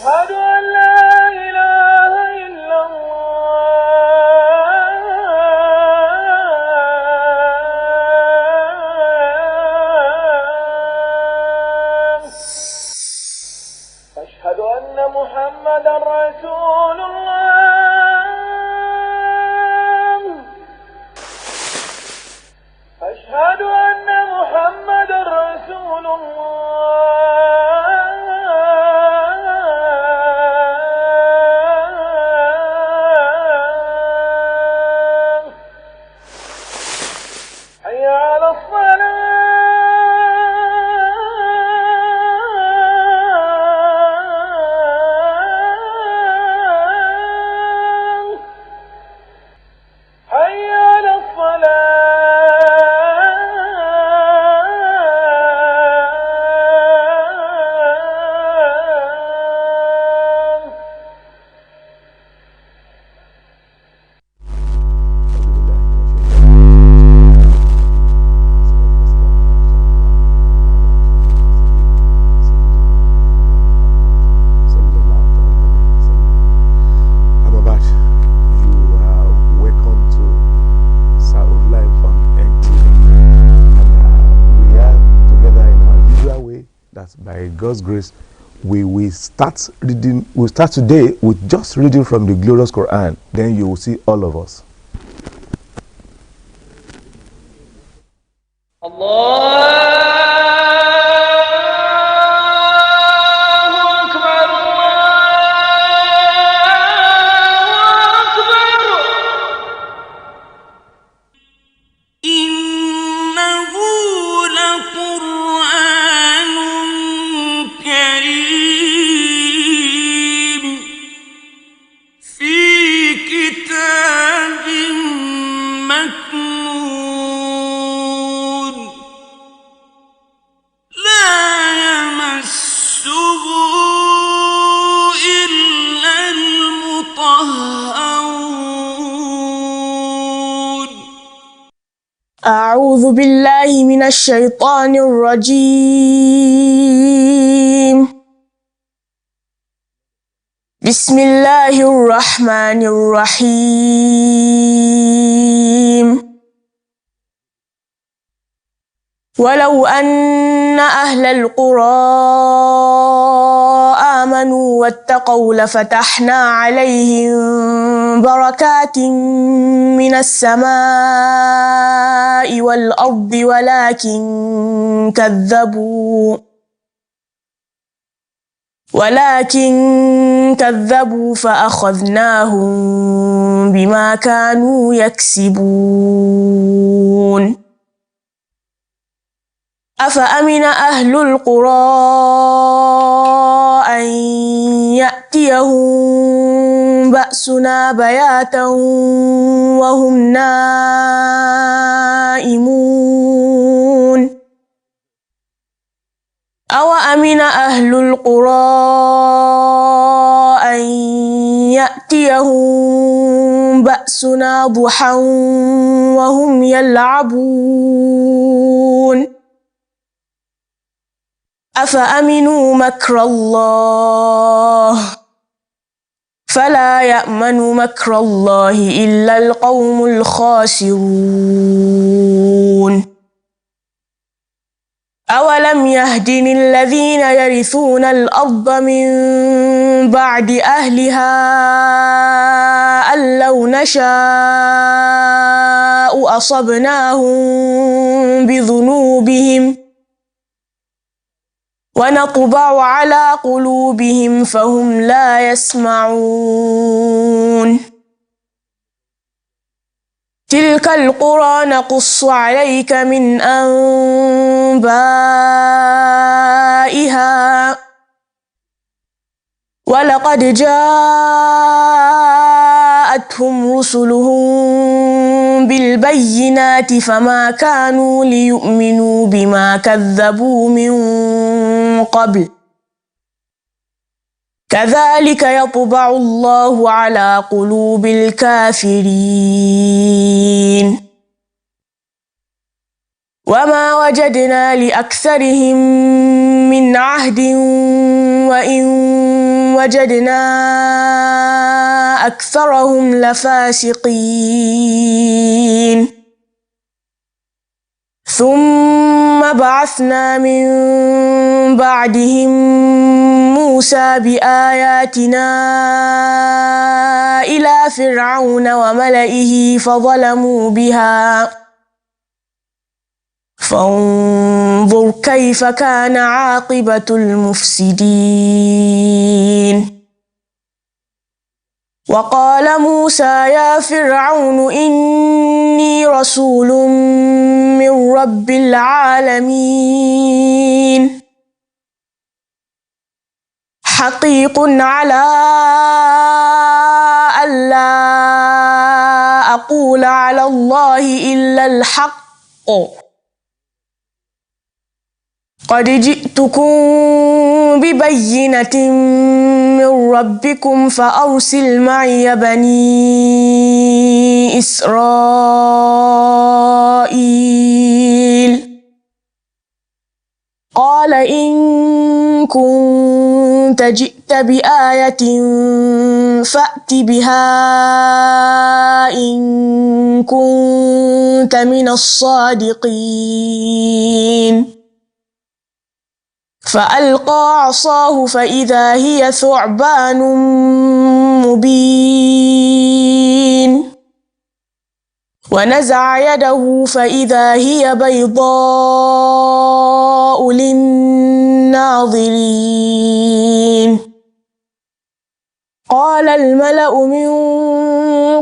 أشهد أن لا إله إلا الله. أشهد أن محمدا رسول الله. أشهد أن محمدا رسول الله. حي على الصلاة. حي على الصلاة. By God's grace, we start reading. We start today with just reading from the glorious Quran. Then you will see all of us. أعوذ بالله من الشيطان الرجيم. بسم الله الرحمن الرحيم. ولو أن أهل القرى آمنوا واتقوا لفتحنا عليهم بركات من السماء والأرض ولكن كذبوا فأخذناهم بما كانوا يكسبون. أفأمن أهل القرى أن يأتيهم بأسنا بياتا وهم نائمون. أوأمن أهل القرى أن يأتيهم بأسنا ضحى وهم يلعبون. أفأمنوا مكر الله فلا يأمن مكر الله إلا القوم الخاسرون. أولم يهد للذين يرثون الأرض من بعد أهلها أن لو نشاء أصبناهم بذنوبهم ونطبع على قلوبهم فهم لا يسمعون. تلك القرى نقص عليك من أنبائها ولقد جاءتهم رسلهم بالبينات فما كانوا ليؤمنوا بما كذبوا من قبل كذلك يطبع الله على قلوب الكافرين. وما وجدنا لأكثرهم من عهد وإن وجدنا أكثرهم لفاسقين ثم بعثنا من بعدهم موسى بآياتنا إلى فرعون وملئه فظلموا بها فانظر كيف كان عاقبة المفسدين وقال موسى يا فرعون إني رسول من رب العالمين حقيق على ألا أقول على الله إلا الحق قد جئتكم ببينة من ربكم فأرسل معي بني إسرائيل قال إن كنت جئت بآية فأت بها إن كنت من الصادقين فألقى عصاه فإذا هي ثعبان مبين ونزع يده فإذا هي بيضاء للناظرين قال الملأ من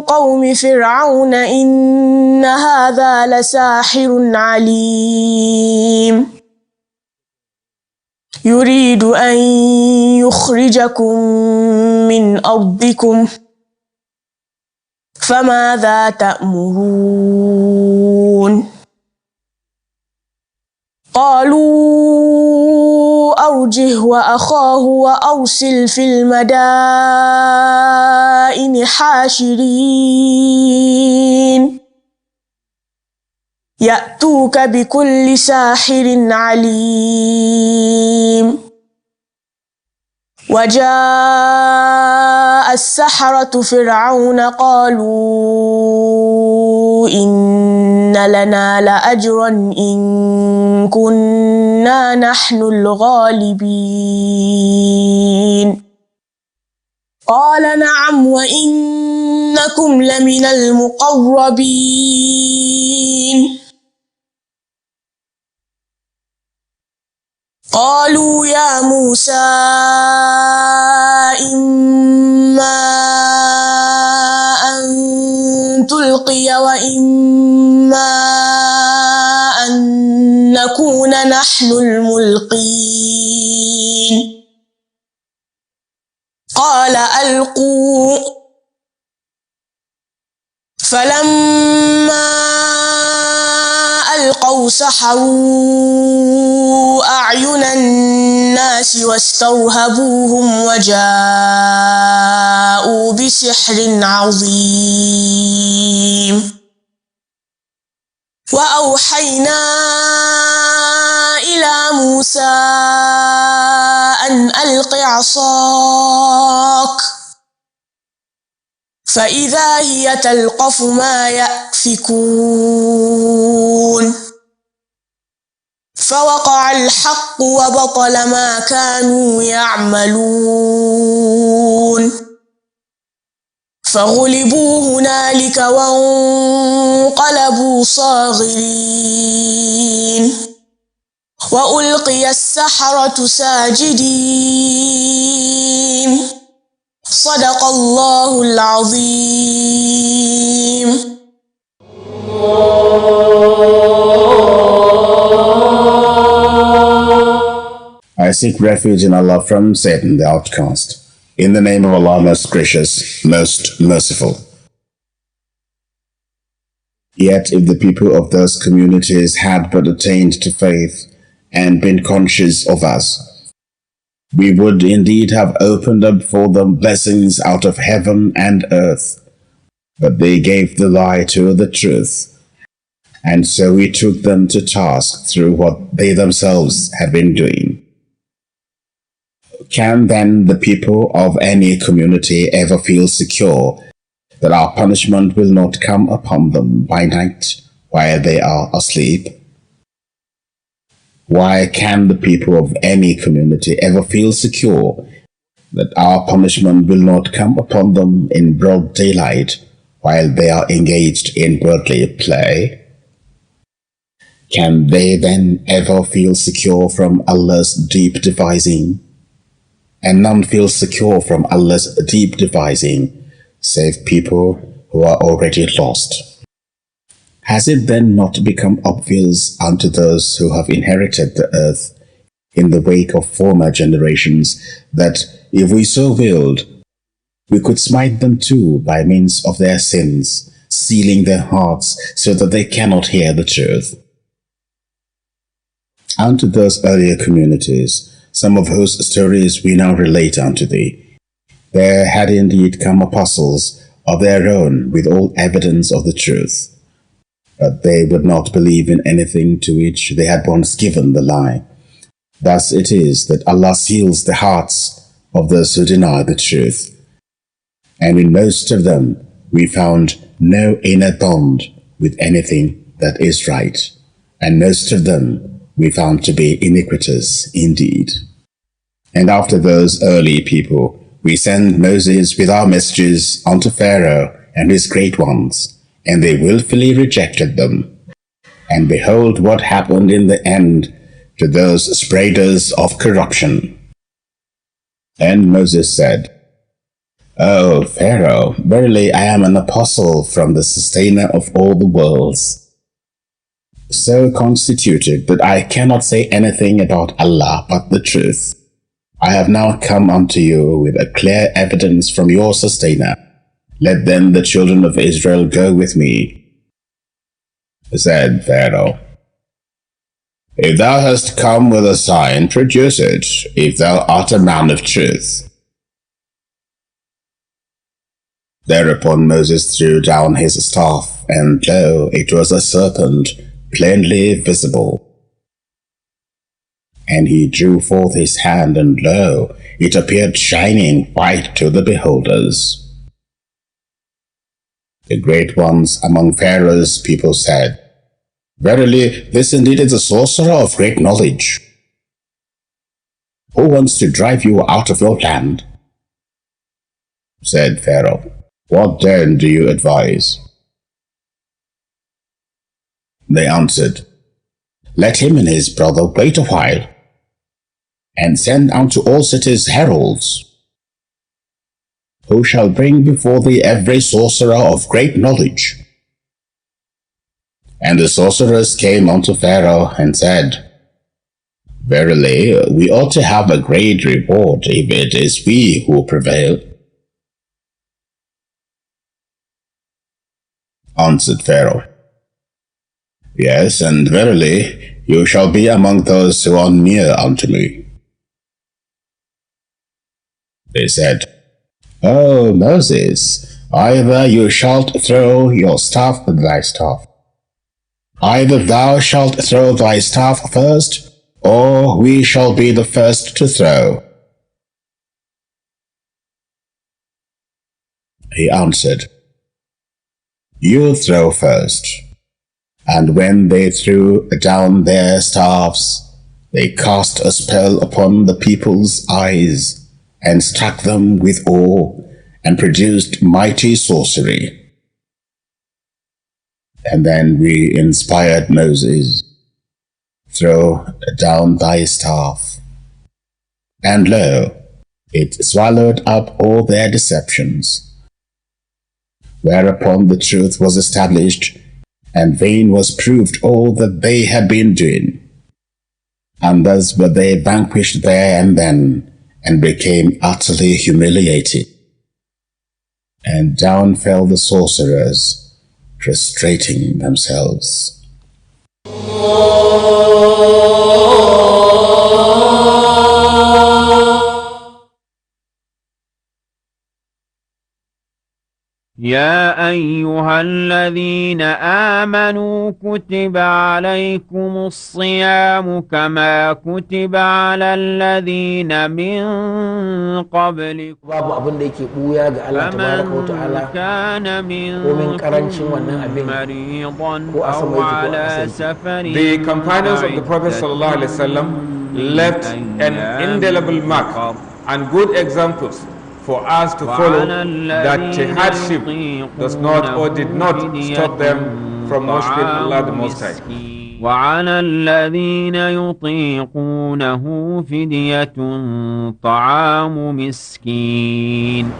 قوم فرعون إن هذا لساحر عليم يريد أن يخرجكم من أرضكم فماذا تأمرون قالوا أرجه وأخاه وأرسل في المدائن حاشرين يأتوك بكل ساحر عليم وجاء السحرة فرعون قالوا إن لنا لأجرا إن كنا نحن الغالبين قال نعم وإنكم لمن المقربين قالوا يا موسى إما أن تلقي وإما أن نكون نحن الملقين قال ألقوا فلما ألقوا سحروا أعين الناس واسترهبوهم وجاءوا بسحر عظيم وأوحينا إلى موسى أن ألق عصاك فإذا هي تلقف ما يأفكون فوقع الحق وبطل ما كانوا يعملون فغلبوا هنالك وانقلبوا صاغرين وألقي السحرة ساجدين صدق الله العظيم. I seek refuge in Allah from Satan, the outcast. In the name of Allah, most gracious, most merciful. Yet if the people of those communities had but attained to faith and been conscious of us, we would indeed have opened up for them blessings out of heaven and earth. But they gave the lie to the truth, and so we took them to task through what they themselves had been doing. can then the people of any community ever feel secure that our punishment will not come upon them by night while they are asleep? Why can the people of any community ever feel secure that our punishment will not come upon them in broad daylight while they are engaged in worldly play? Can they then ever feel secure from Allah's deep devising? And none feel secure from Allah's deep devising, save people who are already lost. Has it then not become obvious unto those who have inherited the earth in the wake of former generations that if we so willed, we could smite them too by means of their sins, sealing their hearts so that they cannot hear the truth? Unto those earlier communities, some of whose stories we now relate unto thee, there had indeed come apostles of their own with all evidence of the truth, but they would not believe in anything to which they had once given the lie. Thus it is that Allah seals the hearts of those who deny the truth, and in most of them we found no inner bond with anything that is right, and most of them we found to be iniquitous indeed. And after those early people, we sent Moses with our messages unto Pharaoh and his great ones, and they willfully rejected them. And behold what happened in the end to those spreaders of corruption. And Moses said, O Pharaoh, verily I am an apostle from the sustainer of all the worlds, so constituted that I cannot say anything about Allah but the truth. I have now come unto you with a clear evidence from your sustainer. Let then the children of Israel go with me. Said Pharaoh, If thou hast come with a sign, produce it, if thou art a man of truth. Thereupon Moses threw down his staff, and lo, it was a serpent, plainly visible. And he drew forth his hand, and lo, it appeared shining white to the beholders. The great ones among Pharaoh's people said, Verily, this indeed is a sorcerer of great knowledge. Who wants to drive you out of your land? Said Pharaoh, What then do you advise? They answered, Let him and his brother wait a while, and send unto all cities heralds, who shall bring before thee every sorcerer of great knowledge. And the sorcerers came unto Pharaoh and said, Verily, we ought to have a great reward if it is we who prevail. Answered Pharaoh, Yes, and verily, you shall be among those who are near unto me. They said, O Moses, either you shalt throw your staff with thy staff. Either thou shalt throw thy staff first, or we shall be the first to throw. He answered, You throw first. And when they threw down their staffs, they cast a spell upon the people's eyes, and struck them with awe, and produced mighty sorcery. And then we inspired Moses, Throw down thy staff. And lo, it swallowed up all their deceptions. Whereupon the truth was established, and vain was proved all that they had been doing. And thus were they vanquished there and then, and became utterly humiliated. And down fell the sorcerers, prostrating themselves. يا أيها الذين آمنوا كتب عليكم الصيام كما كتب على الذين من قبلكم babu abin da yake buya ga Allah tabaraka wa ta'ala فمن كان komin karancin wannan منكم abin مريضا ko a أو sama yake ko a على ƙasa yake. سفر The companions of the Prophet sallallahu alaihi wasallam left an indelible mark and good examples for us to follow, that hardship does not or did not stop them from worshiping Allah the Most High. وعلى الذين يطيقونه فدية طعام مسكين.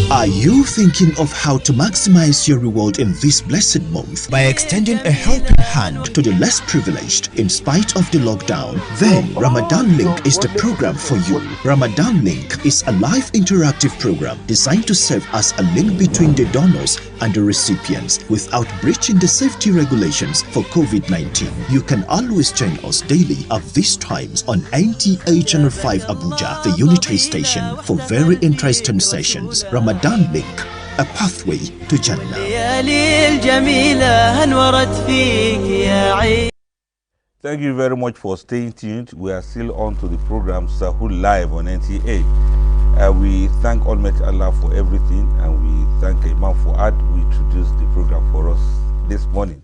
Are you thinking of how to maximize your reward in this blessed month by extending a helping hand to the less privileged in spite of the lockdown? Then Ramadan Link is the program for you. Ramadan Link is a live interactive program designed to serve as a link between the donors and the recipients without breaching the safety regulations for COVID-19. You can always join us daily at these times on NTA Channel 5 Abuja, the Unity Station, for very interesting sessions. Ramadan Link, a pathway to Jannah. Thank you very much for staying tuned. We are still on to the program Sahur Live on NTA. We thank Almighty Allah for everything, and we thank Imam Fuad who introduced the program for us this morning.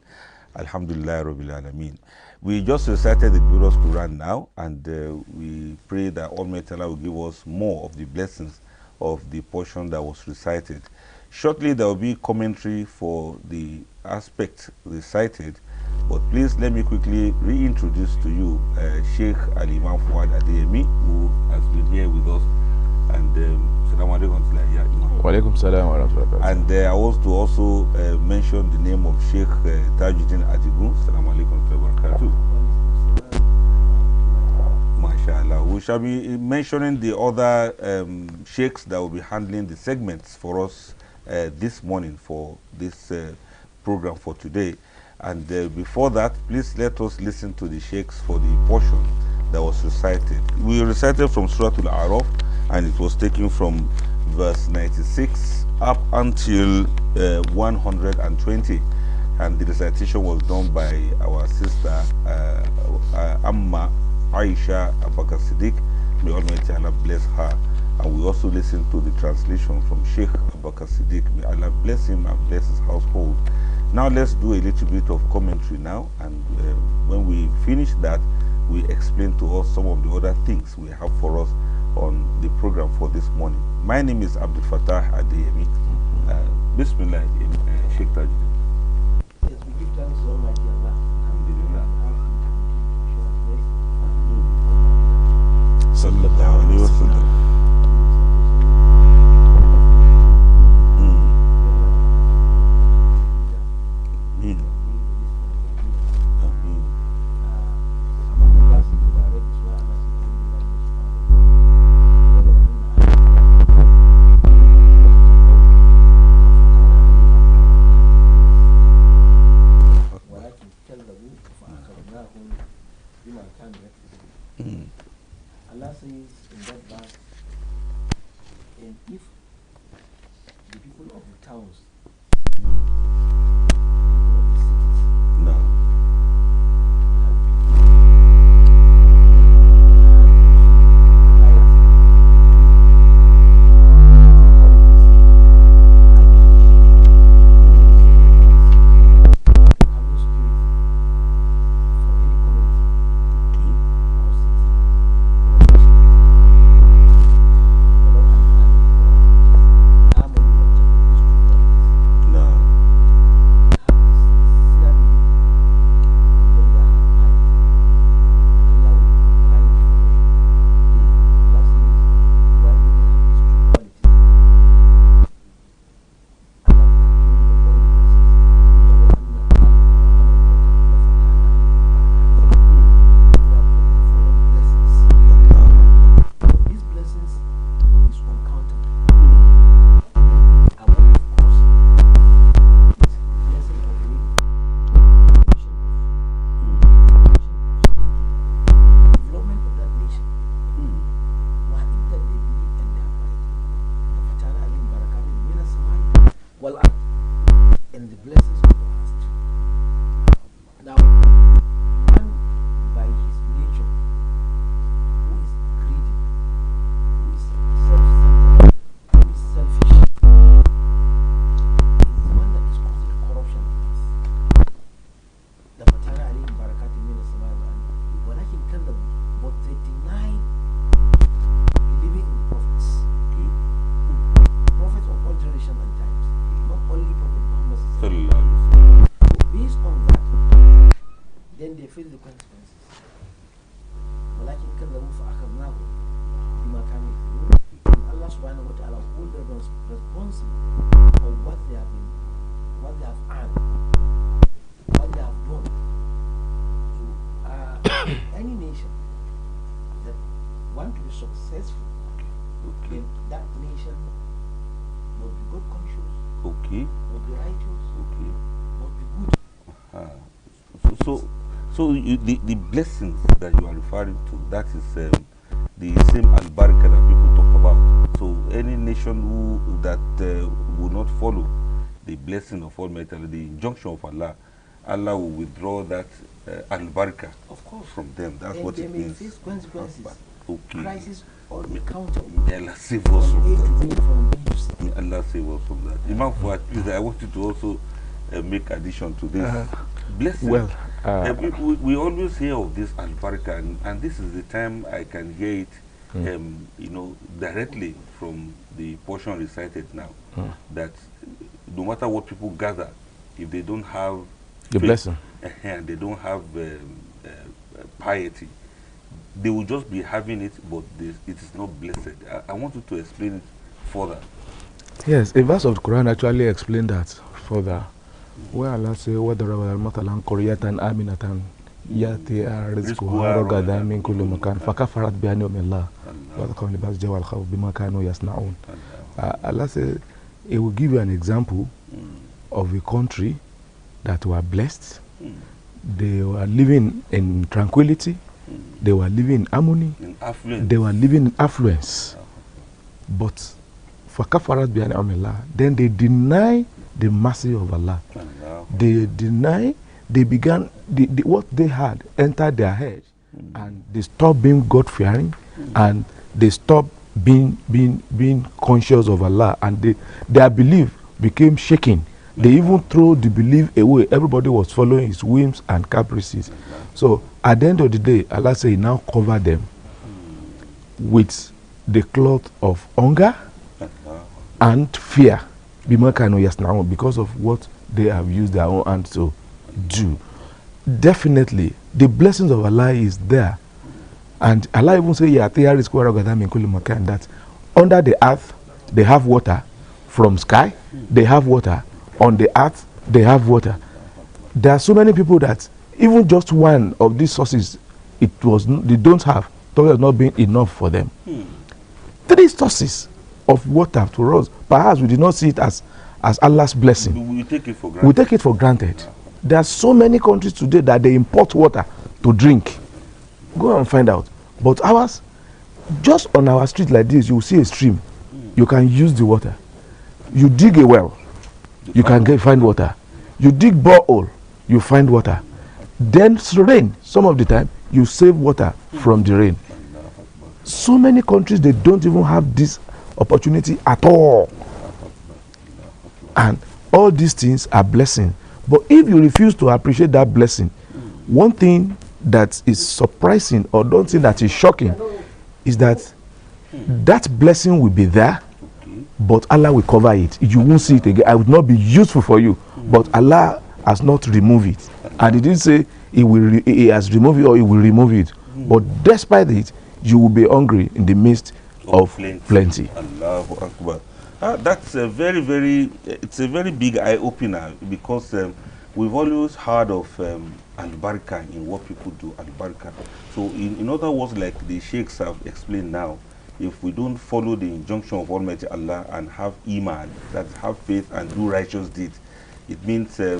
Alhamdulillah Rabbil Alameen. We just recited the glorious Quran now, and we pray that Almighty Allah will give us more of the blessings of the portion that was recited. Shortly there will be commentary for the aspect recited, but please let me quickly reintroduce to you Sheikh Ali Imam Fuad Adeyemi, who has been here with us, and Assalamu alaikum Wa alaikum salam wa rahmatullahi. and I want to also mention the name of Sheikh Tajuddin Adigun. Assalamu alaikum wa barakatuh. MashaAllah. We shall be mentioning the other sheikhs that will be handling the segments for us this morning for this program for today. And before that, please let us listen to the sheikhs for the portion that was recited. We recited from Surah Al-A'raf, and it was taken from verse 96 up until 120. And the recitation was done by our sister Amma Aisha Abakar Siddiq. May Almighty Allah bless her. And we also listened to the translation from Sheikh Abakar Siddiq. May Allah bless him and bless his household. Now let's do a little bit of commentary now, and when we finish that, we explain to us some of the other things we have for us on the program for this morning. My name is Abdul Fattah Adeyemi. Bismillah, Sheikh Tajuddin. Yes, we give thanks to Almighty Allah. Alhamdulillah. Ask him to Sallallahu alayhi wa sallam. Ameen. Ameen. Allah says in that verse, and if the people of the towns, people of the cities, No. have No. responsible for what they have been, what they have earned, what they have done. So any nation that want to be successful, then that nation must be God conscious, Okay. must be righteous, Okay. must be good. So the blessings that you are referring to, that is the same al-baraka that people talk about. So any nation who that will not follow the blessing of Almighty Allah, the injunction of Allah, Allah will withdraw that al-baraka Of course. from them. That's And what they it may means. face consequences, Okay. crisis on the counter. May Allah save us From from A to that. B, from B to C. May Allah save us from that. Imam Fuad, please, I want you to also make addition to this. Blessing. Well, we always hear of this al-baraka, and this is the time I can hear it, you know, directly from the portion recited now, that no matter what people gather, if they don't have the faith, blessing, and they don't have piety, they will just be having it, but it is not blessed. I want you to explain it further. yes, a verse of the Quran actually explained that further. Where Allah says, وَضَرَبَ الْمَثَلًا قَرْيَةً آمِنَةً يَأْتِيهَا رِزْقُهَا رَغَدًا مِنْ كُلِّ مَكَانٍ فَكَفَرَتْ بِأَنْعُمِ اللَّهِ وَذَاقَهُمْ لِبَاسُ الْجوعِ وَالْخَوْفِ بِمَا كَانُوا يَصْنَعُونَ. Allah says, He will give you an example of a country that were blessed. They were living in tranquility. They were living in harmony. They were living in affluence. But فَكَفَرَتْ بِأَنْعُمِ اللَّهِ, then they deny the mercy of Allah. They deny, they began, what they had entered their head, and they stopped being God-fearing, and they stopped being conscious of Allah, and their belief became shaken. They even threw the belief away. Everybody was following his whims and caprices. So at the end of the day, Allah said He now covered them with the cloth of hunger and fear, because of what they have used their own hands to do. Definitely, the blessings of Allah is there. And Allah even says, that under the earth, they have water from sky, they have water on the earth, they have water. There are so many people that even just one of these sources, they don't have, so it has not been enough for them. 3 sources of water to us. Perhaps we did not see it as Allah's blessing. We take it for granted. We take it for granted. There are so many countries today that they import water to drink. Go and find out. But ours, just on our street like this, you will see a stream. You can use the water. You dig a well, you can find water. You dig borehole, you find water. Then rain, some of the time, you save water from the rain. So many countries, they don't even have this opportunity at all. And all these things are blessing. But if you refuse to appreciate that blessing, one thing that is surprising, or don't think that is shocking, is that that blessing will be there, but Allah will cover it. You won't see it again. I will not be useful for you, but Allah has not removed it. And He didn't say He has removed it or He will remove it. But despite it, you will be hungry in the midst of plenty. Allahu Akbar. That's a very big eye opener, because we've always heard of al-baraka in what people do, al-baraka. So in other words, like the sheikhs have explained now, if we don't follow the injunction of Almighty Allah and have iman, that have faith and do righteous deeds, it means there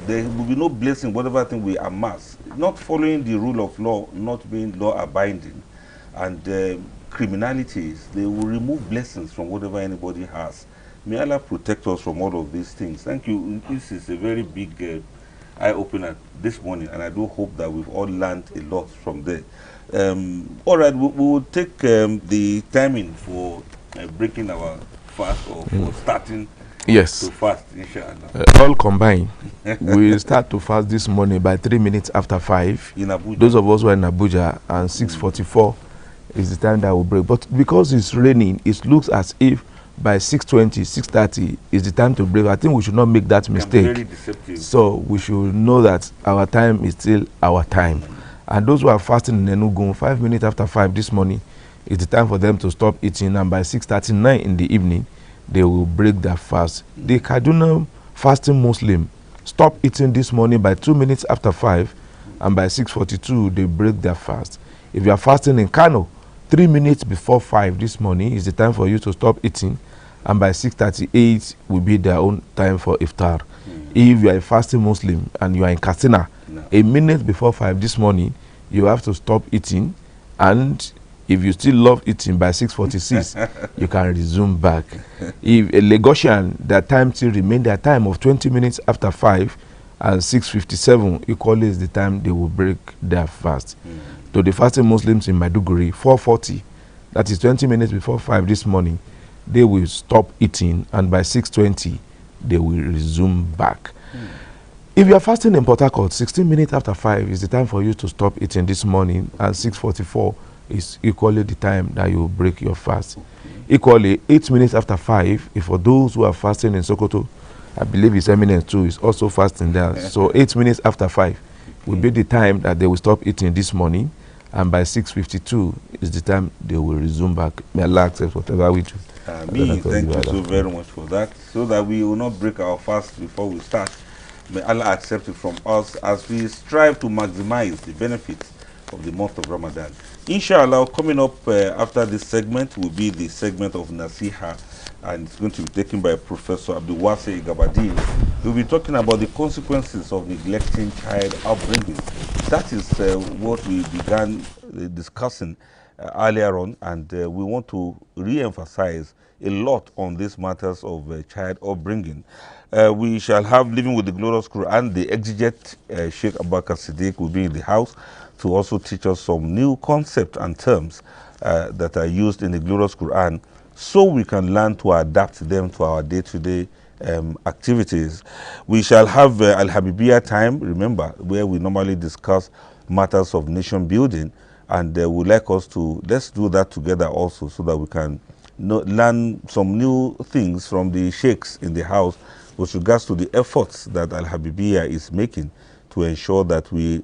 will be no blessing whatever thing we amass. Not following the rule of law, not being law abiding, and criminalities, they will remove blessings from whatever anybody has. May Allah protect us from all of these things. Thank you. This is a very big eye-opener this morning, and I do hope that we've all learned a lot from there. All right, we will take the timing for breaking our fast, or for starting to fast, inshallah. All combined, we start to fast this morning by 3 minutes after 5. In Abuja. Those of us who are in Abuja, and 6:44 is the time that will break. But because it's raining, it looks as if by 6:20, 6:30 is the time to break. I think we should not make that mistake. Very deceptive. So we should know that our time is still our time. And those who are fasting in Enugu, 5 minutes after 5 this morning is the time for them to stop eating. And by 6:39 in the evening, they will break their fast. The Kaduna fasting Muslim stop eating this morning by 2 minutes after 5, and by 6:42 they break their fast. If you are fasting in Kano, 3 minutes before 5 this morning is the time for you to stop eating, and by 6:38 will be their own time for iftar. If you are a fasting Muslim and you are in Katsina, a minute before 5 this morning, you have to stop eating, and if you still love eating by 6:46, you can resume back. If a Lagosian, their time still remain their time of 20 minutes after 5, and 6:57 equally is the time they will break their fast. To the fasting Muslims in Maiduguri, 4:40, that is 20 minutes before 5 this morning, they will stop eating, and by 6:20 they will resume back. If you are fasting in Port Harcourt, 16 minutes after 5 is the time for you to stop eating this morning, and 6:44 is equally the time that you break your fast. Equally, 8 minutes after 5, if for those who are fasting in Sokoto, I believe His Eminence too is also fasting there. So 8 minutes after 5 will be the time that they will stop eating this morning, and by 6:52 is the time they will resume back. May Allah accept whatever we do. Thank you so very much for that, so that we will not break our fast before we start. May Allah accept it from us as we strive to maximize the benefits of the month of Ramadan. Inshallah, coming up after this segment will be the segment of Nasiha, and it's going to be taken by Professor Abdul Wasi Gabadin. We'll be talking about the consequences of neglecting child upbringing. That is what we began discussing earlier on, and we want to re-emphasize a lot on these matters of child upbringing. We shall have Living with the Glorious Quran. The exegete Sheikh Abubakar Siddiq will be in the house to also teach us some new concepts and terms that are used in the Glorious Quran, so we can learn to adapt them to our day-to-day activities. We shall have Al-Habibiyah time, remember, where we normally discuss matters of nation building, and we'd like us to, let's do that together also, so that we can learn some new things from the sheikhs in the house with regards to the efforts that Al-Habibiyah is making to ensure that we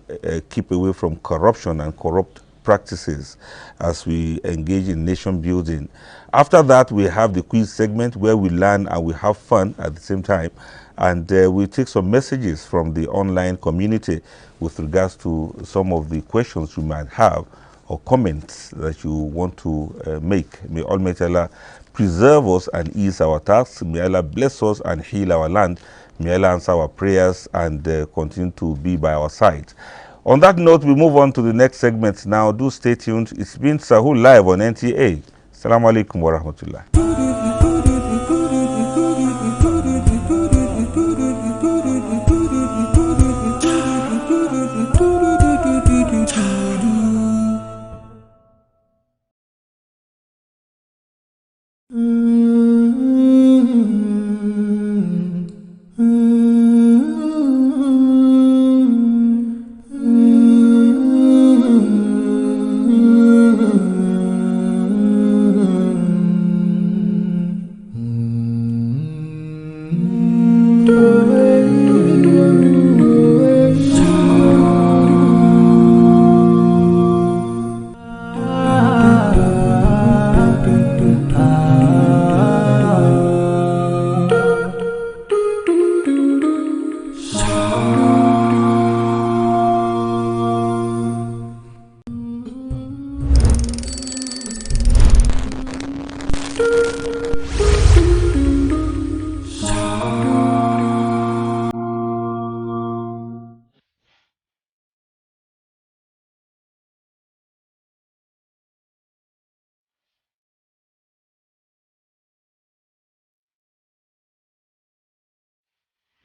keep away from corruption and corrupt practices as we engage in nation building. After that, we have the quiz segment where we learn and we have fun at the same time, and we take some messages from the online community with regards to some of the questions you might have or comments that you want to make. May Almighty Allah preserve us and ease our tasks. May Allah bless us and heal our land. May Allah answer our prayers and continue to be by our side. On that note, we move on to the next segment now. Do stay tuned. It's been Sahur live on NTA. Assalamu alaikum wa rahmatullah.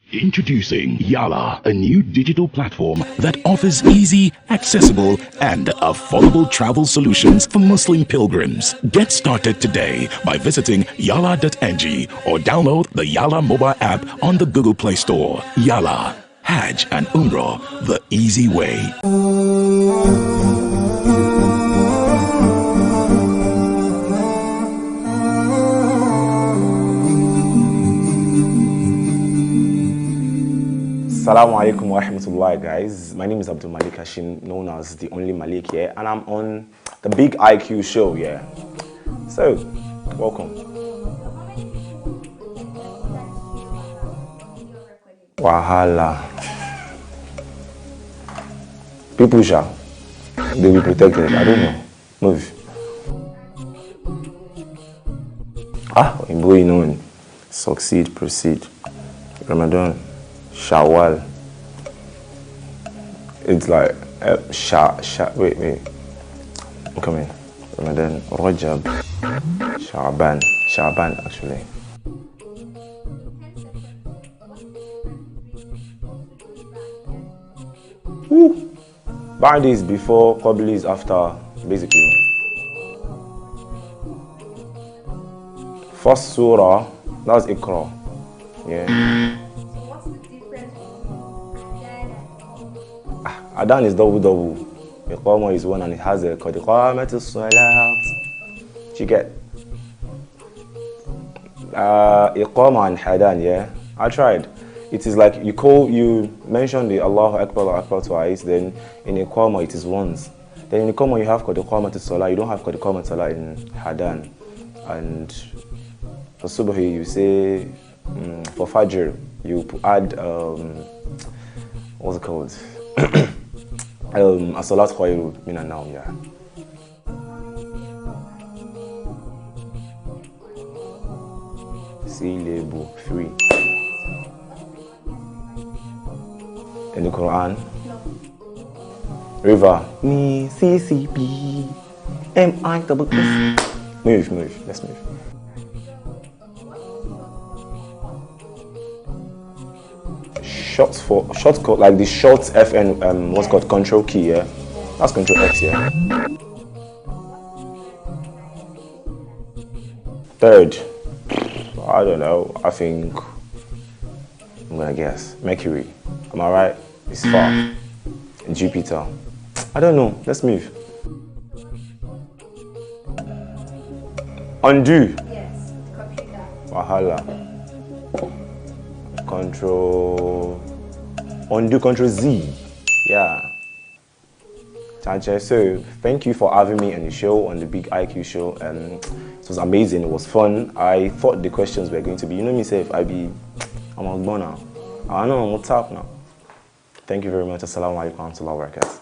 Introducing Yala, a new digital platform that offers easy, accessible, and affordable travel solutions for Muslim pilgrims. Get started today by visiting yala.ng or download the Yala mobile app on the Google Play Store. Yala, Hajj and Umrah, the easy way. Assalamu alaikum wa rahmatullahi, guys. My name is Abdul Malik Hashim, known as the Only Malik here, and I'm on the Big IQ show, yeah. So, welcome. Wahala. People shall. They'll be protected. I don't know. Move. In boy, you know, succeed, proceed. Ramadan, Shawwal. It's like wait. I'm coming. Ramadan, Rajab, Sha'ban actually. Ba'di is before, Qabli is after, basically. First surah, that's Iqra. Yeah. Adhan is double. Iqama is one and it has a qad qamatis salat. You get Iqama and Hadan, yeah. I tried. It is like you mention the Allahu Akbar twice, then in Iqama it is once. Then in Iqama you have qad qamatis salat, you don't have qad qamatis salat in Hadan. And for Subhi you say for Fajr you add what's it called? As-salat khairu minan nawm, yeah. Syllable 3. In the Quran? No. River. Me, C-C-B, M-I-double-S. Move. Let's move. Shortcut, like the short FN, what's called control key, yeah? That's control X, yeah? Third, I don't know, I think, I'm gonna guess, Mercury. Am I right? It's far. Jupiter. I don't know, let's move. Undo. Yes, computer. Wahala. Undo Control Z. Yeah. So thank you for having me on the show, on the Big IQ show. It was amazing. It was fun. I thought the questions were going to be, you know me, say, I'm a now. I know I'm what's up now. Thank you very much. Assalamu alaikum wa rahmatullahi wa barakatuh.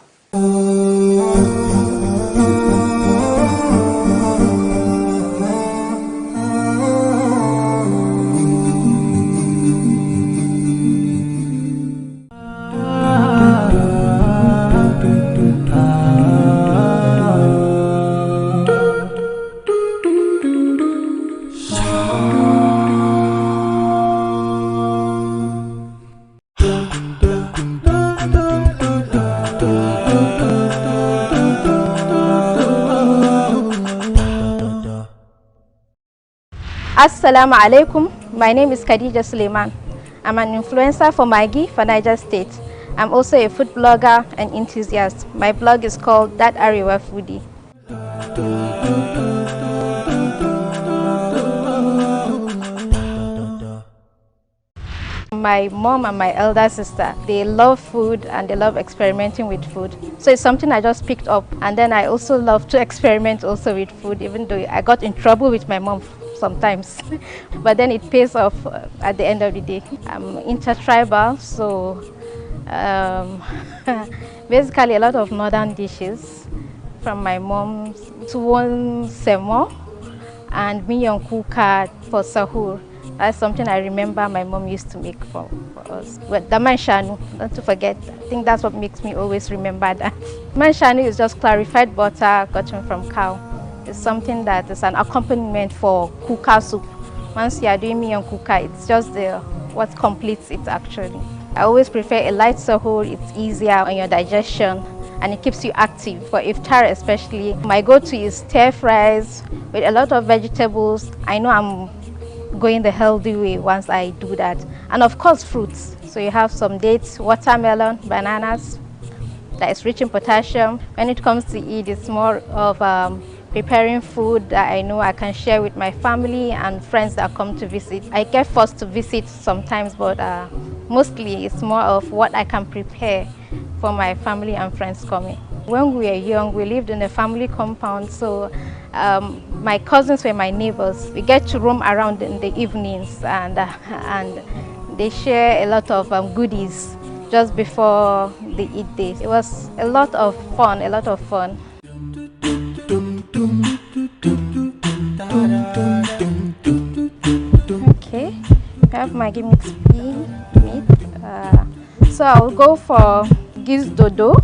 Assalamu alaikum. My name is Khadija Suleiman. I'm an influencer for Maggi for Niger State. I'm also a food blogger and enthusiast. My blog is called That Arewa Foodie. My mom and my elder sister, they love food and they love experimenting with food. So it's something I just picked up, and then I also love to experiment also with food, even though I got in trouble with my mom sometimes. But then it pays off at the end of the day. I'm intertribal, so basically a lot of northern dishes from my mom's tuwon semo and miyan kuka for sahur. That's something I remember my mom used to make for us. But the manshanu, not to forget, I think that's what makes me always remember that. Manshanu is just clarified butter gotten from cow. It's something that is an accompaniment for kuka soup. Once you are doing miyan kuka, it's just what completes it actually. I always prefer a light sahur. It's easier on your digestion and it keeps you active. For iftar especially, my go-to is stir fries with a lot of vegetables. I know I'm going the healthy way once I do that. And of course fruits. So you have some dates, watermelon, bananas. That is rich in potassium. When it comes to eat, it's more of preparing food that I know I can share with my family and friends that come to visit. I get forced to visit sometimes, but mostly it's more of what I can prepare for my family and friends coming. When we were young, we lived in a family compound, so my cousins were my neighbors. We get to roam around in the evenings, and they share a lot of goodies just before the Eid day. It was a lot of fun, a lot of fun. Okay, I have Maggi mixed meat. So I'll go for giz dodo.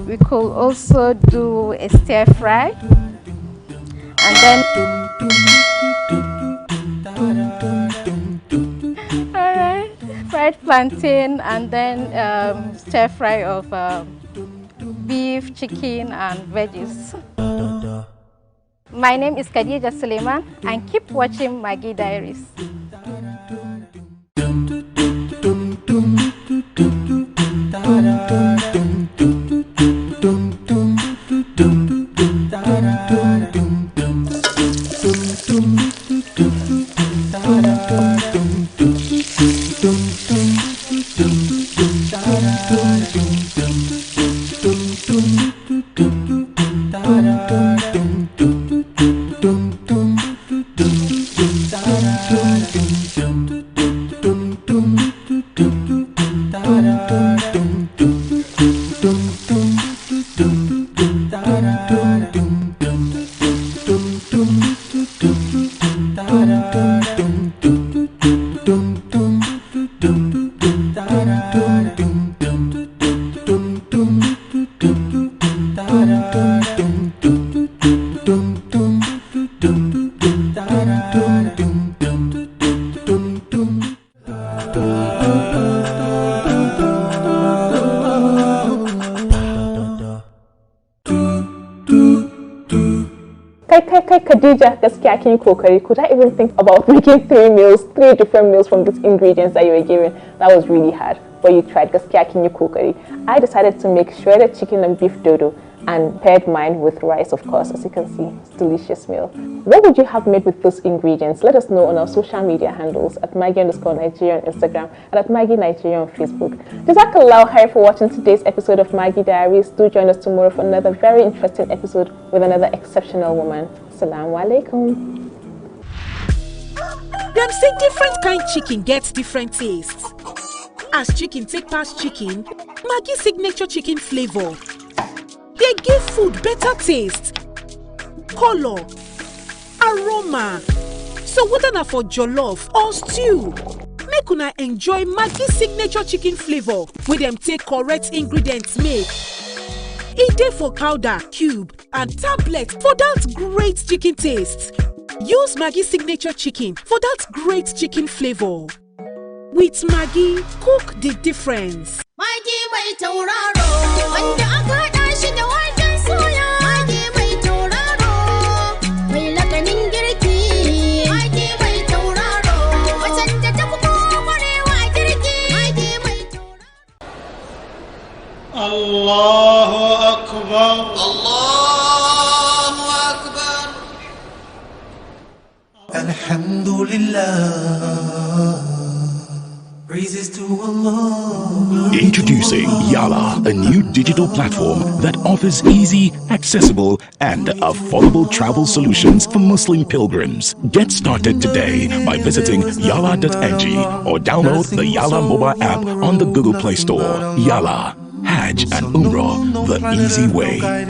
We could also do a stir fry, and then alright, fried plantain, and then stir fry of beef, chicken, and veggies. My name is Khadija Suleiman, and keep watching Maggi Diaries. Khadija, gaskiya kin yi kokari. Could I even think about making three different meals from these ingredients that you were given? That was really hard, but you tried. Gaskiya kin yi kokari. I decided to make shredded chicken and beef dodo and paired mine with rice, of course. As you can see, it's a delicious meal. What would you have made with those ingredients? Let us know on our social media handles at Maggi_Nigeria on Instagram and at Maggi Nigeria on Facebook. Jazakallah khair for watching today's episode of Maggi Diaries. Do join us tomorrow for another very interesting episode with another exceptional woman. Assalamu alaikum. Them say different kind chicken gets different tastes. As chicken take past chicken, Maggi signature chicken flavor. They give food better taste, color, aroma. So whether na for jollof or stew, make una enjoy Maggi signature chicken flavor with them take correct ingredients make. E dey for powder, cube, and tablet for that great chicken taste. Use Maggi signature chicken for that great chicken flavor. With Maggi, cook the difference. Maggi mai tauraro, wanda aka haɗa shi da waken soya. Maggi mai tauraro, mai lakanin girki. Maggi mai tauraro, wajen da ta fi kwarewa a girki. Maggi mai tauraro. Allahu Akbar. Allahu Akbar. Alhamdulillah. Praises to Allah. Introducing Yala, a new digital platform that offers easy, accessible, and affordable travel solutions for Muslim pilgrims. Get started today by visiting yala.ng or download the Yala mobile app on the Google Play Store. Yala, Hajj and Umrah, the easy way.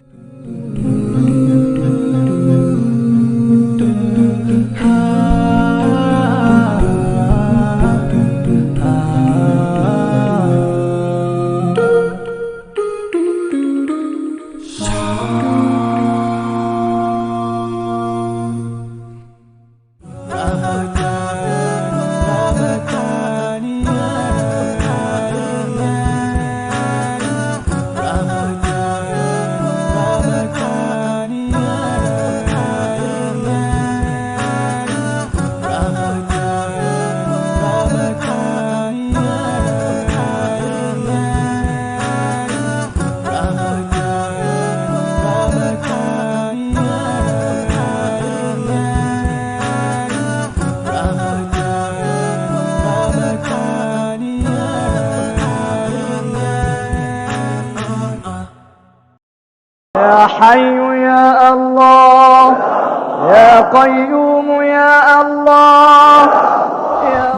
يا حي يا الله يا قيوم يا الله.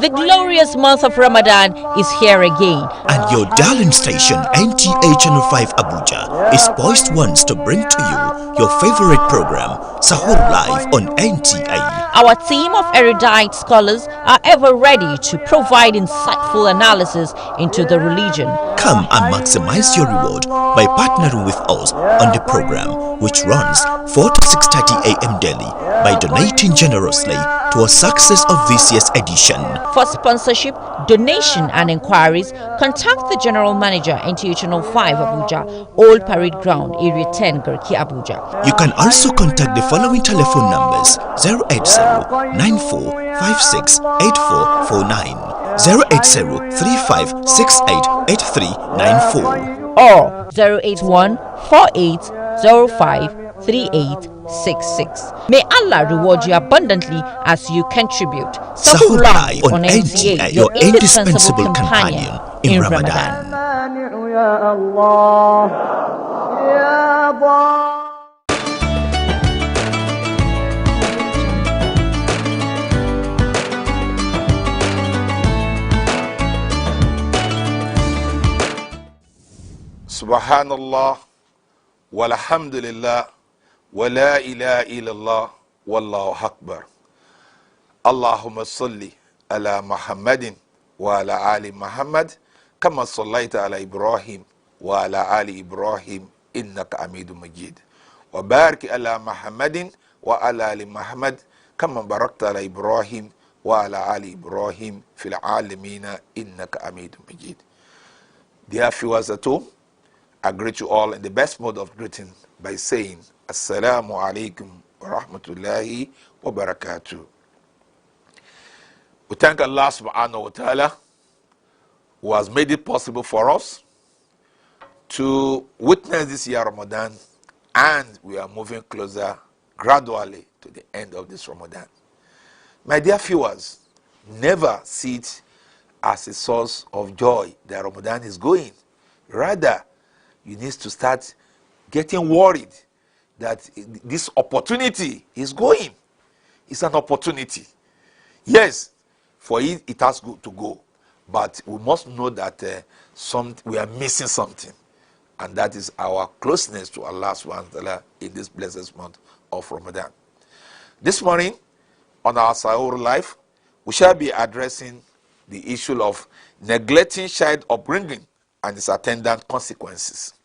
The glorious month of Ramadan is here again. And your darling station, NTA Channel 5 Abuja, is poised once to bring to you your favorite program, Sahur Live on NTA. Our team of erudite scholars are ever ready to provide insightful analysis into the religion. Come and maximize your reward by partnering with us on the program, which runs 4 to 6:30 a.m. daily, by donating generously to the success of this year's edition. For sponsorship, donation and inquiries, contact the General Manager, NTA Channel 5 Abuja, Old Parade Ground, Area 10, Garki, Abuja. You can also contact the following telephone numbers: 080-9456-8449, 080-3568-8394, or 081-4805-3866. May Allah reward you abundantly as you contribute. Sahur Live on NTA, your indispensable companion in Ramadan. يا الله يا ضار. Subhanallah, walhamdulillah, wa la ilaha illallah, wallahu akbar. Allahumma salli ala Muhammadin wa ala ali Muhammad, kama sallaita ala Ibrahim wa ala ali Ibrahim, innaka Hamidum Majid. Wa barik ala Muhammadin wa ala ali Muhammad, kama barakta ala Ibrahim wa ala ali Ibrahim fil alamina, innaka Hamidum Majid. Dear viewers at home, I greet you all in the best mode of greeting by saying Assalamu alaikum wa rahmatullahi wa barakatuh. We thank Allah subhanahu wa ta'ala who has made it possible for us to witness this year Ramadan, and we are moving closer gradually to the end of this Ramadan. My dear viewers, never see it as a source of joy that Ramadan is going. Rather, you need to start getting worried that this opportunity is going. It's an opportunity. Yes, for it, it has to go. But we must know that we are missing something. And that is our closeness to Allah subhanahu wa ta'ala in this blessed month of Ramadan. This morning, on our Sahur Life, we shall be addressing the issue of neglecting child upbringing and its attendant consequences.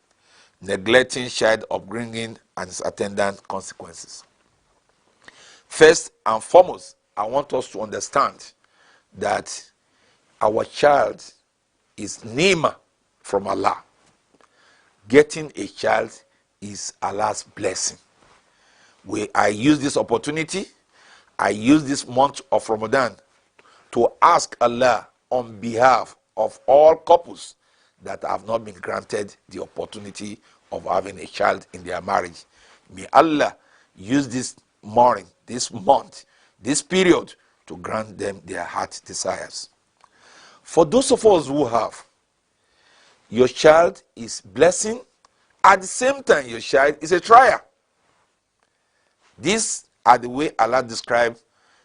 Neglecting child upbringing and its attendant consequences. First and foremost, I want us to understand that our child is ni'mah from Allah. Getting a child is Allah's blessing. I use this opportunity, I use this month of Ramadan to ask Allah on behalf of all couples that have not been granted the opportunity of having a child in their marriage. May Allah use this morning, this month, this period to grant them their heart desires. For those of us who have, your child is blessing, at the same time your child is a trial. These are the way Allah describes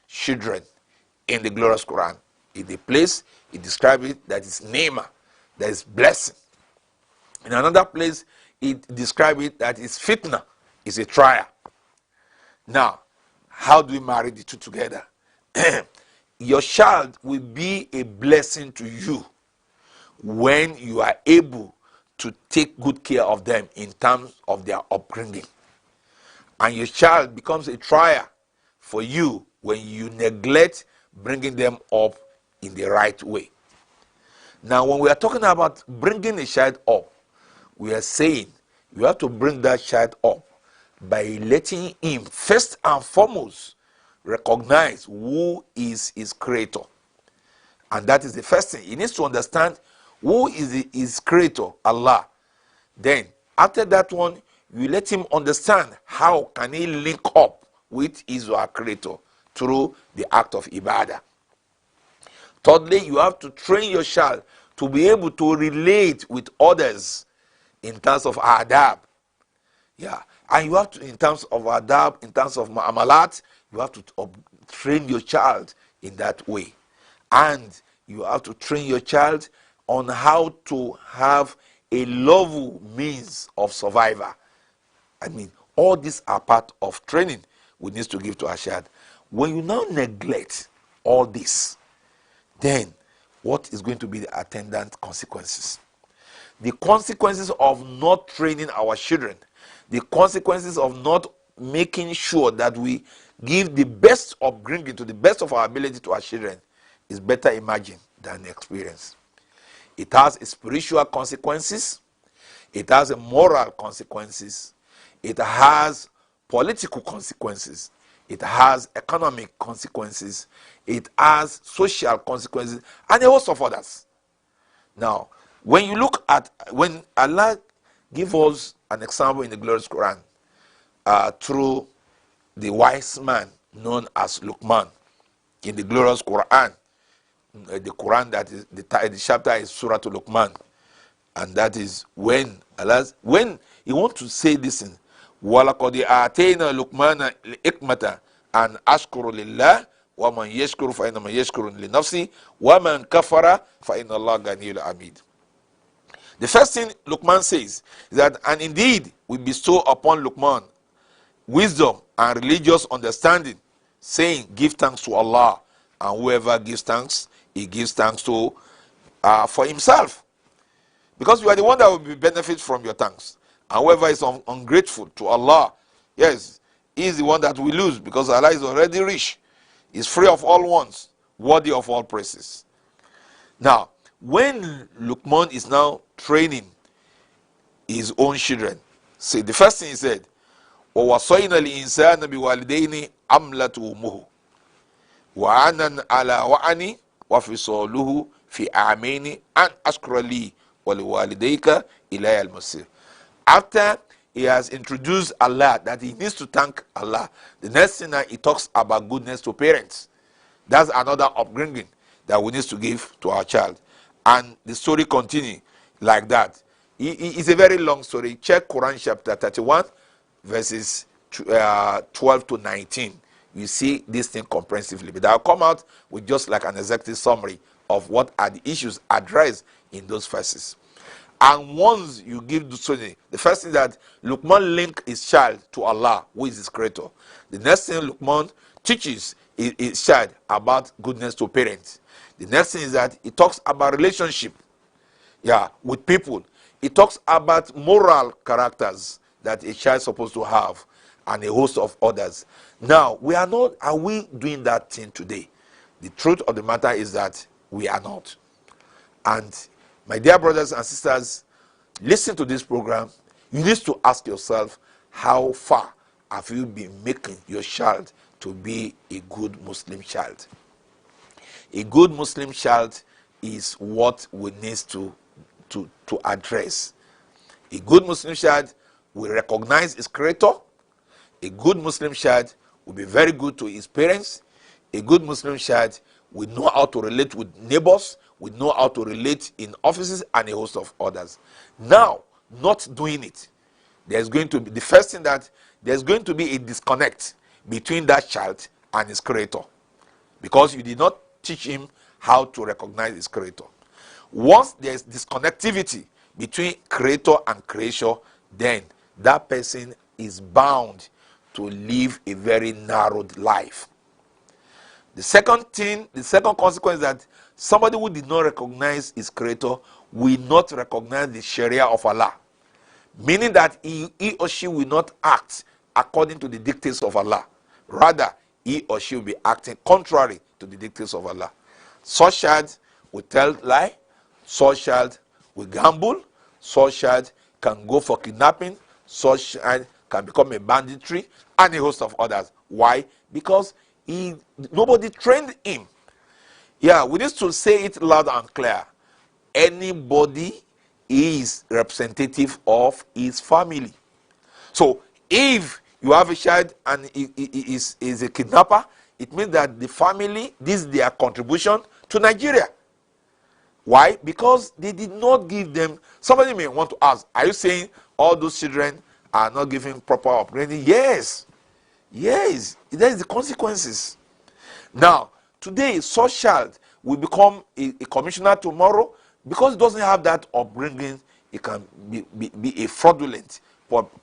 children in the glorious Quran. In the place, He describes it that is ni'mah, that is blessing. In another place, it describes it that is fitna, is a trial. Now, how do we marry the two together? Your child will be a blessing to you when you are able to take good care of them in terms of their upbringing. And your child becomes a trial for you when you neglect bringing them up in the right way. Now, when we are talking about bringing a child up, we are saying you have to bring that child up by letting him first and foremost recognize who is his creator. And that is the first thing. He needs to understand who is his creator, Allah. Then, after that one, you let him understand how can he link up with his creator through the act of ibadah. Thirdly, you have to train your child to be able to relate with others in terms of adab. Yeah, And you have to, in terms of adab, in terms of mu'amalat, you have to train your child in that way. And you have to train your child on how to have a lawful means of survival. I mean, all these are part of training we need to give to our child. When you now neglect all this, then what is going to be the attendant consequences? The consequences of not training our children, the consequences of not making sure that we give the best upbringing to the best of our ability to our children is better imagined than experienced. It has spiritual consequences, it has a moral consequences, it has political consequences, it has economic consequences, it has social consequences, and a host of others. Now, when you look at, when Allah gives us an example in the glorious Quran through the wise man known as Luqman in the glorious Quran, the Quran that is the chapter is Surah to Luqman, and that is when Allah, when He wants to say this in وَلَقَدْ آتَيْنَا لُقْمَانَ الْحِكْمَةَ أَنْ أَشْكُرُ لِلَّهِ وَمَنْ يَشْكُرُ فَإِنَّمَا يَشْكُرُ لِنَفْسِهِ وَمَنْ كَفَرَ فَإِنَّ اللَّهَ غَنِيٌّ حَمِيدٌ. The first thing Luqman says is that, and indeed we bestow upon Luqman wisdom and religious understanding, saying, give thanks to Allah, and whoever gives thanks, he gives thanks to for himself, because you are the one that will be benefit from your thanks. And whoever is ungrateful to Allah, yes, he is the one that will lose, because Allah is already rich, is free of all wants, worthy of all praises. Now, when Luqman is now training his own children, see, the first thing he said, وَوَصَيْنَا الْإِنسَانَ بِوَالِدَيْنِ أَمْلَةُ أُمُّهُ وَعَنًا عَلَى وَعَنِ وَفِصَالُهُ فِي عَامَيْنِ أَنْ أَشْكُرَ لِي وَلِوَالِدَيْكَ إِلَيَّ الْمَصِيرُ. After he has introduced Allah, that he needs to thank Allah, the next thing that he talks about goodness to parents. That's another upbringing that we need to give to our child. And the story continues like that. It's a very long story. Check Quran chapter 31, verses 12 to 19. You see this thing comprehensively. But I'll come out with just like an executive summary of what are the issues addressed in those verses. And once you give the story, the first thing that Luqman link his child to Allah, who is his creator. The next thing Luqman teaches his child about goodness to parents. The next thing is that he talks about relationship, with people. He talks about moral characters that a child is supposed to have, and a host of others. Now, are we doing that thing today? The truth of the matter is that we are not. And my dear brothers and sisters, listen to this program. You need to ask yourself, how far have you been making your child to be a good Muslim child? A good Muslim child is what we need to address. A good Muslim child will recognize his creator. A good Muslim child will be very good to his parents. A good Muslim child will know how to relate with neighbors, will know how to relate in offices, and a host of others. Now, not doing it, there's going to be, the first thing, that there's going to be a disconnect between that child and his creator, because you did not teach him how to recognize his creator. Once there's disconnectivity between creator and creation, then that person is bound to live a very narrowed life. The second consequence is that somebody who did not recognize his creator will not recognize the Sharia of Allah, meaning that he or she will not act according to the dictates of Allah. Rather, he or she will be acting contrary to the dictates of Allah. Such child will tell lie, such child will gamble, such child can go for kidnapping, such child can become a banditry, and a host of others. Why? Because nobody trained him. Yeah, we need to say it loud and clear. Anybody is representative of his family. So if you have a child and he is a kidnapper, it means that the family, this is their contribution to Nigeria. Why? Because they did not give them. Somebody may want to ask, are you saying all those children are not given proper upbringing, yes, there is the consequences. Now, today, such child will become a commissioner tomorrow because it doesn't have that upbringing. It can be a fraudulent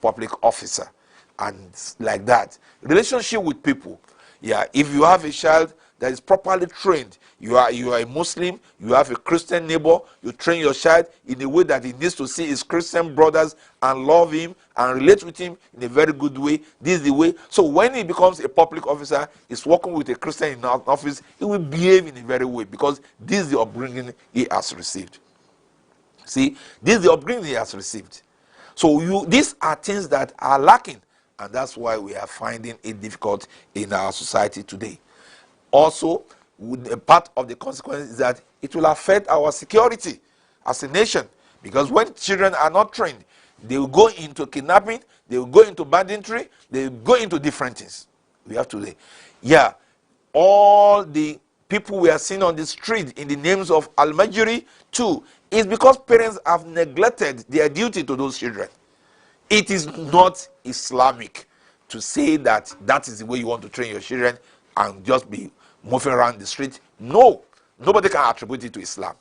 public officer, and like that. Relationship with people. Yeah, if you have a child that is properly trained, you are a Muslim, you have a Christian neighbor, you train your child in a way that he needs to see his Christian brothers and love him and relate with him in a very good way. This is the way. So when he becomes a public officer, he's working with a Christian in office, he will behave in a very way because this is the upbringing he has received. See, this is the upbringing he has received. So these are things that are lacking, and that's why we are finding it difficult in our society today. Also, part of the consequence is that it will affect our security as a nation, because when children are not trained, they will go into kidnapping, they will go into banditry, they will go into different things. We have to, all the people we are seeing on the street in the names of Al-Majri too, is because parents have neglected their duty to those children. It is not Islamic to say that that is the way you want to train your children and just be moving around the street. No, nobody can attribute it to Islam.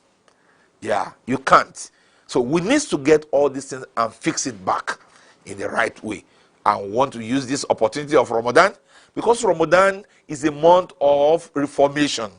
Yeah, you can't. So we need to get all these things and fix it back in the right way. And want to use this opportunity of Ramadan, because Ramadan is a month of reformation.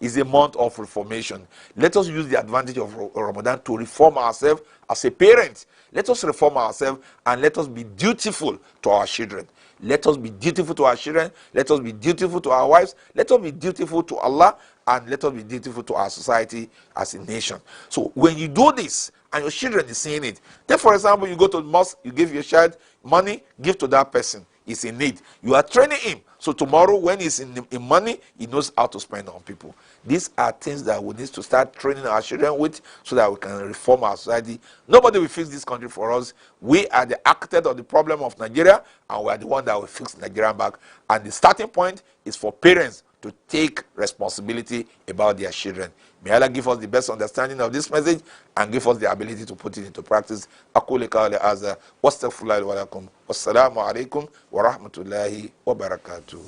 Is a month of reformation. Let us use the advantage of Ramadan to reform ourselves as a parent. Let us reform ourselves and let us be dutiful to our children. Let us be dutiful to our children. Let us be dutiful to our wives. Let us be dutiful to Allah, and let us be dutiful to our society as a nation. So when you do this and your children is seeing it, then for example, you go to the mosque, you give your child money, give to that person. He's in need. You are training him. So tomorrow when he's in money, he knows how to spend on people. These are things that we need to start training our children with so that we can reform our society. Nobody will fix this country for us. We are the architect of the problem of Nigeria, and we are the one that will fix Nigeria back. And the starting point is for parents to take responsibility about their children. May Allah give us the best understanding of this message and give us the ability to put it into practice. Aqulu qawli hadha wastaghfirullahi wa lakum. Wassalamu alaikum wa rahmatullahi wa barakatuh.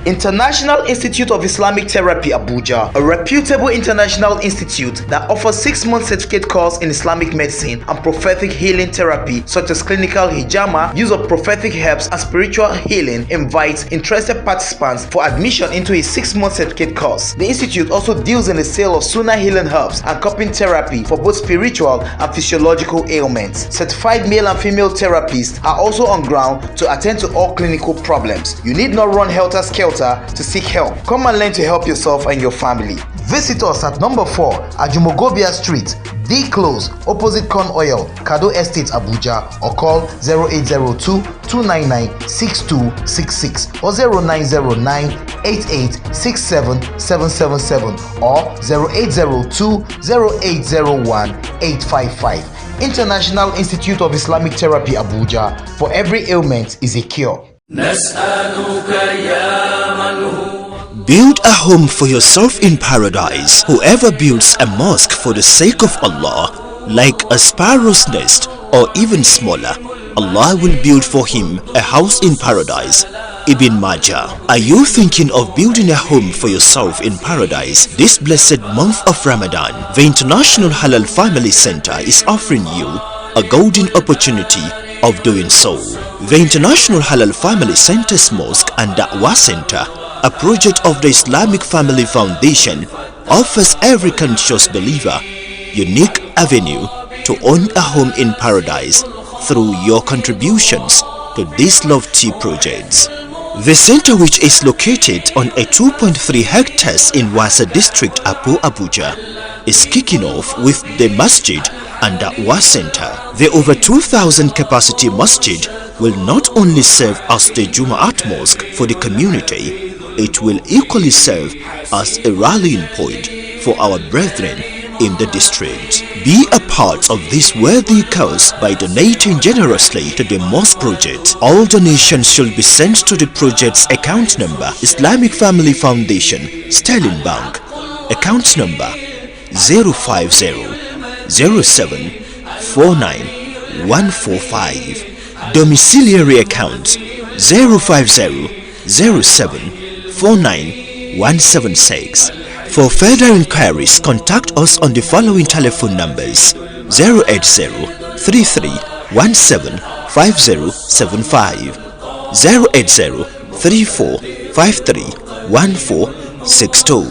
International Institute of Islamic Therapy Abuja, a reputable international institute that offers 6-month certificate course in Islamic medicine and prophetic healing therapy such as clinical hijama, use of prophetic herbs and spiritual healing, invites interested participants for admission into a 6-month certificate course. The institute also deals in the sale of Sunnah healing herbs and cupping therapy for both spiritual and physiological ailments. Certified male and female therapists are also on ground to attend to all clinical problems. You need not run helter-skelter to seek help. Come and learn to help yourself and your family. Visit us at number 4 Ajumogobia Street, D Close, opposite Corn Oil, Kado Estate, Abuja, or call 0802-299-6266 or 0909-8867-777 or 0802-0801-855. International Institute of Islamic Therapy Abuja. For every ailment is a cure. Build a home for yourself in paradise. Whoever builds a mosque for the sake of Allah, like a sparrow's nest or even smaller, Allah will build for him a house in paradise. Ibn Majah. Are you thinking of building a home for yourself in paradise this blessed month of Ramadan? The International Halal Family Center is offering you a golden opportunity of doing so. The International Halal Family Center's Mosque and Da'wah Center, a project of the Islamic Family Foundation, offers every conscious believer unique avenue to own a home in paradise through your contributions to these lofty projects. The center, which is located on a 2.3 hectares in Wasa district, Abuja, is kicking off with the masjid and Da'wah Center. The over 2,000 capacity masjid will not only serve as the Jum'at mosque for the community, it will equally serve as a rallying point for our brethren in the district. Be a part of this worthy cause by donating generously to the mosque project. All donations should be sent to the project's account number, Islamic Family Foundation, Sterling Bank, account number 050-07-49-145, domiciliary account 050-07-49-176. For further inquiries, contact us on the following telephone numbers: 080-3317-5075, 080-3453-1462,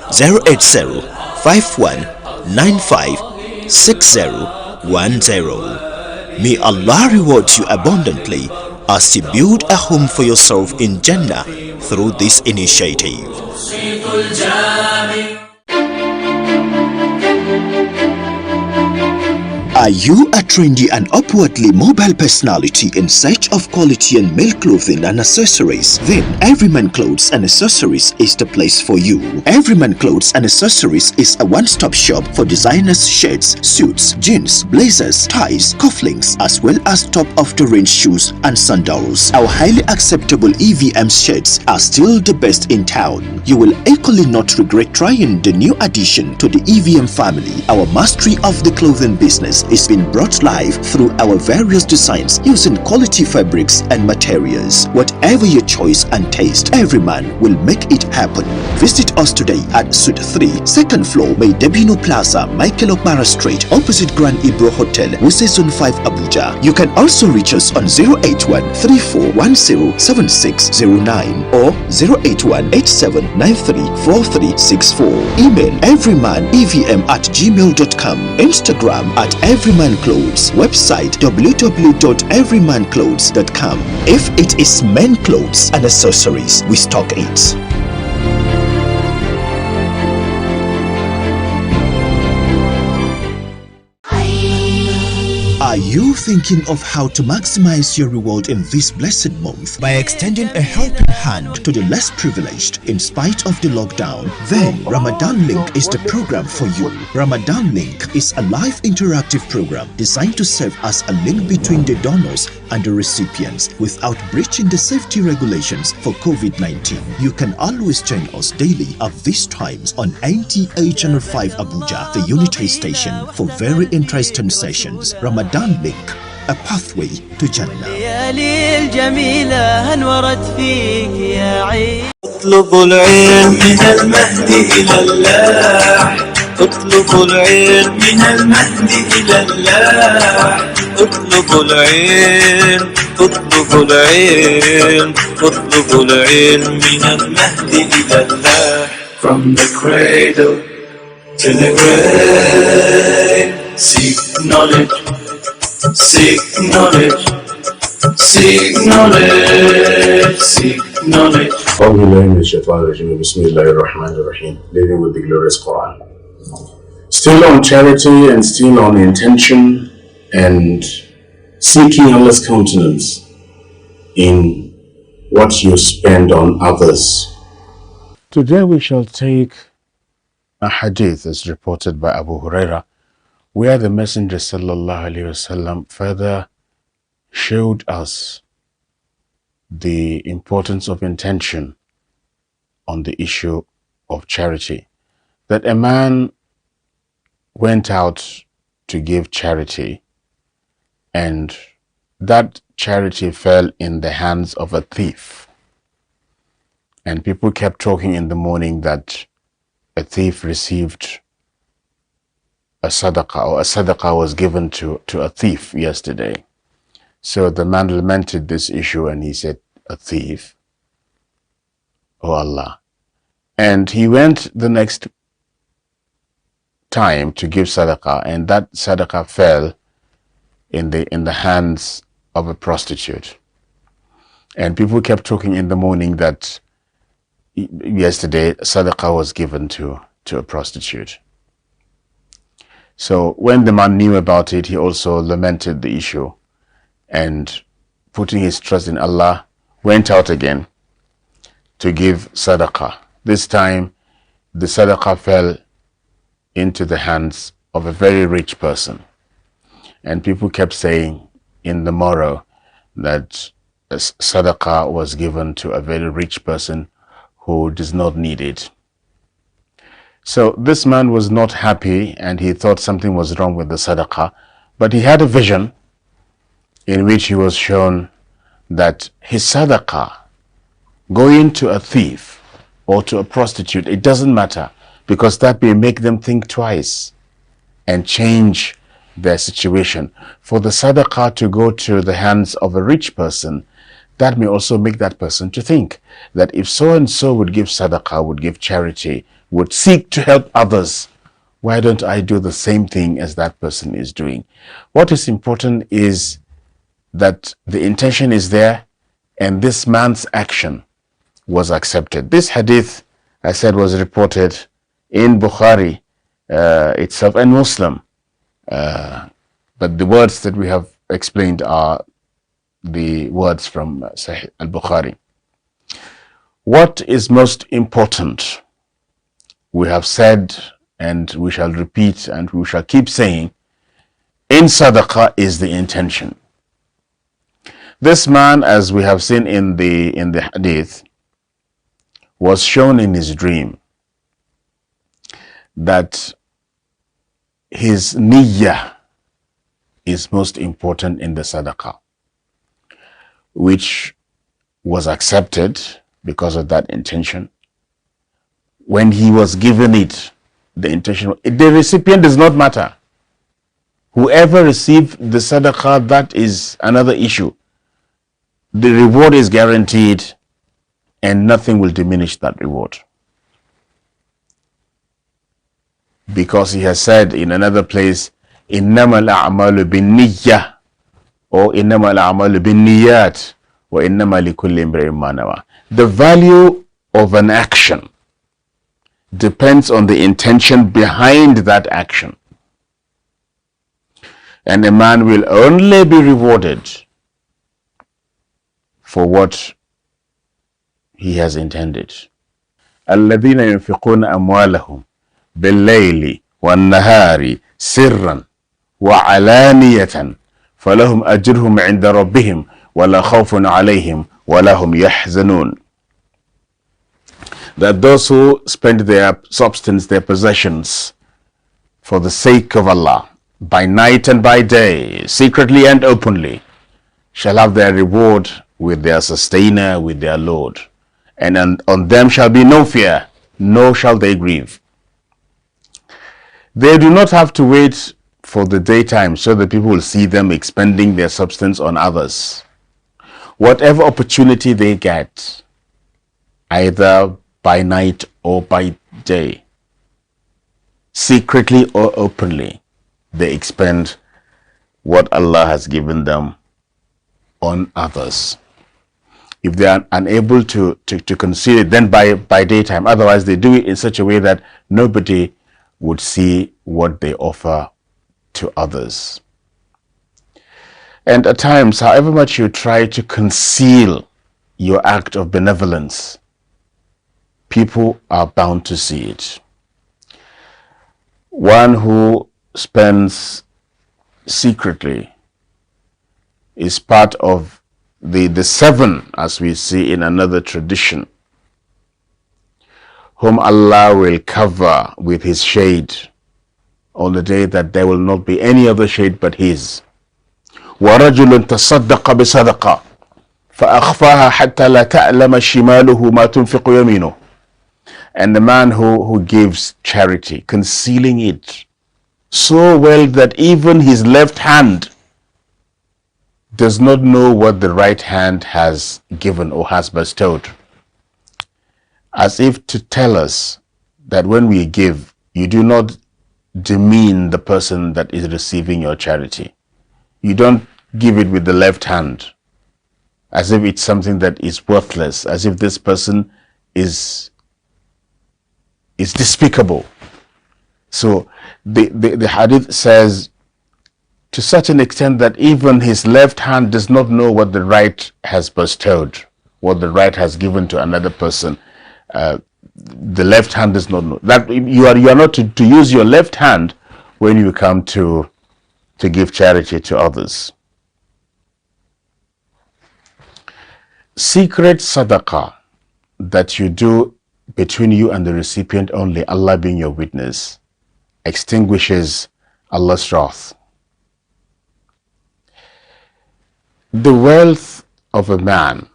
080-5195-6010. May Allah reward you abundantly as you build a home for yourself in Jannah through this initiative. Are you a trendy and upwardly mobile personality in search of quality and male clothing and accessories? Then Everyman Clothes and Accessories is the place for you. Everyman Clothes and Accessories is a one-stop shop for designers' shirts, suits, jeans, blazers, ties, cufflinks, as well as top-of-the-range shoes and sandals. Our highly acceptable EVM shirts are still the best in town. You will equally not regret trying the new addition to the EVM family. Our mastery of the clothing business is being brought live through our various designs using quality fabrics and materials. Whatever your choice and taste, Everyman will make it happen. Visit us today at Suite 3, 2nd floor, Maydebino Plaza, Michael Okmara Street, opposite Grand Ibro Hotel, Wuse Zone 5, Abuja. You can also reach us on 081-3410-7609 or 081-8793-4364. Email everymanevm@gmail.com. Instagram at Everyman Clothes. Website www.everymanclothes.com. If it is men clothes and accessories, we stock it. Are you thinking of how to maximize your reward in this blessed month by extending a helping hand to the less privileged in spite of the lockdown? Then Ramadan Link is the program for you. Ramadan Link is a live interactive program designed to serve as a link between the donors and the recipients without breaching the safety regulations for COVID-19. You can always join us daily at these times on NTA Channel 5 Abuja, the Unity Station, for very interesting sessions. Ramadan Link, a pathway to Jannah. اطلب العلم من المهد إلى الله، اطلب العلم من المهد إلى الله، اطلب العلم، اطلب العلم، اطلب العلم من المهد إلى الله. From the cradle to the grave, seek knowledge, seek knowledge, seek knowledge, seek knowledge. Living with the glorious Quran. Still on charity and still on intention and seeking Allah's countenance in what you spend on others. Today we shall take a hadith as reported by Abu Huraira, where the Messenger ﷺ further showed us the importance of intention on the issue of charity. That a man went out to give charity, and that charity fell in the hands of a thief. And people kept talking in the morning that a thief received a sadaqah, or a sadaqah was given to a thief yesterday. So the man lamented this issue and he said, a thief? Oh Allah. And he went the next time to give sadaqah, and that sadaqah fell in the hands of a prostitute. And people kept talking in the morning that yesterday sadaqah was given to a prostitute. So when the man knew about it, he also lamented the issue, and putting his trust in Allah, went out again to give sadaqah. This time the sadaqah fell into the hands of a very rich person. And people kept saying in the morrow that sadaqah was given to a very rich person who does not need it. So this man was not happy and he thought something was wrong with the sadaqah, but he had a vision in which he was shown that his sadaqah, going to a thief or to a prostitute, it doesn't matter, because that may make them think twice and change their situation. For the sadaqah to go to the hands of a rich person, that may also make that person to think that if so and so would give sadaqah, would give charity, would seek to help others, why don't I do the same thing as that person is doing? What is important is that the intention is there and this man's action was accepted. This hadith, I said, was reported in Bukhari itself and Muslim. But the words that we have explained are the words from Sahih al-Bukhari. What is most important, we have said and we shall repeat and we shall keep saying, in sadaqah is the intention. This man, as we have seen in the hadith, was shown in his dream that his niyyah is most important in the sadaqah, which was accepted because of that intention. When he was given it, the intention, the recipient does not matter. Whoever received the sadaqah, that is another issue. The reward is guaranteed and nothing will diminish that reward. Because he has said in another place, إِنَّمَا الْأَعْمَالُ بِالنِّيَّةِ or إِنَّمَا الْأَعْمَالُ بِالنِّيَّاتِ وَإِنَّمَا لِكُلِّ امْرِئٍ مَّا نَوَىٰ. The value of an action depends on the intention behind that action. And a man will only be rewarded for what he has intended. الذين ينفقون أموالهم بالليل والنهار سرا وعلانية فلهم أجرهم عند ربهم ولا خوف عليهم ولا هم يحزنون. That those who spend their substance, their possessions, for the sake of Allah, by night and by day, secretly and openly, shall have their reward with their sustainer, with their Lord. And on them shall be no fear, nor shall they grieve. They do not have to wait for the daytime so that people will see them expending their substance on others. Whatever opportunity they get, either by night or by day, secretly or openly, they expend what Allah has given them on others. If they are unable to conceal it, then by daytime. Otherwise, they do it in such a way that nobody would see what they offer to others. And at times, however much you try to conceal your act of benevolence, people are bound to see it. One who spends secretly is part of the seven, as we see in another tradition, whom Allah will cover with his shade on the day that there will not be any other shade but his. وَرَجُلٌ تَصَدَّقَ بِصَدَقَةٍ فَأَخْفَاهَا حَتَّى لَا تَعْلَمَ شِمَالُهُ مَا تُنْفِقُ يَمِينُهُ. And the man who gives charity, concealing it so well that even his left hand does not know what the right hand has given or has bestowed. As if to tell us that when we give, you do not demean the person that is receiving your charity. You don't give it with the left hand, as if it's something that is worthless, as if this person is despicable. So the hadith says, to such an extent that even his left hand does not know what the right has bestowed, what the right has given to another person. The left hand does not know. That you are not to use your left hand when you come to give charity to others. Secret sadaqah that you do between you and the recipient only, Allah being your witness, extinguishes Allah's wrath. The wealth of a man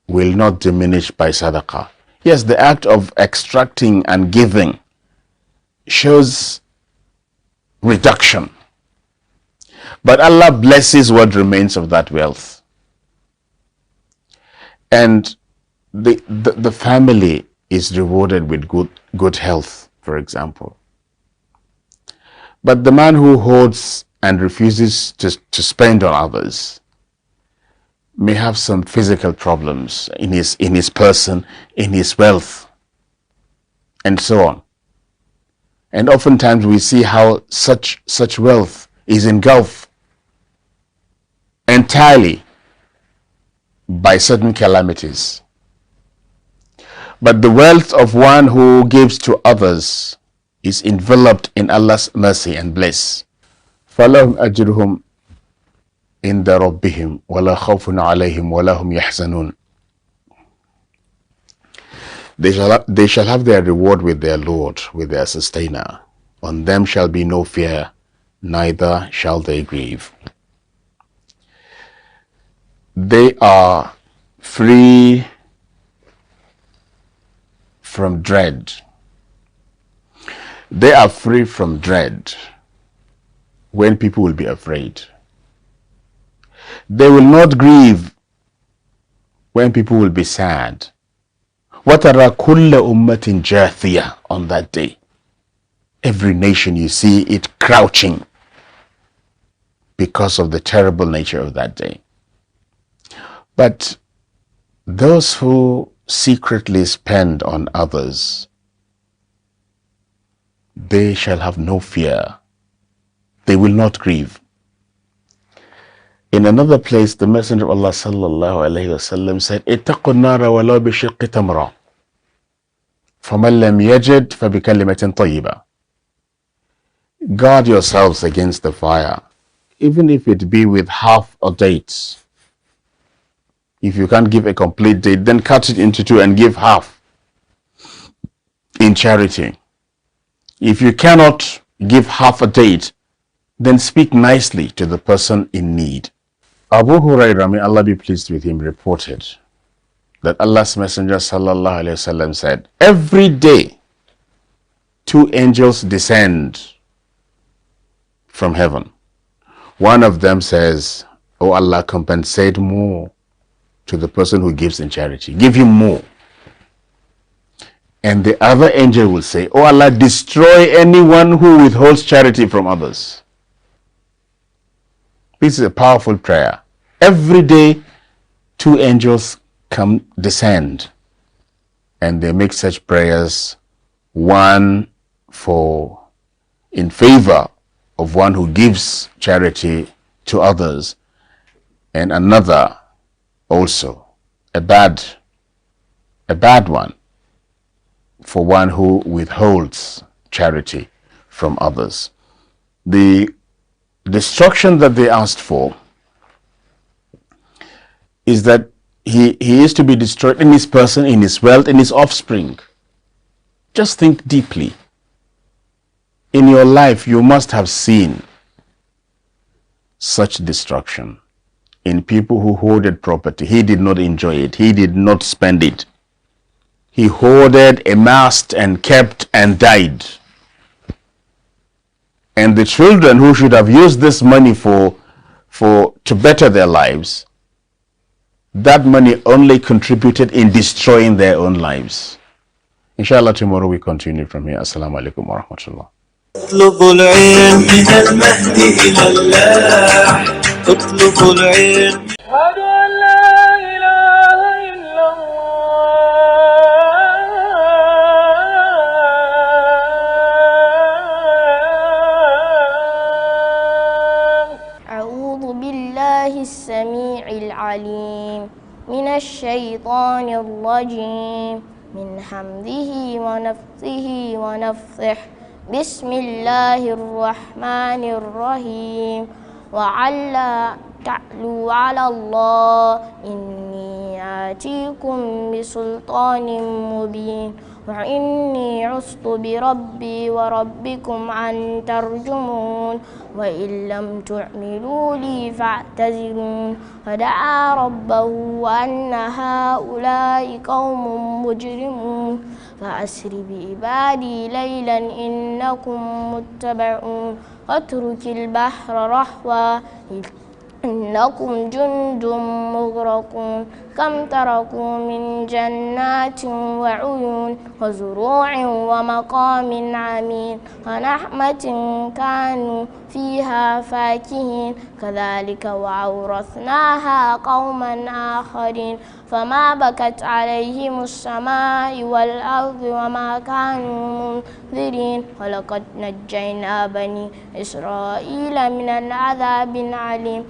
will not diminish by sadaqah. Yes, the act of extracting and giving shows reduction, but Allah blesses what remains of that wealth, and the family is rewarded with good health, for example. But the man who hoards and refuses to spend on others may have some physical problems in his person, in his wealth, and so on. And oftentimes we see how such wealth is engulfed entirely by certain calamities. But the wealth of one who gives to others is enveloped in Allah's mercy and bliss. فَلَهُمْ أَجْرُهُمْ عِنْدَ رَبِّهِمْ وَلَا خَوْفٌ عَلَيْهِمْ وَلَا هُمْ يَحْزَنُونَ. They shall have their reward with their Lord, with their sustainer. On them shall be no fear, neither shall they grieve. They are free from dread. They are free from dread when people will be afraid. They will not grieve when people will be sad. وَتَرَى كُلَّ أُمَّةٍ جَاثِيَةٍ. On that day, every nation, you see it crouching because of the terrible nature of that day. But those who secretly spend on others, they shall have no fear. They will not grieve. In another place, the Messenger of Allah sallallahu alaihi wasallam said, "Ittaqu an-nara walau bi shiqqi tamra, faman lam yajid fa bi kalimatin tayyiba." Guard yourselves against the fire, even if it be with half a date. If you can't give a complete date, then cut it into two and give half in charity. If you cannot give half a date, then speak nicely to the person in need. Abu Hurairah, may Allah be pleased with him, reported that Allah's Messenger sallallahu alaihi wasallam said, every day 2 angels descend from heaven. One of them says, "Oh Allah, compensate more to the person who gives in charity. Give him more." And the other angel will say, "Oh Allah, destroy anyone who withholds charity from others." This is a powerful prayer. Every day 2 angels descend, and they make such prayers, one in favor of one who gives charity to others, and another also, a bad one, for one who withholds charity from others. The destruction that they asked for is that he is to be destroyed in his person, in his wealth, in his offspring. Just think deeply. In your life, you must have seen such destruction in people who hoarded property. He did not enjoy it. He did not spend it. He hoarded, amassed, and kept, and died. And the children who should have used this money to better their lives, that money only contributed in destroying their own lives. Inshallah, tomorrow we continue from here. Assalamu alaikum wa rahmatullah. اطلبوا العلم من المهد إلى اللاح اطلبوا العلم أشهد أن لا إله إلا الله. أعوذ بالله السميع العليم من الشيطان الرجيم من حمده ونفثه ونفثه بسم الله الرحمن الرحيم وعلى تعلوا على الله إني آتيكم بسلطان مبين وإني عصت بربي وربكم أن ترجمون وإن لم تعملوا لي فاعتزلون فدعا ربه أن هؤلاء قوم مجرمون فأسر بعبادي ليلا إنكم متبعون واترك البحر رهوا إنكم جند مغرقون كم تركوا من جنات وعيون وزروع ومقام عمين ونعمة كانوا فيها فاكهين كذلك وأورثناها قوما آخرين فما بكت عليهم السماء والأرض وما كانوا منذرين ولقد نجينا بني إسرائيل من العذاب العليم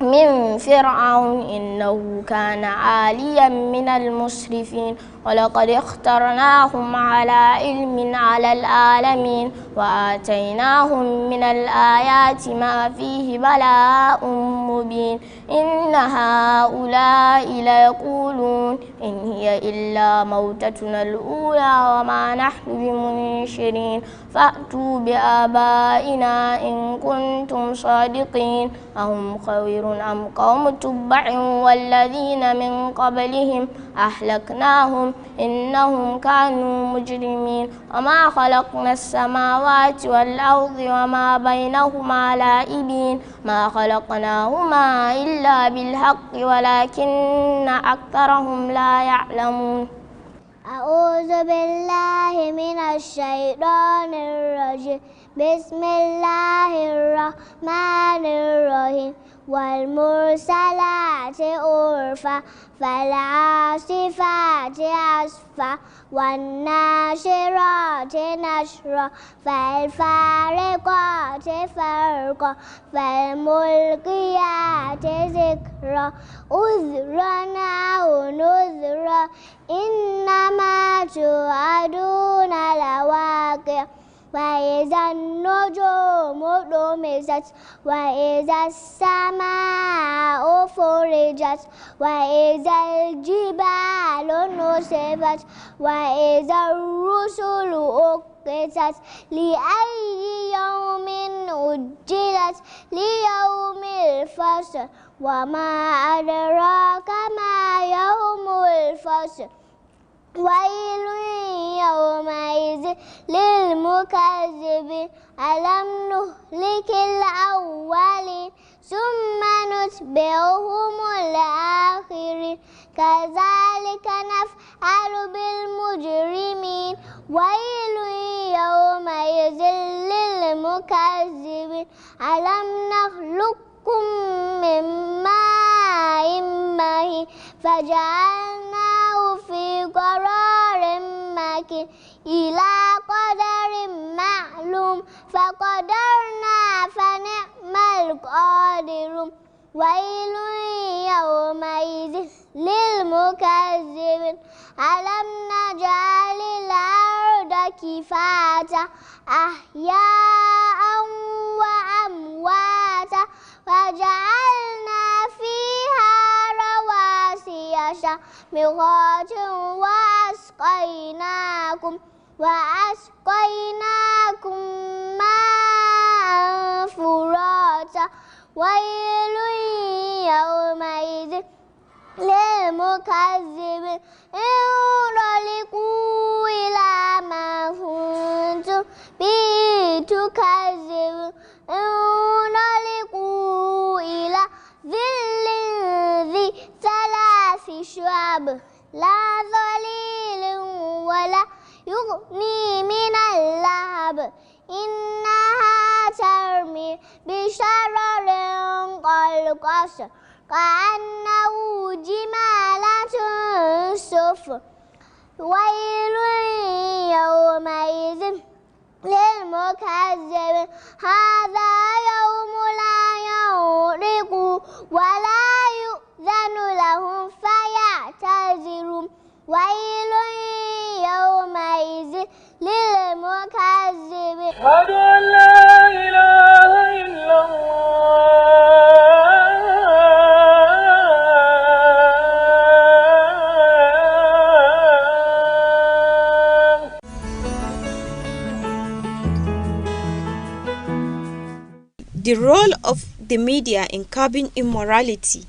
من فرعون إنه كان عاليا من المسرفين ولقد اخترناهم على علم على العالمين وآتيناهم من الآيات ما فيه بلاء مبين إن هؤلاء ليقولون إن هي إلا موتتنا الأولى وما نحن بمنشرين فأتوا بآبائنا إن كنتم صادقين أهم خير أم قوم تبع والذين من قبلهم أهلكناهم إنهم كانوا مجرمين وما خلقنا السماوات والأرض وما بينهما لاعبين ما خلقناهما إلا بالحق ولكن أكثرهم لا يعلمون أعوذ بالله من الشيطان الرجيم بسم الله الرحمن الرحيم والمرسلات عرفا فالعاصفات عصفا والناشرات نشرا فالفارقات فرقا فالملقيات ذكرا عذرا أو نذرا إنما توعدون لواقع وإذا النجوم طمست وإذا السماء فرجت وإذا الجبال نصفت وإذا الرسل أقتت لأي يوم أجلت ليوم الفصل وما أدراك ما يوم الفصل ويل يومئذ للمكذبين ألم نهلك الأولين ثم نتبعهم الآخرين كذلك نفعل بالمجرمين ويل يومئذ للمكذبين ألم نخلقكم من ماء مهين فجعلناه في قرار مكين إلى قدر معلوم فقدرنا فنعم القادرون ويل يومئذ للمكذبين ألم نجعل الأرض كفاتا أحياء وأمواتا وجعلنا فيها رواسي شامخات وأسقيناكم ماء فراتا ويل يومئذ للمكذبين انطلقوا إلى ما كنتم به تكذبون انطلقوا إلى ظل ذي ثلاث شعب لا ظليل ولا يغني من اللهب إنها ترمي بشرر كالقصر كأنه جمالة صفر ويل يومئذ للمكذبين هذا يوم لا ينطقون ولا يؤذن لهم فيعتذرون ويل يومئذ للمكذبين أشهد أن لا إله إلا The role of the media in curbing immorality.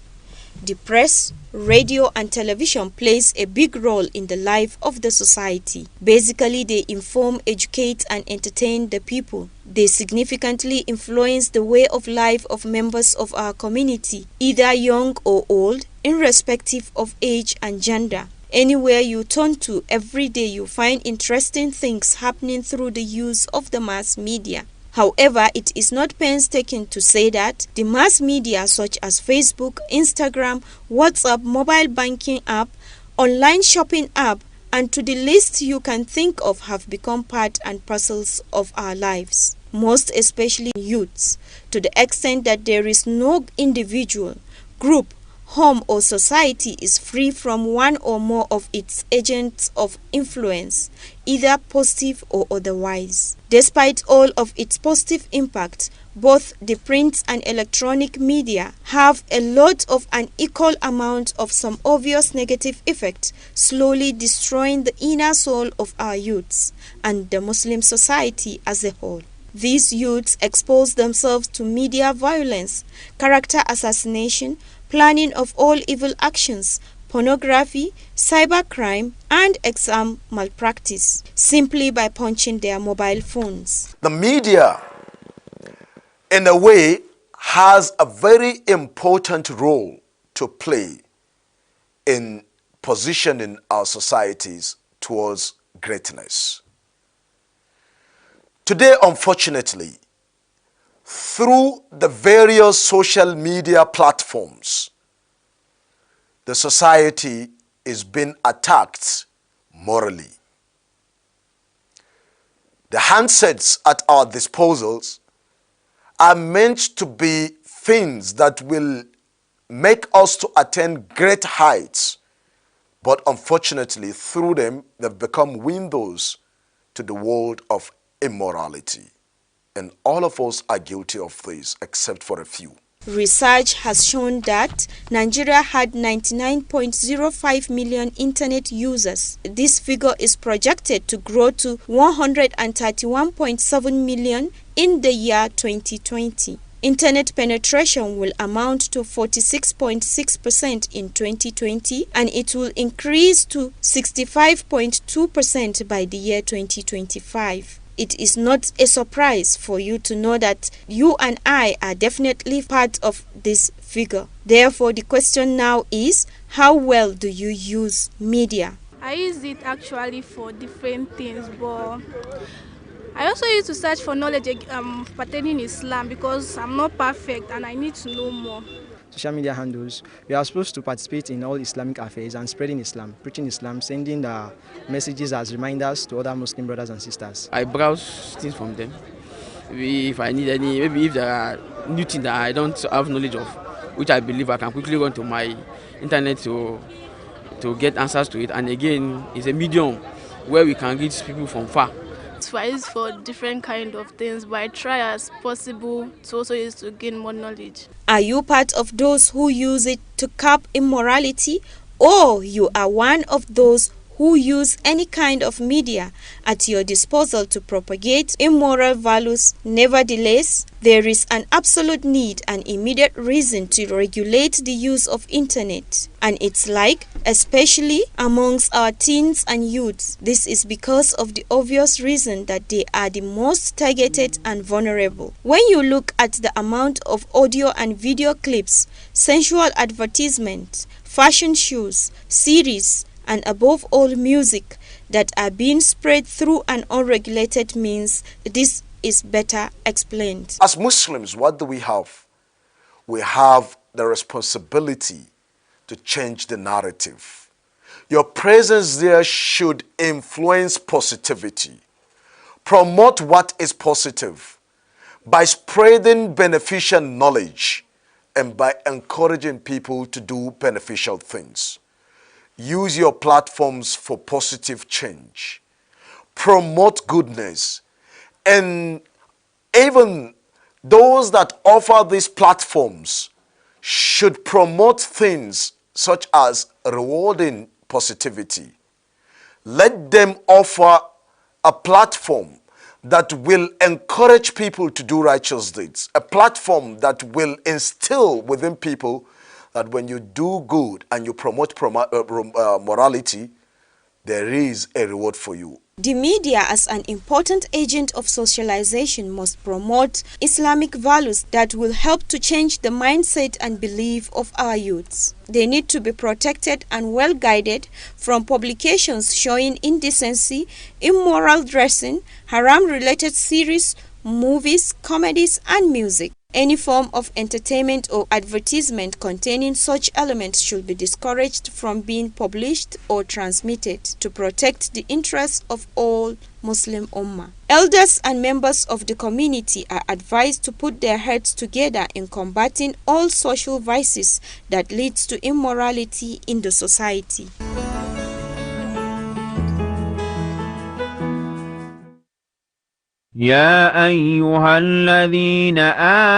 The press, radio and television plays a big role in the life of the society. Basically, they inform, educate and entertain the people. They significantly influence the way of life of members of our community, either young or old, irrespective of age and gender. Anywhere you turn to every day you find interesting things happening through the use of the mass media. However, it is not painstaking to say that the mass media such as Facebook, Instagram, WhatsApp, mobile banking app, online shopping app, and to the list you can think of have become part and parcels of our lives, most especially youths, to the extent that there is no individual, group, home or society is free from one or more of its agents of influence, either positive or otherwise. Despite all of its positive impact, both the print and electronic media have a lot of an equal amount of some obvious negative effect, slowly destroying the inner soul of our youths and the Muslim society as a whole. These youths expose themselves to media violence, character assassination, planning of all evil actions, pornography, cybercrime, and exam malpractice, simply by punching their mobile phones. The media, in a way, has a very important role to play in positioning our societies towards greatness. Today, unfortunately, through the various social media platforms, the society is being attacked morally. The handsets at our disposals are meant to be things that will make us to attain great heights, but unfortunately through them they've become windows to the world of immorality. And all of us are guilty of this except for a few. Research has shown that Nigeria had 99.05 million internet users. This figure is projected to grow to 131.7 million in the year 2020. Internet penetration will amount to 46.6% in 2020 and it will increase to 65.2% by the year 2025. It is not a surprise for you to know that you and I are definitely part of this figure. Therefore, the question now is, how well do you use media? I use it actually for different things, but I also use to search for knowledge pertaining Islam because I'm not perfect and I need to know more. Social media handles, we are supposed to participate in all Islamic affairs and spreading Islam, preaching Islam, sending the messages as reminders to other Muslim brothers and sisters. I browse things from them. If I need any, maybe if there are new things that I don't have knowledge of, which I believe I can quickly run to my internet to get answers to it. And again, it's a medium where we can reach people from far. I use for different kind of things, but I try as possible to also use to gain more knowledge. Are you part of those who use it to curb immorality, or you are one of those who use any kind of media at your disposal to propagate immoral values? Nevertheless, there is an absolute need and immediate reason to regulate the use of internet. And it's like, especially amongst our teens and youths, this is because of the obvious reason that they are the most targeted and vulnerable. When you look at the amount of audio and video clips, sensual advertisements, fashion shows, series, and above all music that are being spread through an unregulated means, this is better explained. As Muslims, what do we have? We have the responsibility to change the narrative. Your presence there should influence positivity. Promote what is positive by spreading beneficial knowledge and by encouraging people to do beneficial things. Use your platforms for positive change. Promote goodness. And even those that offer these platforms should promote things such as rewarding positivity. Let them offer a platform that will encourage people to do righteous deeds, a platform that will instill within people that when you do good and you promote morality, there is a reward for you. The media, as an important agent of socialization, must promote Islamic values that will help to change the mindset and belief of our youths. They need to be protected and well guided from publications showing indecency, immoral dressing, haram-related series, movies, comedies, and music. Any form of entertainment or advertisement containing such elements should be discouraged from being published or transmitted to protect the interests of all Muslim Ummah. Elders and members of the community are advised to put their heads together in combating all social vices that leads to immorality in the society. يا أيها الذين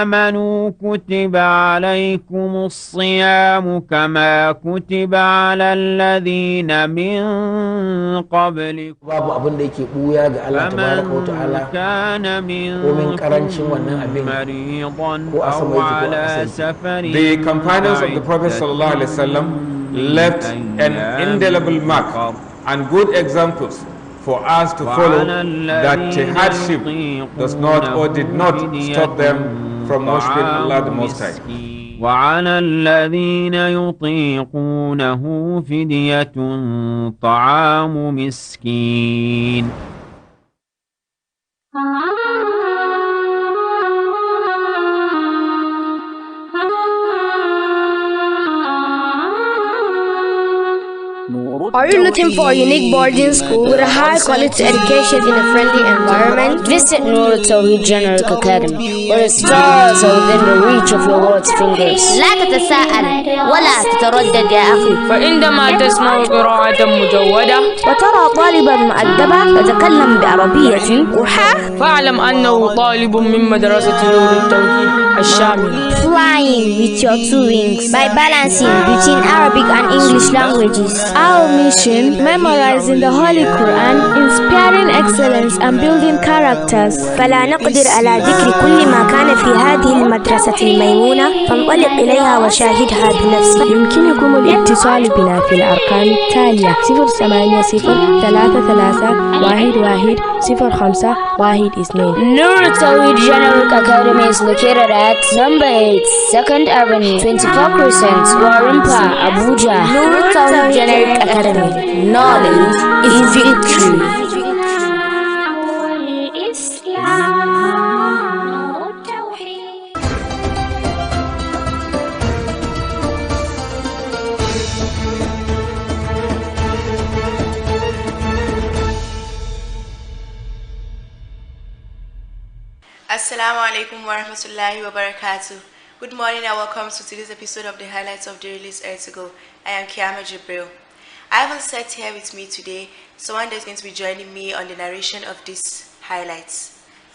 آمنوا كتب عليكم الصيام كما كتب على الذين من قبلكم فمن كان منكم مريضا أو على سفر. The companions of the Prophet ﷺ left an indelible mark and good examples for us to follow, that hardship does not or did not stop them from worshiping Allah the Most High. وعلى الذين يطيقونه فدية طعام مسكين. Are you looking for a unique boarding school with a high-quality education in a friendly environment? Visit Nur Tawhid General Academy, where the stars are within the reach of your Lord's fingers. لا تتساءل ولا تتردد يا أخي، فعندما تسمع قراءة مجودة وترى طالبا مؤدبا يتكلم بعربية قحة، فاعلم أنه طالب من مدرسة نور التوحيد الشاملة. Flying with your two wings by balancing between Arabic and English languages. Our mission: memorizing the Holy Quran, inspiring excellence and building characters. فلا نقدر على ذكر كل ما كان في هذه المدرسة الميمونة، فانطلق إليها وشاهدها بنفسك. يمكنكم الاتصال بنا في الأرقام التالية: 08033110512. Nur Tawhid General Academy is located at number 8, 2nd Avenue, 24 Crescent, Warumpa, Abuja. Nur Tawhid General Academy. Knowledge is victory. Assalamu alaikum wa rahmatullahi wa barakatuh. Good morning and welcome to today's episode of the highlights of the release article. I am Kiama Jibril. I have a set here with me today, someone that's going to be joining me on the narration of these highlights,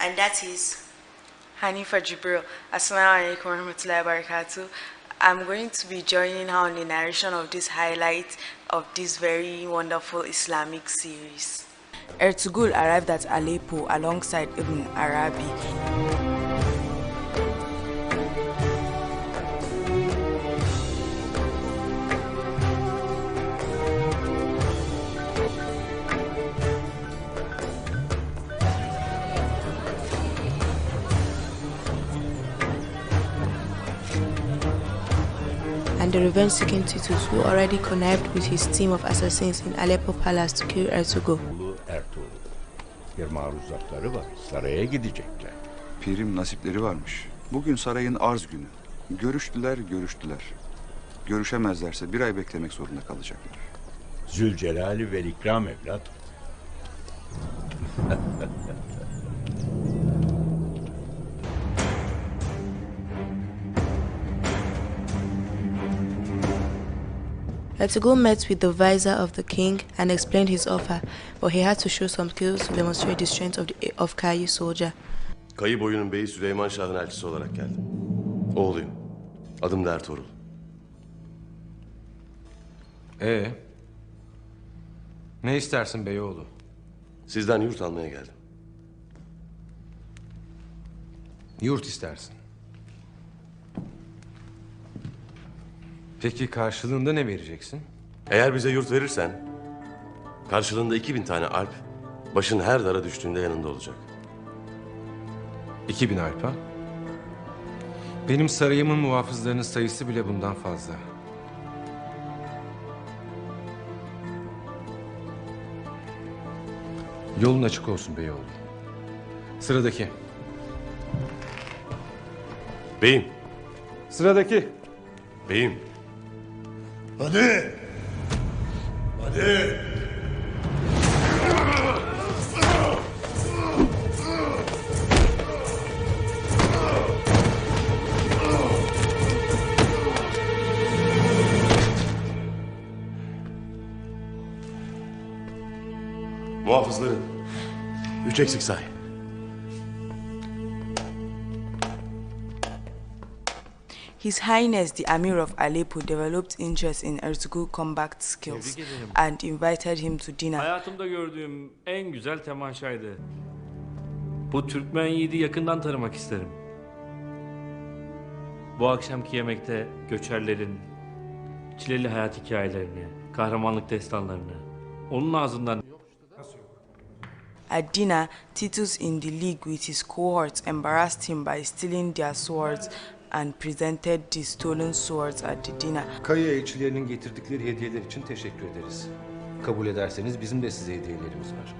and that is Hanifa Jibril. Assalamu alaikum wa rahmatullahi wa barakatuh. I'm going to be joining her on the narration of this highlight of this very wonderful Islamic series. Ertugrul arrived at Aleppo alongside Ibn Arabi. And the revenge-seeking Titus, who already connived with his team of assassins in Aleppo Palace to kill Ertugrul. Bir maruzatları var. Saraya gidecekler. Pirim nasipleri varmış. Bugün sarayın arz günü. Görüştüler. Görüşemezlerse bir ay beklemek zorunda kalacaklar. Zülcelali ve ikram evlat. Ertugrul met with the vizier of the king and explained his offer, but he had to show some skills to demonstrate the strength of Kayi soldier. Kayı boyunun beyi Süleyman Şah'ın elçisi olarak geldim. Oğluyum. Adım da Ertuğrul. Ne istersin beyoğlu? Sizden yurt almaya geldim. Yurt istersin. Peki karşılığında ne vereceksin? Eğer bize yurt verirsen, karşılığında 2000 tane alp, başın her dara düştüğünde yanında olacak. 2000 alpa. Benim sarayımın muhafızlarının sayısı bile bundan fazla. Yolun açık olsun beyoğlu. Sıradaki. Beyim. Sıradaki. Beyim. Hadi. Hadi. Muhafızları 3 eksik say. His Highness the Amir of Aleppo developed interest in Ertugrul combat skills and invited him to dinner. Hayatımda gördüğüm en güzel temaşaydı. Bu Türkmen yiğidi yakından tanımak isterim. Bu akşamki yemekte göçerlerin çileli hayat hikayelerini, kahramanlık destanlarını onun ağzından... At dinner, Titus in the league with his cohorts embarrassed him by stealing their swords and presented the stolen swords at the dinner. Kayı elçilerinin getirdikleri hediyeler için teşekkür ederiz. Kabul ederseniz bizim de size hediyelerimiz var.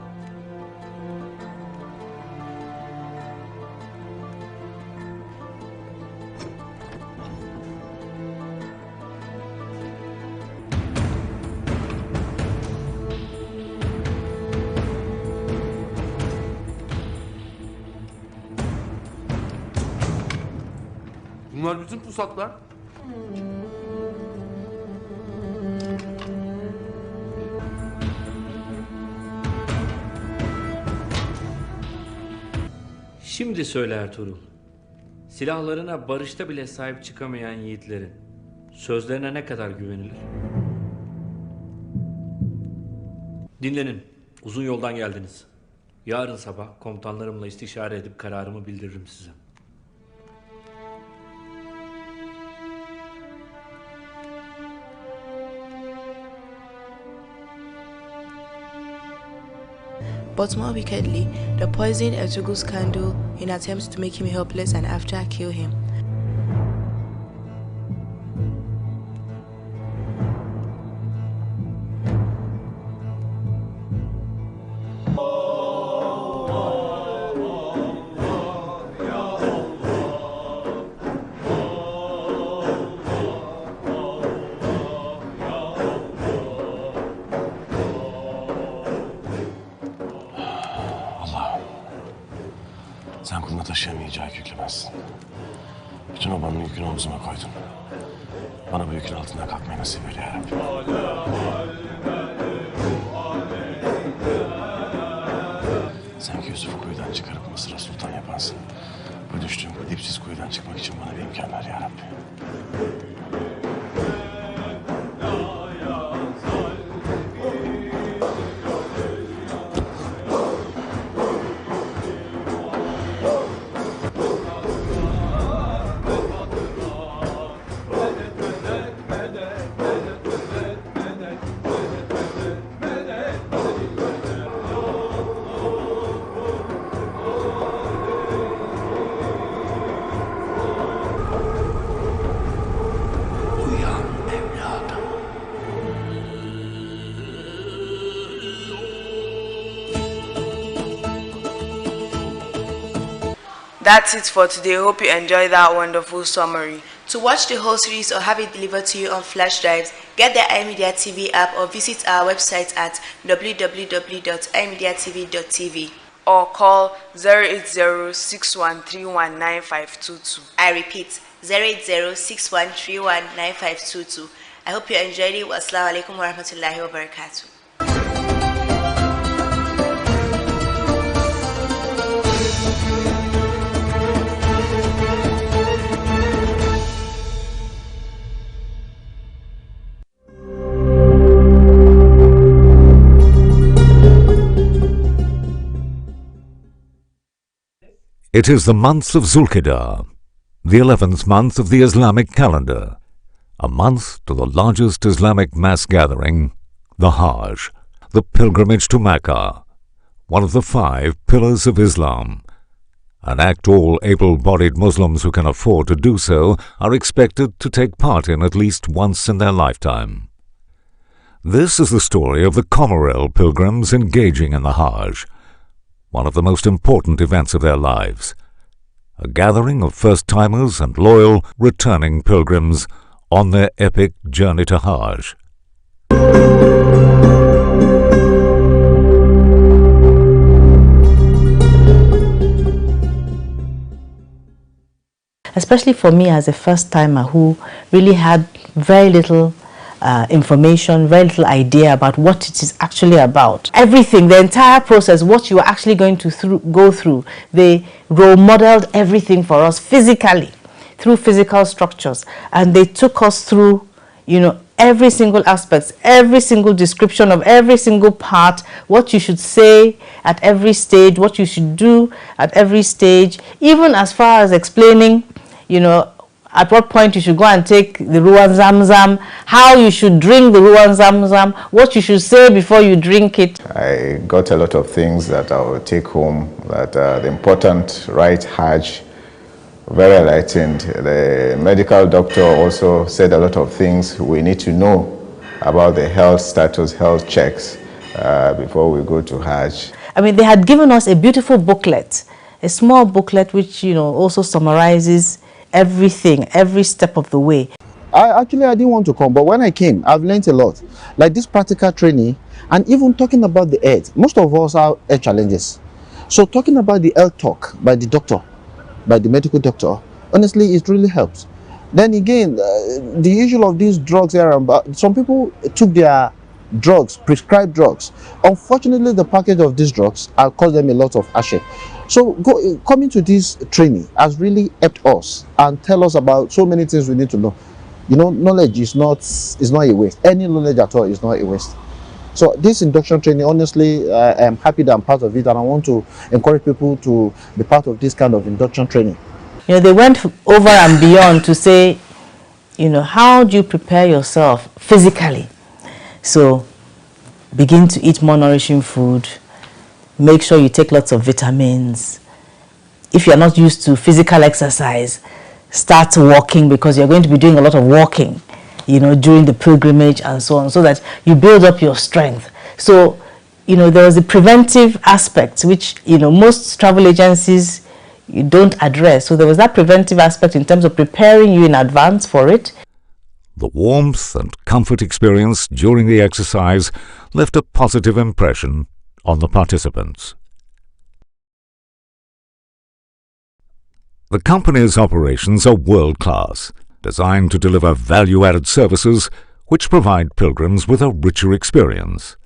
Bunlar bütün pusatlar. Şimdi söyle Ertuğrul. Silahlarına barışta bile sahip çıkamayan yiğitlerin sözlerine ne kadar güvenilir? Dinlenin. Uzun yoldan geldiniz. Yarın sabah komutanlarımla istişare edip kararımı bildiririm size. But more wickedly, they poisoned Ertugrul's candle in attempts to make him helpless and after kill him. Sen kuluna taşıyamayacağı yük yüklemezsin. Bütün obanın yükünü omzuma koydun. Bana bu yükün altından kalkmayı nasip eyle ya Rabbi. Sen ki Yusuf'u kuyudan çıkarıp Mısır'a sultan yapansın. Bu düştüğüm bu dipsiz kuyudan çıkmak için bana bir imkan ver ya Rabbi. That's it for today. Hope you enjoyed that wonderful summary. To watch the whole series or have it delivered to you on flash drives, get the iMedia TV app or visit our website at www.imediatv.tv or call 08061319522. I repeat, 08061319522. I hope you enjoyed it. Wassalamu alaikum wa rahmatullahi wa barakatuh. It is the month of Zulqa'dah, the 11th month of the Islamic calendar, a month to the largest Islamic mass gathering, the Hajj, the pilgrimage to Mecca, one of the 5 pillars of Islam, an act all able-bodied Muslims who can afford to do so are expected to take part in at least once in their lifetime. This is the story of the Comorel pilgrims engaging in the Hajj, one of the most important events of their lives, a gathering of first-timers and loyal, returning pilgrims on their epic journey to Hajj. Especially for me as a first-timer who really had very little information, very little idea about what it is actually about. Everything, the entire process, what you are actually going to go through, they role modeled everything for us physically, through physical structures. And they took us through, you know, every single aspect, every single description of every single part, what you should say at every stage, what you should do at every stage, even as far as explaining, you know, at what point you should go and take the Ruwan Zamzam, how you should drink the Ruwan Zamzam, what you should say before you drink it. I got a lot of things that I will take home, that the important right Hajj, very enlightened. The medical doctor also said a lot of things we need to know about the health status, health checks before we go to Hajj. I mean, they had given us a beautiful booklet, a small booklet which, you know, also summarizes everything, every step of the way. I didn't want to come, but when I came, I've learned a lot. Like this practical training, and even talking about the health. Most of us have health challenges. So talking about the health talk by the doctor, by the medical doctor, honestly, it really helps. Then again, the issue of these drugs here, some people took their drugs, prescribed drugs. Unfortunately, the package of these drugs have caused them a lot of hardship. So coming to this training has really helped us and tell us about so many things we need to know. You know, knowledge is not a waste. Any knowledge at all is not a waste. So this induction training, honestly, I am happy that I'm part of it, and I want to encourage people to be part of this kind of induction training. You know, they went over and beyond to say, you know, how do you prepare yourself physically? So begin to eat more nourishing food. Make sure you take lots of vitamins. If you're not used to physical exercise, start walking, because you're going to be doing a lot of walking, you know, during the pilgrimage and so on, so that you build up your strength. So, you know, there was a preventive aspect which, you know, most travel agencies you don't address. So there was that preventive aspect in terms of preparing you in advance for it. The warmth and comfort experienced during the exercise left a positive impression on the participants. The company's operations are world-class, designed to deliver value-added services which provide pilgrims with a richer experience.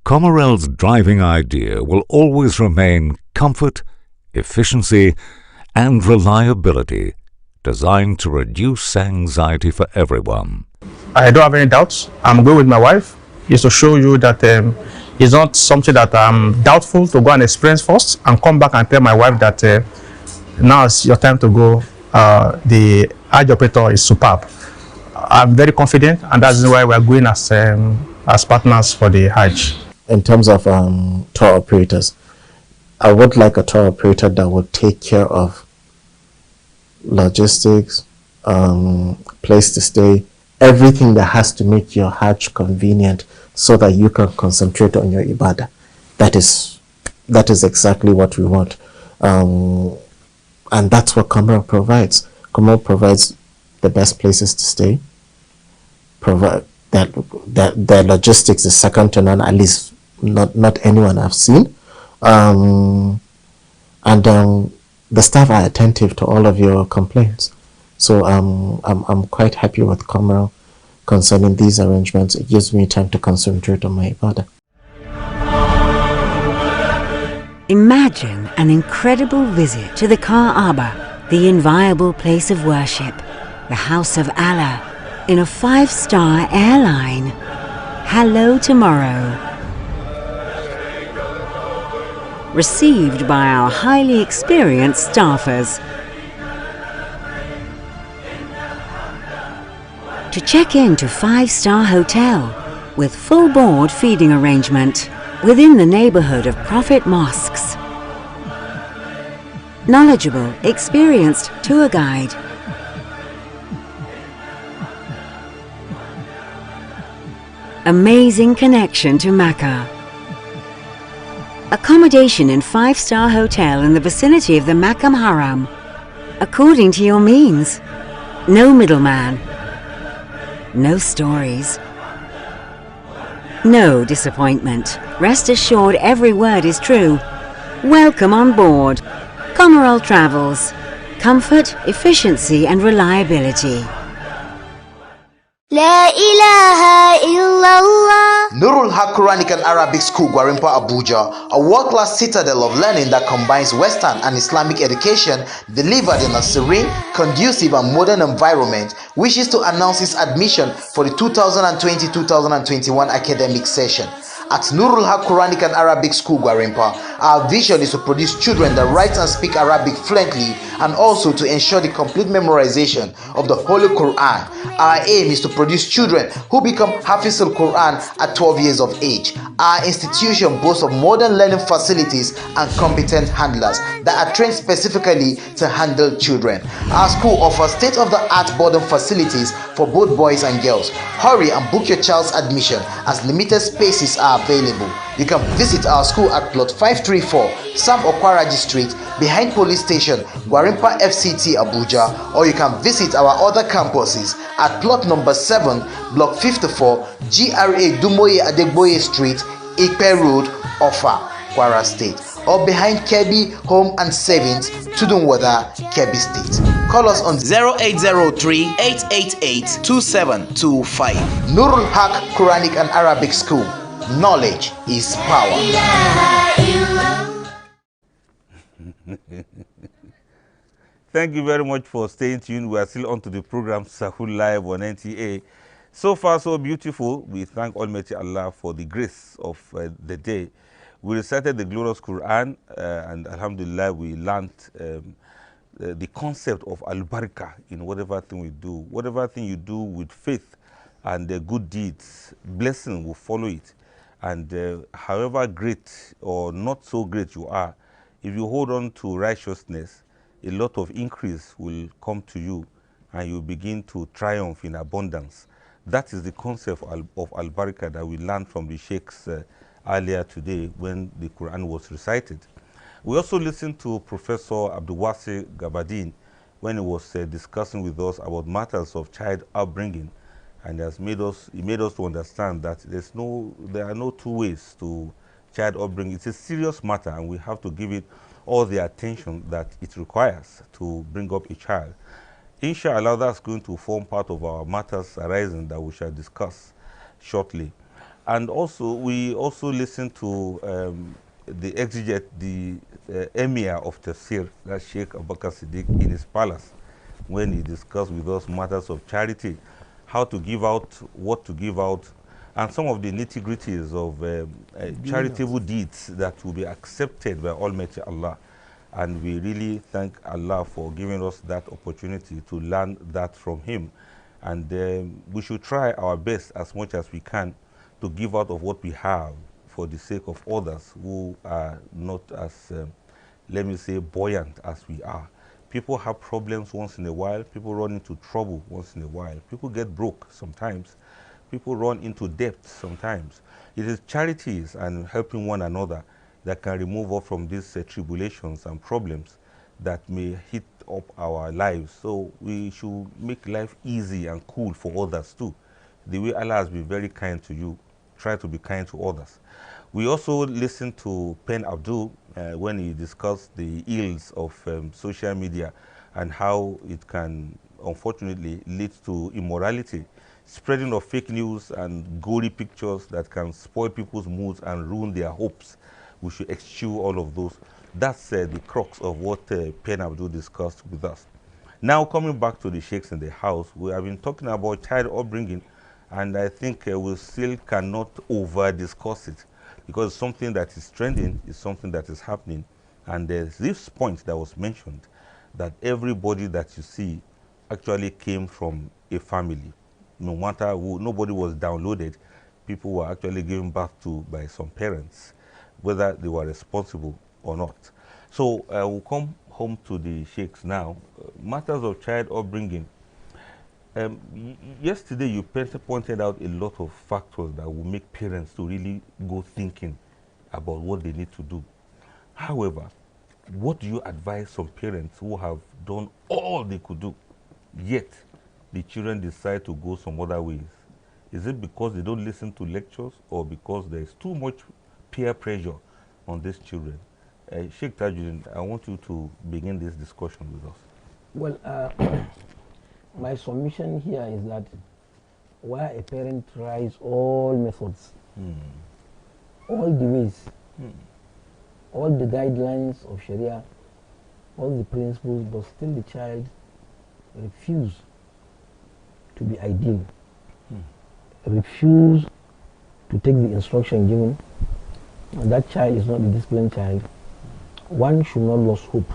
Comorel's driving idea will always remain comfort, efficiency, and reliability, designed to reduce anxiety for everyone. I don't have any doubts. I'm going with my wife. It's to show you that it's not something that I'm doubtful to go and experience first and come back and tell my wife that now it's your time to go. The Hajj operator is superb. I'm very confident, and that's why we're going as partners for the Hajj. In terms of tour operators, I would like a tour operator that would take care of logistics, place to stay, everything that has to make your Hajj convenient so that you can concentrate on your ibadah. That is exactly what we want. And that's what Comorel provides. Comorel provides the best places to stay, provide that their logistics is second to none, at least not anyone I've seen. And the staff are attentive to all of your complaints. So I'm quite happy with Comorel. concerning these arrangements. It gives me time to concentrate on my ibadah. Imagine an incredible visit to the Kaaba, the inviolable place of worship, the house of Allah, in a 5-star airline. Hello tomorrow. Received by our highly experienced staffers. To check in to 5-star hotel with full board feeding arrangement within the neighborhood of Prophet Mosques. Knowledgeable, experienced tour guide. Amazing connection to Mecca. Accommodation in 5-star hotel in the vicinity of the Makam Haram, according to your means. No middleman. No stories. No disappointment. Rest assured every word is true. Welcome on board. Comerol Travels. Comfort, efficiency and reliability. La ilaha illallah. Nurul Haq Quranic and Arabic School, Gwarimpa, Abuja, a world-class citadel of learning that combines Western and Islamic education delivered in a serene, conducive and modern environment, wishes to announce its admission for the 2020-2021 academic session. At Nurul Haq Quranic and Arabic School, Gwarimpa, our vision is to produce children that write and speak Arabic fluently and also to ensure the complete memorization of the Holy Quran. Our aim is to produce children who become Hafiz al-Quran at 12 years of age. Our institution boasts of modern learning facilities and competent handlers that are trained specifically to handle children. Our school offers state-of-the-art boarding facilities for both boys and girls. Hurry and book your child's admission as limited spaces are available. You can visit our school at plot 534 Sam Okwaraji Street behind police station Gwarimpa FCT Abuja, or you can visit our other campuses at plot number 7 block 54 GRA Dumoye Adegboye Street, Ipe Road, Offa, Kwara State, or behind Kebbi Home and Savings, Tudunwada, Kebbi State. Call us on 0803-888-2725. Nurul Haq Quranic and Arabic School. Knowledge is power. Thank you very much for staying tuned. We are still on to the program Sahur Live on NTA. So far, so beautiful. We thank Almighty Allah for the grace of the day. We recited the glorious Quran and Alhamdulillah, we learned the concept of al-barakah in whatever thing we do. Whatever thing you do with faith and good deeds, blessing will follow it. And however great or not so great you are, if you hold on to righteousness, a lot of increase will come to you and you begin to triumph in abundance. That is the concept of al-barakah that we learned from the sheikhs earlier today when the Quran was recited. We also listened to Professor Abdulwasi Gabadin when he was discussing with us about matters of child upbringing, and he made us to understand that there are no two ways to child upbringing. It's a serious matter and we have to give it all the attention that it requires to bring up a child. Inshallah, that's going to form part of our matters arising that we shall discuss shortly. And also, we also listened to the exegete, the emir of Tafsir, that's Sheikh Abubakar Siddiq, in his palace, when he discussed with us matters of charity, how to give out, what to give out, and some of the nitty-gritties of charitable deeds that will be accepted by Almighty Allah. And we really thank Allah for giving us that opportunity to learn that from him. And we should try our best as much as we can to give out of what we have for the sake of others who are not as, let me say, buoyant as we are. People have problems once in a while. People run into trouble once in a while. People get broke sometimes. People run into debt sometimes. It is charities and helping one another that can remove us from these tribulations and problems that may hit up our lives. So we should make life easy and cool for others too. The way Allah has been very kind to you, try to be kind to others. We also listened to Pen Abdul when he discussed the ills of social media and how it can unfortunately lead to immorality. spreading of fake news and gory pictures that can spoil people's moods and ruin their hopes. We should eschew all of those. That's the crux of what Pen Abdul discussed with us. Now, coming back to the sheikhs in the house, we have been talking about child upbringing, and I think we still cannot over-discuss it, because something that is trending is something that is happening. And there's this point that was mentioned, that everybody that you see actually came from a family. No matter who, nobody was downloaded. People were actually given birth to by some parents, whether they were responsible or not. So we'll come home to the sheikhs now. Matters of child upbringing. Yesterday you pointed out a lot of factors that will make parents to really go thinking about what they need to do. However, what do you advise some parents who have done all they could do, yet the children decide to go some other ways? Is it because they don't listen to lectures, or because there is too much peer pressure on these children? Sheikh Tajuddin, I want you to begin this discussion with us. Well, my submission here is that where a parent tries all methods, all the ways, all the guidelines of Sharia, all the principles, but still the child refuse to be ideal, refuse to take the instruction given, and that child is not a disciplined child, one should not lose hope.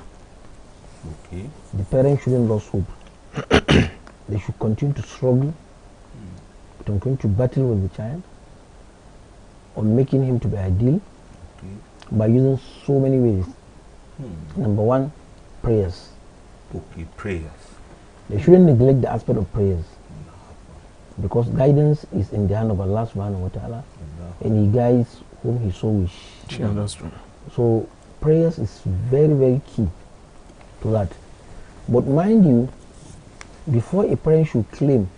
Okay. The parent shouldn't lose hope. They should continue to struggle, to continue to battle with the child on making him to be ideal by using so many ways. Number one, prayers. Okay, prayers. They shouldn't neglect the aspect of prayers, because guidance is in the hand of Allah subhanahu wa ta'ala, and He guides whom He so wish. Yeah, that's true. So prayers is very, very key to that. But mind you, before a parent should claim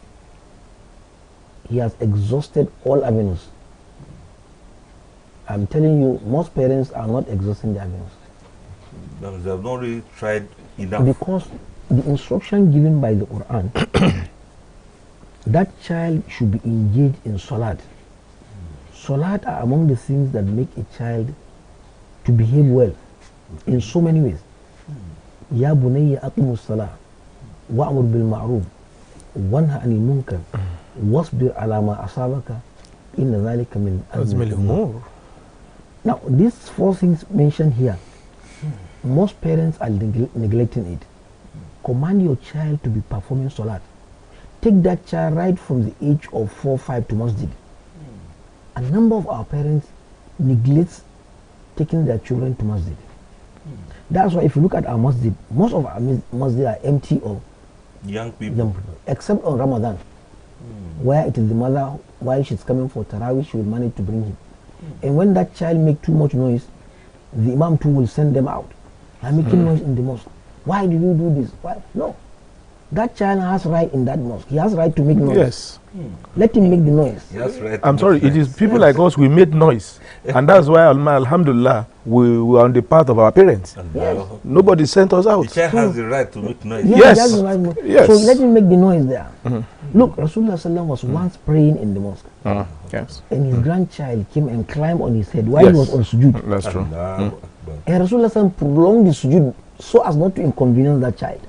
he has exhausted all avenues, I'm telling you, most parents are not exhausting the avenues. They have not really tried enough. Because the instruction given by the Quran, that child should be engaged in salat. Salat are among the things that make a child to behave well in so many ways. Ya bunayya aqimus salah wa'mur bil ma'ruf wanha 'anil munkar wasbir 'ala ma asabaka inna dhalika min azmi al-umur. Now, these four things mentioned here, most parents are neglecting it. Command your child to be performing salat. Take that child right from the age of 4, 5 to masjid. A number of our parents neglect taking their children to masjid. That's why if you look at our masjid, most of our masjid are empty of young people, except on Ramadan, where it is the mother, while she's coming for Tarawih, she will manage to bring him. And when that child make too much noise, the Imam too will send them out. They are making noise in the mosque. Why do you do this? Why? No. That child has right in that mosque. He has right to make noise. Yes. Let him make the noise. Right. I'm sorry, it is people like us, we made noise. And that's why, alhamdulillah, we are on the path of our parents. Yes. Nobody sent us out. The child has the right to make noise. Yes. Yes. So let him make the noise there. Look, Rasulullah Sallam was once praying in the mosque. Yes. And his grandchild came and climbed on his head while he was on sujood. That's true. And Rasulullah Sallam prolonged the sujood so as not to inconvenience that child.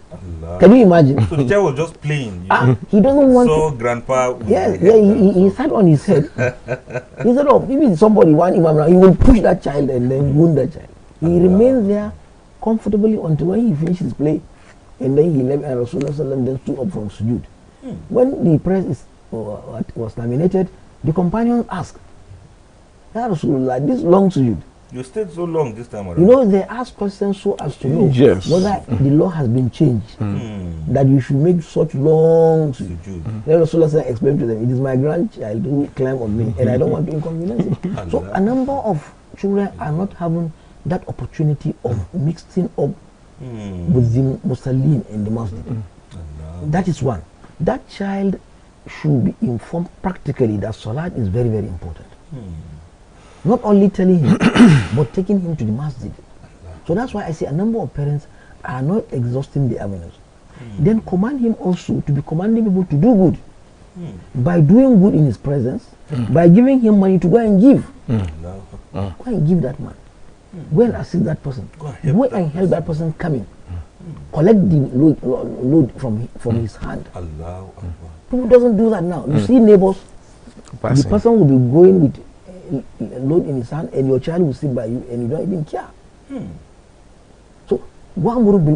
Can you imagine? So the child was just playing. He doesn't want so grandpa. He sat on his head. He said, oh, maybe somebody want him around. He will push that child and then wound that child. He remained there comfortably until when he finished his play. And then he left, and Rasulullah Sallam then stood up from sujood. When the prayer was terminated, the companions asked, Ya Rasulullah, this long sujood, you stayed so long this time around. you know, they ask questions so as to know whether the law has been changed, that you should make such long sujood. Then Rasulullah explained to them, it is my grandchild who climbed on me, and I don't want to inconvenience him. So a number of children are not having that opportunity of mixing up with the Muslim in the masjid. That is one. That child should be informed practically that salat is very, very important. Not only telling him, but taking him to the masjid. So that's why I say a number of parents are not exhausting the avenues. Then command him also to be commanding people to do good. By doing good in his presence, by giving him money to go and give. Go and give that man. Go and assist that person. Go and help that person coming. Collect the load from his hand. People doesn't do that now. You see neighbors, the person will be going with a load in his hand and your child will sit by you and you don't even care. So one would be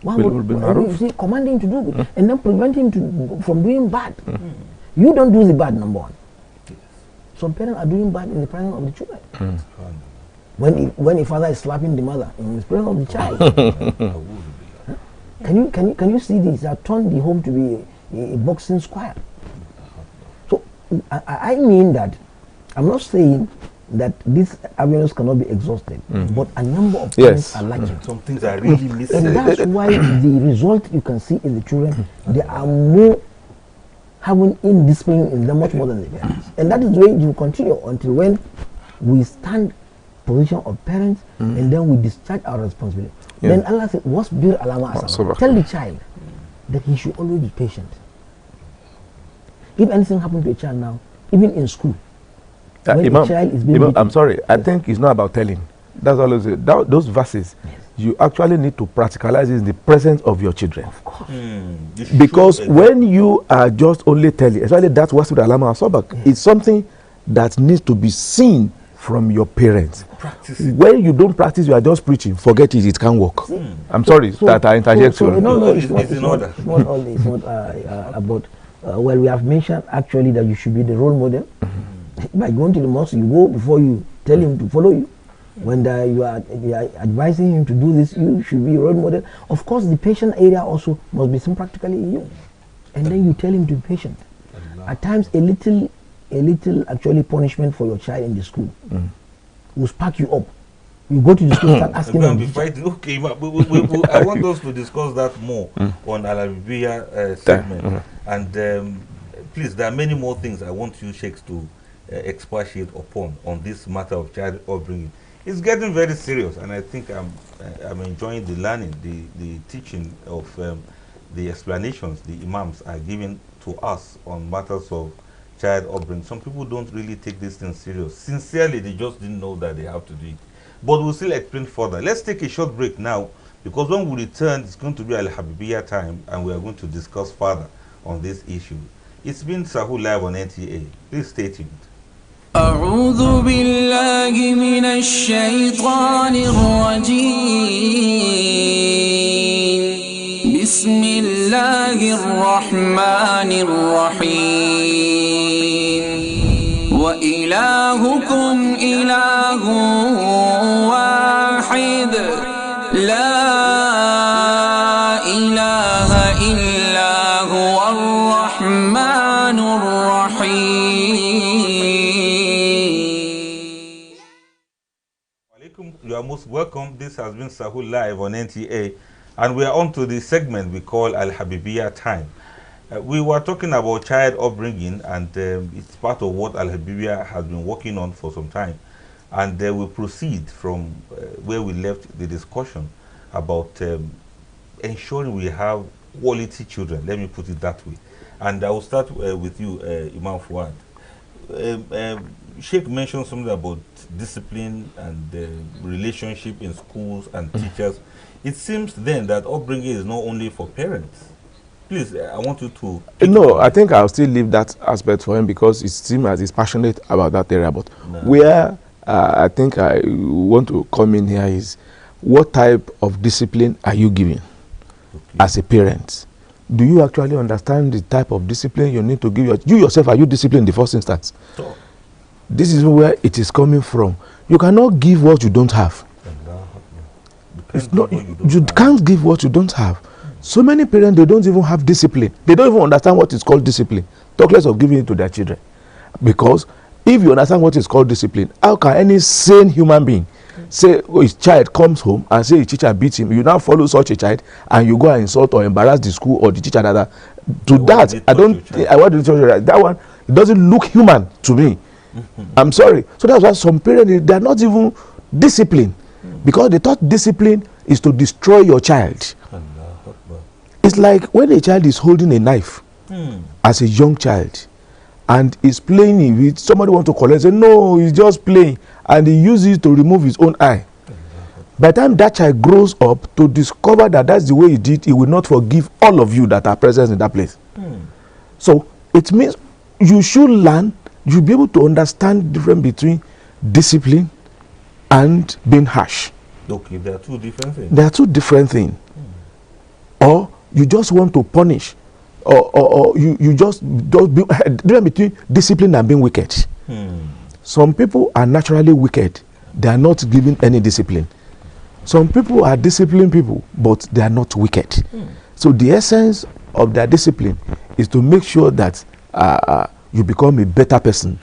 you see, command him to do good and then prevent him from doing bad. You don't do the bad, number one. Some parents are doing bad in the presence of the children. When a father is slapping the mother in the presence of the child. Can you see this? I've turned the home to be a boxing square. So I mean that I'm not saying that these avenues cannot be exhausted, but a number of things are lacking. Some things are really missing. And that's why the result you can see in the children, they are more having indiscipline in them much more than the parents. And that is the way it will continue until when we stand position of parents and then we discharge our responsibility. Then Allah said, "Wasbir alama asaba." Tell the child that he should always be patient. If anything happened to a child now, even in school, when Imam, a child is being I'm sorry, I think it's not about telling. That's always it. Those verses, you actually need to practicalize it in the presence of your children. Of course. Because when you are just only telling, especially that's what's with alama asaba, it's something that needs to be seen from your parents. When you don't practice, you are just preaching. Forget it; it can't work. I'm sorry that I interject. No, it's not about. Well, we have mentioned actually that you should be the role model. By going to the mosque, you go before you tell him to follow you. When you are advising him to do this, you should be a role model. Of course, the patient area also must be seen practically in you, and then you tell him to be patient. At times, a little actually punishment for your child in the school will spark you up. You go to the school, start asking them. Okay, I want us to discuss that more on Al-Habibiyya segment. And please, there are many more things I want you sheikhs to expatiate upon on this matter of child upbringing. It's getting very serious, and I think I'm enjoying the learning, the teaching of the explanations the imams are giving to us on matters of child upbringing. Some people don't really take this thing serious. Sincerely, they just didn't know that they have to do it. But we'll still explain further. Let's take a short break now, because when we return, it's going to be Al-Habibiyya time, and we are going to discuss further on this issue. It's been Sahur Live on NTA. Please stay tuned. أعوذ بالله من الشيطان الرجيم بسم الله الرحمن الرحيم وإلهكم إله واحد لا إله إلا هو الرحمن الرحيم. You are most welcome. This has been Sahur Live on NTA, and we are on to the segment we call Al-Habibiyya time. We were talking about child upbringing, and it's part of what Al-Habibiyya has been working on for some time. And we proceed from where we left the discussion about ensuring we have quality children. Let me put it that way. And I will start with you, Imam Fuad. Sheikh mentioned something about discipline and relationship in schools and teachers. It seems then that upbringing is not only for parents. Please, I want you to... No, I think I'll still leave that aspect for him, because it seems as he's passionate about that area. But where I think I want to come in here is, what type of discipline are you giving as a parent? Do you actually understand the type of discipline you need to give you yourself? Are you disciplined in the first instance? Sure. This is where it is coming from. You cannot give what you don't have. It's not, you can't give what you don't have. So many parents, they don't even have discipline. They don't even understand what is called discipline. Talk less of giving it to their children. Because if you understand what is called discipline, how can any sane human being say, oh, his child comes home and say his teacher beats him? You now follow such a child and you go and insult or embarrass the school or the teacher. I want to tell you that one, it doesn't look human to me. I'm sorry. So that's why some parents, they are not even disciplined, because they thought discipline is to destroy your child. It's like when a child is holding a knife as a young child, and is playing it with somebody want to collect, say no, he's just playing, and he uses it to remove his own eye. By the time that child grows up to discover that that's the way he did, he will not forgive all of you that are present in that place. So it means you should learn, you'll be able to understand the difference between discipline and being harsh. Okay, there are two different things. There are two different things. Or you just want to punish, or you just don't be difference between discipline and being wicked. Some people are naturally wicked, they are not given any discipline. Some people are disciplined people, but they are not wicked. So the essence of their discipline is to make sure that you become a better person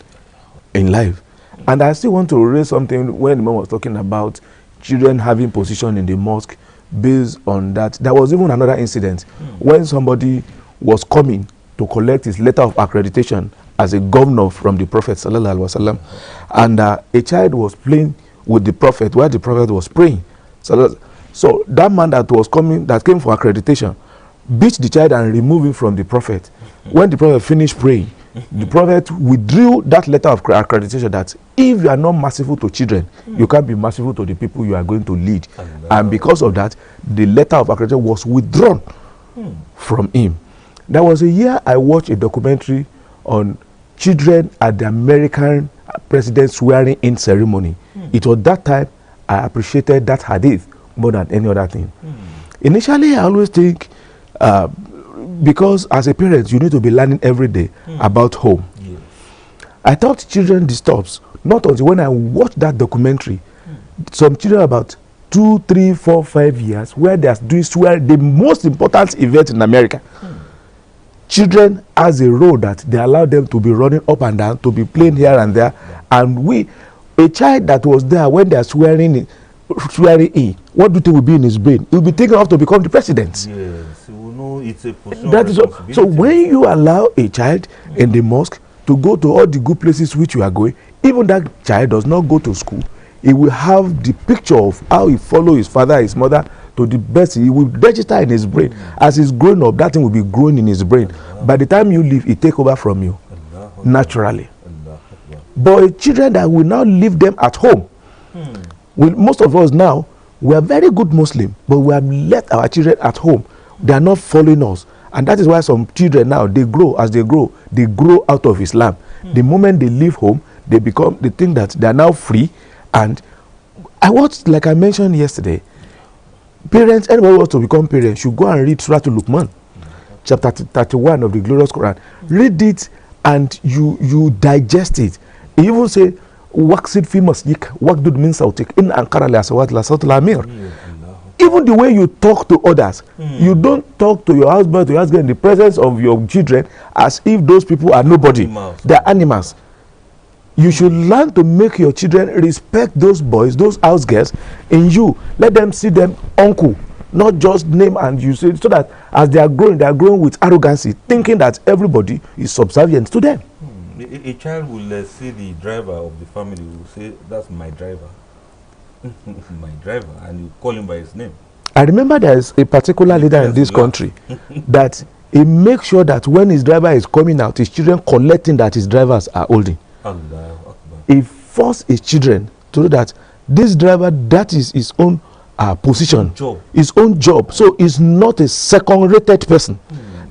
in life. And I still want to raise something when the man was talking about children having position in the mosque. Based on that, there was even another incident when somebody was coming to collect his letter of accreditation as a governor from the Prophet sallallahu alaihi wasallam, and a child was playing with the Prophet while the Prophet was praying. So that man that was coming, that came for accreditation, beat the child and removed him from the Prophet. When the Prophet finished praying, the Prophet withdrew that letter of accreditation that if you are not merciful to children, you can't be merciful to the people you are going to lead. And because of that, the letter of accreditation was withdrawn from him. There was a year I watched a documentary on children at the American president swearing in ceremony. It was that time I appreciated that hadith more than any other thing. Initially, I always think, because as a parent, you need to be learning every day about home. I thought children disturbs, not until when I watched that documentary. Some children about 2, 3, 4, 5 years, where they are doing swear, the most important event in America. Children has a role that they allow them to be running up and down, to be playing here and there, and a child that was there when they are swearing in, what do you think will be in his brain? He will be taken off to become the president. Yes, we know it's a position. That is so when you allow a child in the mosque to go to all the good places which you are going, even that child does not go to school, he will have the picture of how he follow his father, his mother to the best. He will register in his brain. As he's growing up, that thing will be growing in his brain. By the time you leave, it take over from you naturally. But children that will now leave them at home, most of us now, we are very good Muslim, but we have left our children at home. They are not following us. And that is why some children now, they grow out of Islam. The moment they leave home, they think that they are now free. And like I mentioned yesterday, parents, anybody who wants to become parents should go and read Surah Luqman, chapter 31 of the glorious Quran. Read it and you digest it. He even say, Waqsid fi masjik, waqdud min sautik, in ankara li asawat la sawt la amir. Even the way you talk to others, you don't talk to your husband, to your husband in the presence of your children as if those people are nobody. They are animals. You should learn to make your children respect those boys, those house girls in you. Let them see them uncle, not just name and you say, so that as they are growing with arrogancy, thinking that everybody is subservient to them. A child will see the driver of the family, will say, that's my driver. My driver, and you call him by his name. I remember there is a particular leader in this country that he makes sure that when his driver is coming out, his children collecting that his drivers are holding. He forced his children to do that. This driver, that is his own position, his own job. So he's not a second-rated person.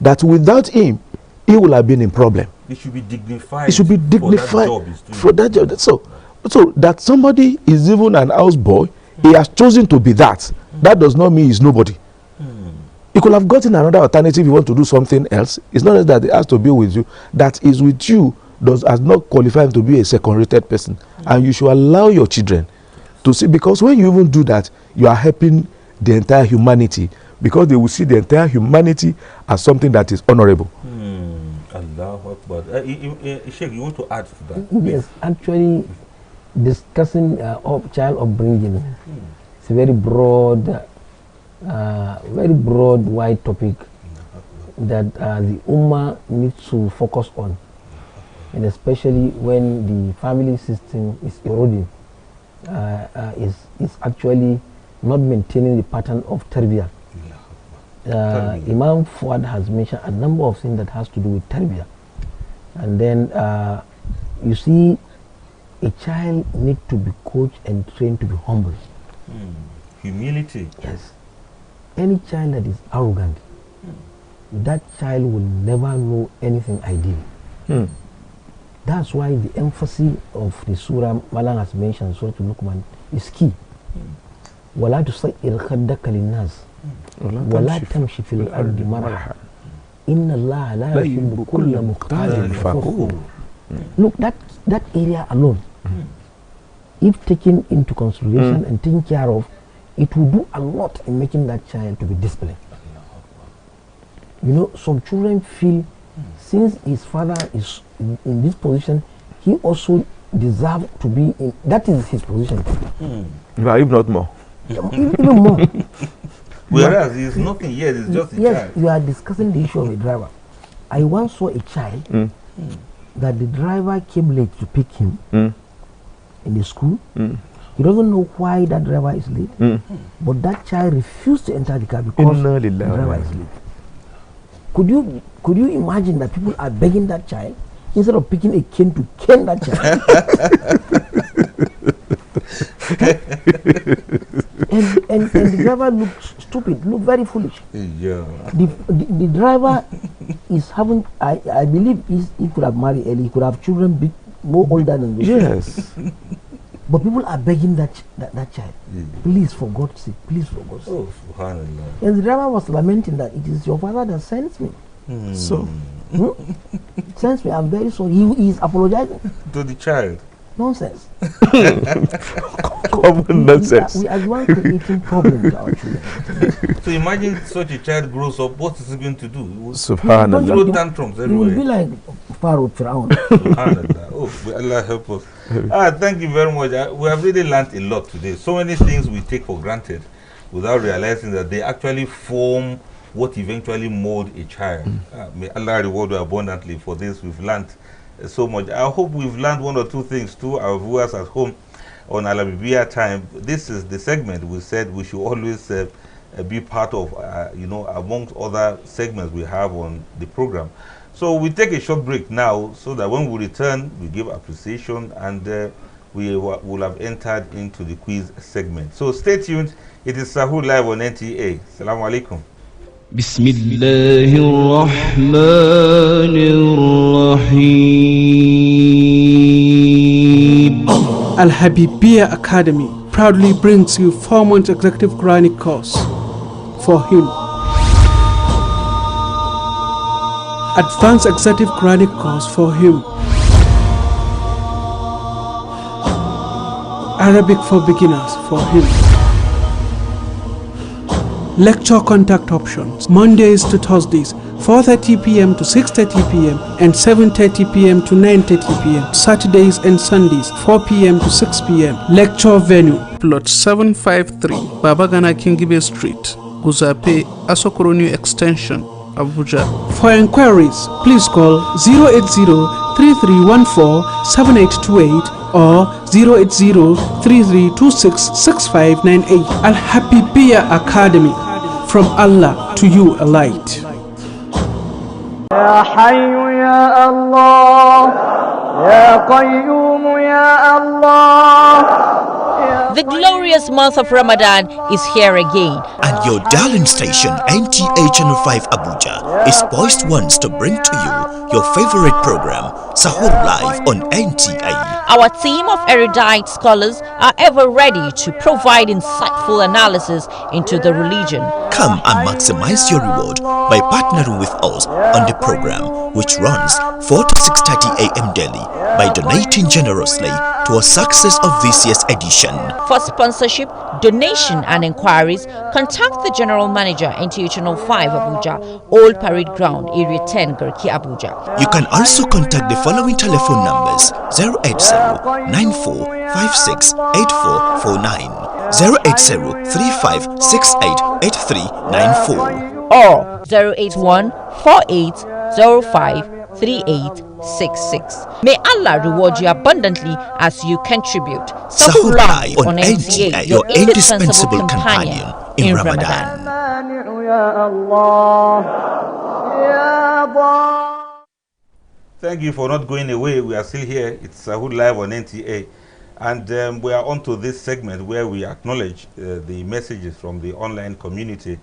That without him, he will have been in problem. He should be dignified. He should be dignified for that job. So that somebody is even an houseboy, he has chosen to be that. That does not mean he's nobody. He could have gotten another alternative if you want to do something else. It's not that he has to be with you. That is with you has not qualified him to be a second-rated person. And you should allow your children to see, because when you even do that, you are helping the entire humanity, because they will see the entire humanity as something that is honorable. Allahu Akbar. Sheikh, you want to add to that? Yes, actually, discussing child upbringing, it's a very broad, wide topic that the Ummah needs to focus on, and especially when the family system is eroding, is actually not maintaining the pattern of tarbiyah. Imam Fuad has mentioned a number of things that has to do with tarbiyah. And then you see, a child needs to be coached and trained to be humble. Humility. Yes. Any child that is arrogant, that child will never know anything ideal. That's why the emphasis of the surah Malang has mentioned, Surah Luqman, is key. وَلَا تُصَيِّرْ خَدَّكَ لِلنَّاسِ وَلَا تَمْشِ فِي الْأَرْضِ مَرَحًا إِنَّ اللَّهَ لَا يُحِبُّ كُلَّ مُخْتَالٍ فَخُورٍ. Look, that area alone, if taken into consideration and taken care of, it will do a lot in making that child to be disciplined. You know, some children feel since his father is in this position, he also deserves to be in. That is his position. If not more. Even more. Whereas he is nothing yet, he's just a child. Yes, you are discussing the issue of a driver. I once saw a child that the driver came late to pick him in the school. He doesn't know why that driver is late, but that child refused to enter the car because the driver is late. Could you imagine that people are begging that child instead of picking a cane to cane that child? and the driver looks stupid, look very foolish. Yeah. The driver is having, I believe he could have married early, he could have children more older than this. Yes. But people are begging that child, please, for God's sake, please, for God's sake. Oh, subhanallah. And the driver was lamenting that it is your father that sends me. So, sends me, I'm very sorry. He is apologizing to the child. Nonsense. Common nonsense. We are the one creating problems to our children. So imagine such a child grows up, what is he going to do? Subhanallah. Throw tantrums everywhere. He will be like Pharaoh, Pharaoh. Subhanallah. Oh, may Allah help us. Thank you very much. We have really learned a lot today. So many things we take for granted without realizing that they actually form what eventually mold a child. May Allah reward you abundantly for this. We've learned so much. I hope we've learned one or two things too, our viewers at home on Alabibia Time. This is the segment we said we should always be part of, you know, amongst other segments we have on the program. So we take a short break now so that when we return, we give appreciation and we will have entered into the quiz segment. So stay tuned. It is Sahur Live on NTA. Assalamu alaikum. بسم الله الرحمن الرحيم. Al-Habibiyya Academy proudly brings you 4-month executive Quranic course for him. Advanced executive Quranic course for him. Arabic for beginners for him. Lecture contact options Mondays to Thursdays 4:30 p.m. to 6:30 p.m. and 7:30 p.m. to 9:30 p.m. Saturdays and Sundays 4 p.m. to 6 p.m. Lecture venue Plot 753 Babagana Kingibe Street, Guzape, Asokoro New Extension, Abuja. For inquiries, please call 080-3314-7828 or 080-3326-6598. Al-Habibiyya Academy, from Allah to you a light. يا حي يا الله يا قيوم يا الله. The glorious month of Ramadan is here again. And your darling station, NTA Channel 5 Abuja, is poised once to bring to you your favorite program, Sahur Live on NTA. Our team of erudite scholars are ever ready to provide insightful analysis into the religion. Come and maximize your reward by partnering with us on the program, which runs 4 to 6:30 a.m. daily, by donating generously to a success of this year's edition. For sponsorship, donation and inquiries, contact the General Manager, NTA Channel 5 Abuja, Old Parade Ground, Area 10, Garki, Abuja. You can also contact the following telephone numbers: 080-9456-8449, 080-3568-8394, or 081-4805-38 May Allah reward you abundantly as you contribute. Sahur Live on NTA, NTA, your indispensable companion in Ramadan. Thank you for not going away. We are still here. It's Sahur Live on NTA. And we are on to this segment where we acknowledge the messages from the online community.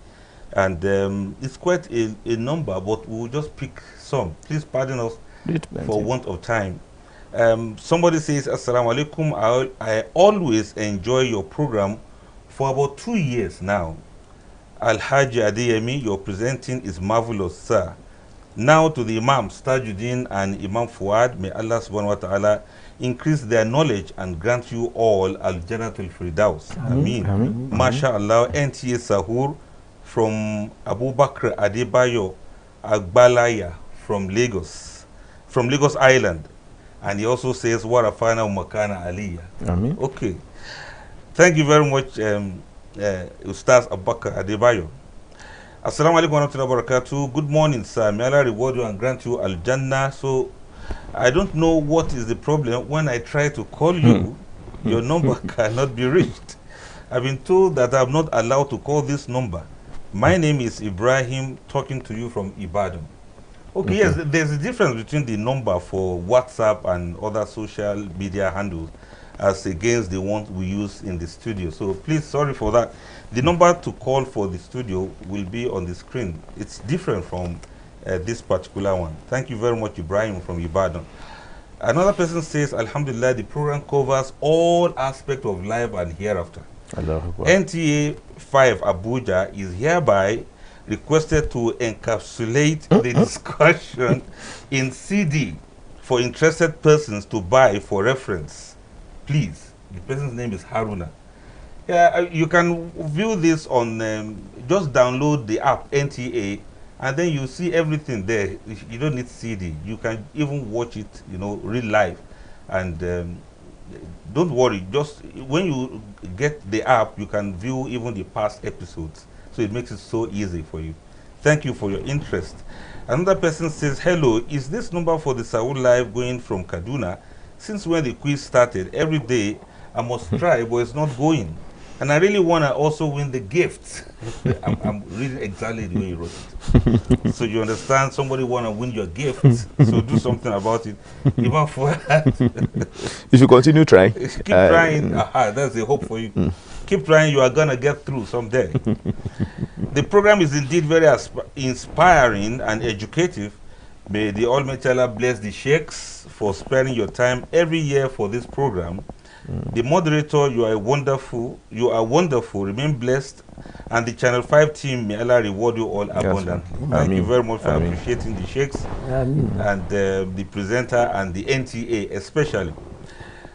And it's quite a number, but we'll just pick some. Please pardon us for want of time. Somebody says, Assalamu alaikum. I always enjoy your program for about 2 years now. Al-Haji Adeyemi, your presenting is marvelous, sir. Now to the Imams, Tajuddin and Imam Fuad, may Allah subhanahu wa ta'ala increase their knowledge and grant you all Al-Janatul Firdaus. Ameen. Ameen. MashaAllah, NTA Sahur from Abu Bakr Adebayo Agbalaya from Lagos Island. And he also says, Warafana Makana Aliyah. Ameen. Okay. Thank you very much, Ustaz Abu Bakr Adebayo. Assalamu alaikum wa rahmatullahi wa barakatuh. Good morning, sir. May Allah reward you and grant you Al-Jannah. So, I don't know what is the problem. When I try to call you, your number cannot be reached. I've been told that I'm not allowed to call this number. My name is Ibrahim, talking to you from Ibadan. Okay, yes, there's a difference between the number for WhatsApp and other social media handles as against the ones we use in the studio. So please, sorry for that. The number to call for the studio will be on the screen. It's different from this particular one. Thank you very much, Ibrahim from Ibadan. Another person says, Alhamdulillah, the program covers all aspects of life and hereafter. NTA 5 Abuja is hereby requested to encapsulate the discussion in CD for interested persons to buy for reference. Please, the person's name is Haruna. Yeah, you can view this on, just download the app NTA and then you see everything there. You don't need CD. You can even watch it, real life. And don't worry, just when you get the app, you can view even the past episodes. So it makes it so easy for you. Thank you for your interest. Another person says, hello, is this number for the Sahur Live going from Kaduna? Since when the quiz started, every day I must try, but it's not going. And I really want to also win the gift. I'm reading exactly the way you wrote it. So you understand, somebody want to win your gift, so do something about it. Even for if you continue trying. Keep trying. That's the hope for you. Keep trying, you are going to get through someday. The program is indeed very inspiring and educative. May the Almighty Allah bless the sheikhs for sparing your time every year for this program. The moderator, you are wonderful. Remain blessed. And the Channel 5 team, may Allah reward you all abundantly. Thank you very much for appreciating the sheikhs and the presenter and the NTA especially.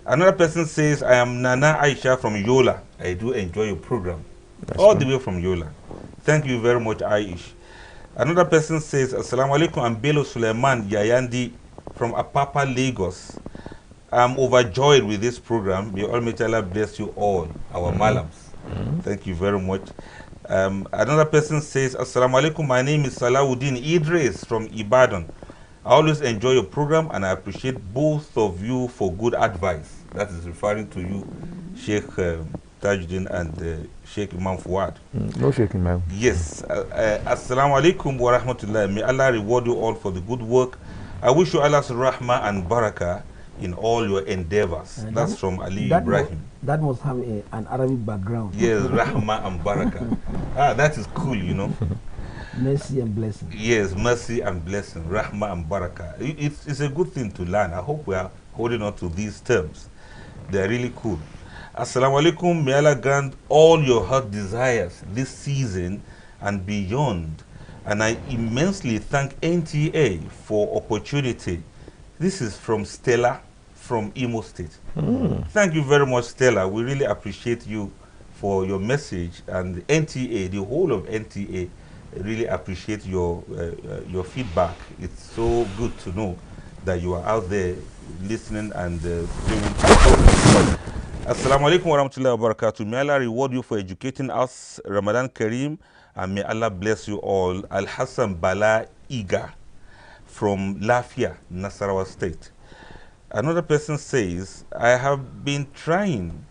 Another person says, I am Nana Aisha from Yola. I do enjoy your program. All the way from Yola. Thank you very much, Aish. Another person says, Assalamu alaikum, I'm Bello Suleiman Yayandi from Apapa, Lagos. I'm overjoyed with this program. May Almighty Allah bless you all, our malams. Thank you very much. Another person says, Assalamu alaikum, my name is Salawuddin Idris from Ibadan. I always enjoy your program and I appreciate both of you for good advice. That is referring to you, Sheikh Tajuddin and Sheikh Imam Fuad. No Sheikh Imam. Yes. Assalamu alaikum wa rahmatullah. May Allah reward you all for the good work. I wish you Allah's rahmah and barakah in all your endeavors. That's from Ali Ibrahim. That must have an Arabic background. Yes, rahmah and barakah. That is cool, Mercy and blessing. Yes, mercy and blessing, rahmah and barakah. It's a good thing to learn. I hope we are holding on to these terms. They are really cool. Assalamu alaikum. May Allah grant all your heart desires this season and beyond. And I immensely thank NTA for opportunity. This is from Stella from Imo State. Thank you very much, Stella. We really appreciate you for your message. And NTA, the whole of NTA, really appreciate your feedback. It's so good to know that you are out there listening and doing. Assalamu alaikum wa rahmatullahi wa barakatuh. May Allah reward you for educating us, Ramadan Kareem, and may Allah bless you all. Al Hassan Bala Iga from Lafia, Nasarawa State. Another person says, I have been trying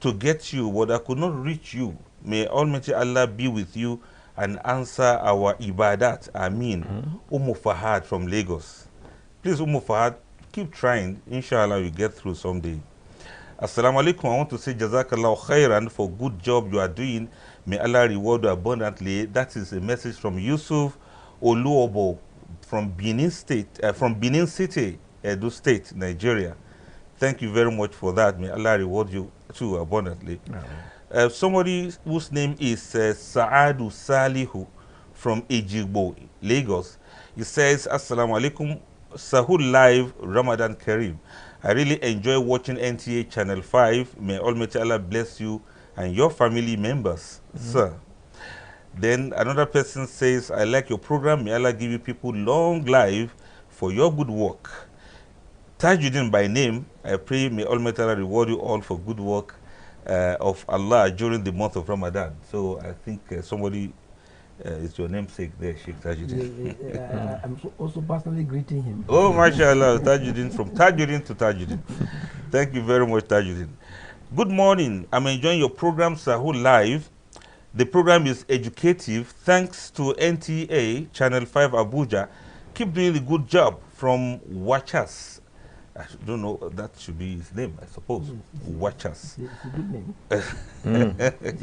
to get you, but I could not reach you. May Almighty Allah be with you and answer our ibadat. Ameen. Umu Fahad from Lagos. Please, Umu Fahad, keep trying. Inshallah, you get through someday. Assalamu alaikum. I want to say Jazakallah khairan for good job you are doing. May Allah reward you abundantly. That is a message from Yusuf Oluobo from Benin State, from Benin City, Edo State, Nigeria. Thank you very much for that. May Allah reward you too abundantly. Somebody whose name is Saadu Salihu from Ejigbo, Lagos. He says, Assalamu alaikum, Sahur Live, Ramadan Kareem. I really enjoy watching NTA Channel 5. May Almighty Allah bless you and your family members, sir. Then another person says, I like your program. May Allah give you people long life for your good work. Tajuddin by name, I pray may Almighty Allah reward you all for good work of Allah during the month of Ramadan. So I think somebody is your namesake there, Sheikh Tajuddin. I'm also personally greeting him. Oh, mashallah, Tajuddin, from Tajuddin to Tajuddin. Thank you very much, Tajuddin. Good morning. I'm enjoying your program, Sahur Live. The program is educative. Thanks to NTA, Channel 5 Abuja. Keep doing the good job from Watchers. I don't know, that should be his name, I suppose. Watchers. It's a good name. Yes.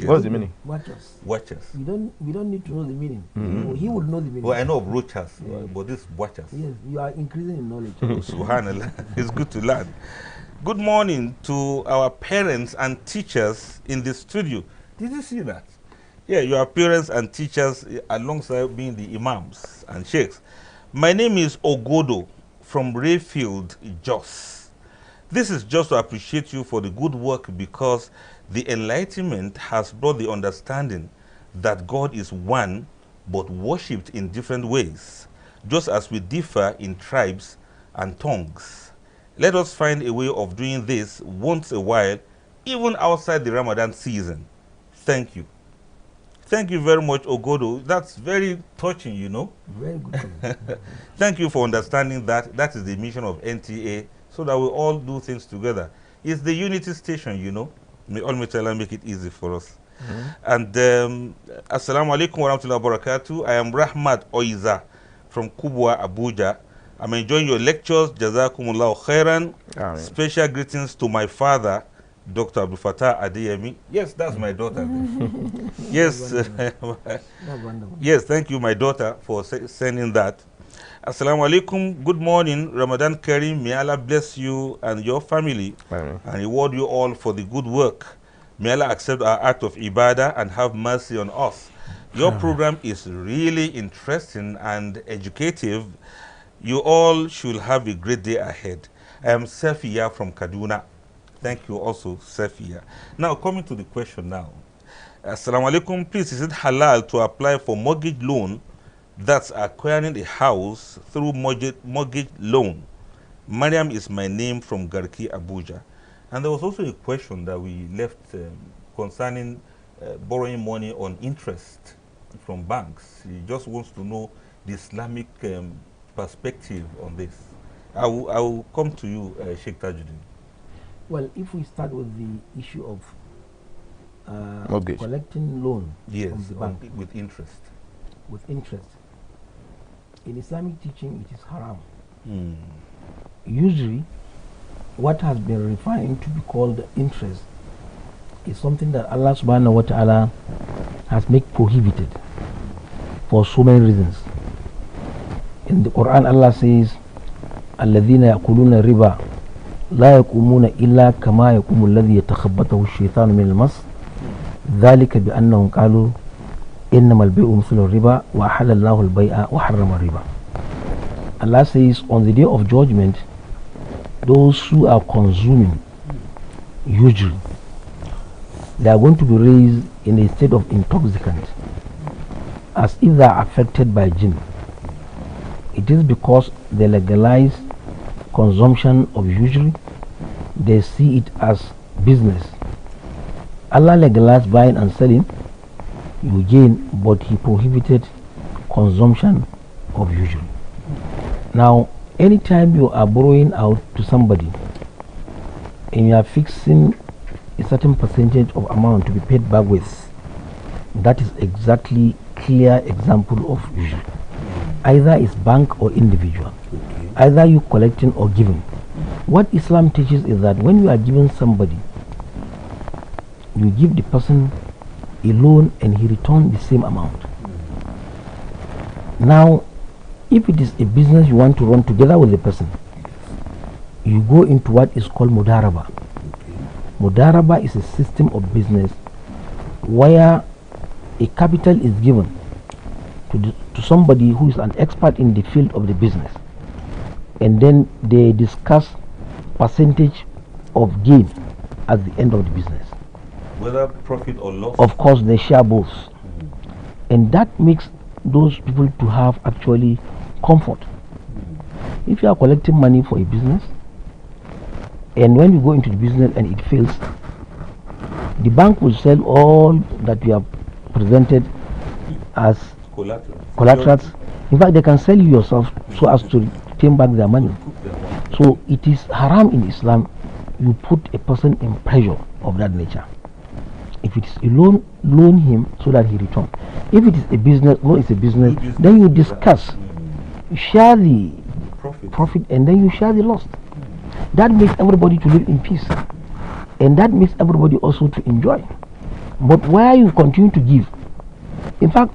What's the meaning? Watchers. Watchers. We don't need to know the meaning. He would know the meaning. Well, I know of roachers, but this Watchers. Yes, you are increasing in knowledge. Subhanallah. It's good to learn. Good morning to our parents and teachers in the studio. Did you see that? Yeah, your parents and teachers alongside being the imams and sheikhs. My name is Ogodo from Rayfield, Jos. This is just to appreciate you for the good work because the enlightenment has brought the understanding that God is one but worshipped in different ways, just as we differ in tribes and tongues. Let us find a way of doing this once a while, even outside the Ramadan season. Thank you. Thank you very much, Ogodo. That's very touching, you know. Very good. Thank you for understanding that. That is the mission of NTA, so that we all do things together. It's the unity station, you know. May Almighty Allah make it easy for us. And Assalamu alaikum wa rahmatullahi wa barakatuh. I am Rahmat Oiza from Kubwa, Abuja. I'm enjoying your lectures. Jazakumullahu khairan. Amen. Special greetings to my father, Dr. Abdul Fattah Adeyemi. Yes, that's my daughter. Yes. Yes, thank you, my daughter, for sending that. Assalamu alaikum. Good morning. Ramadan Kareem. May Allah bless you and your family. Amen. And reward you all for the good work. May Allah accept our act of ibadah and have mercy on us. Your program is really interesting and educative. You all should have a great day ahead. I am Safia from Kaduna. Thank you also, Safia. Now, coming to the question now. Assalamu alaikum. Please, is it halal to apply for mortgage loan that's acquiring a house through mortgage loan? Mariam is my name from Garki, Abuja. And there was also a question that we left concerning borrowing money on interest from banks. He just wants to know the Islamic perspective on this. I will come to you, Sheikh Tajuddin. Well, if we start with the issue of Mortgage. collecting loan from the bank with interest. With interest. In Islamic teaching, it is haram. Usually, what has been refined to be called interest is something that Allah subhanahu wa ta'ala has made prohibited for so many reasons. In the Quran, Allah says, الذين يأكلون الربا لا يقومون إلا كما يقوم الذي يتخبطه الشيطان من المس ذلك بأنهم قالوا إنما البيع مثل الربا وأحل الله البيع وحرم الربا. Allah says on the day of judgment, those who are consuming usually they are going to be raised in a state of intoxicant as if they are affected by jinn. It is because they legalize consumption of usury, they see it as business. Allah legalized buying and selling, you gain, but He prohibited consumption of usury. Now, anytime you are borrowing out to somebody and you are fixing a certain percentage of amount to be paid back with, that is exactly clear example of usury. Either it's bank or individual, either you collecting or giving. What Islam teaches is that when you are giving somebody, you give the person a loan and he returns the same amount. Now, if it is a business you want to run together with the person, you go into what is called mudaraba. Mudaraba is a system of business where a capital is given to somebody who is an expert in the field of the business, and then they discuss percentage of gain at the end of the business. Whether profit or loss? Of course, they share both. And that makes those people to have actually comfort. If you are collecting money for a business, and when you go into the business and it fails, the bank will sell all that you have presented as collaterals. In fact, they can sell you yourself so as to retain back their money. So it is haram in Islam. You put a person in pressure of that nature. If it is a loan him so that he return. If it is a business, it's a business, then you discuss, you share the profit and then you share the loss. That makes everybody to live in peace, and that makes everybody also to enjoy. But where you continue to give, in fact,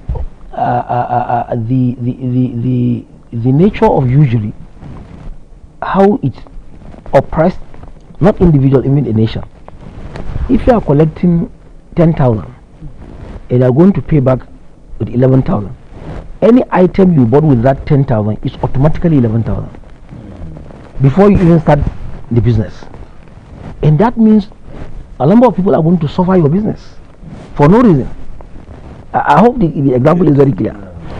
the nature of usury, how it's oppressed, not individual, even a nation. If you are collecting 10,000 and are going to pay back with 11,000, any item you bought with that 10,000 is automatically 11,000 before you even start the business. And that means a number of people are going to suffer your business for no reason. I hope the example is very clear.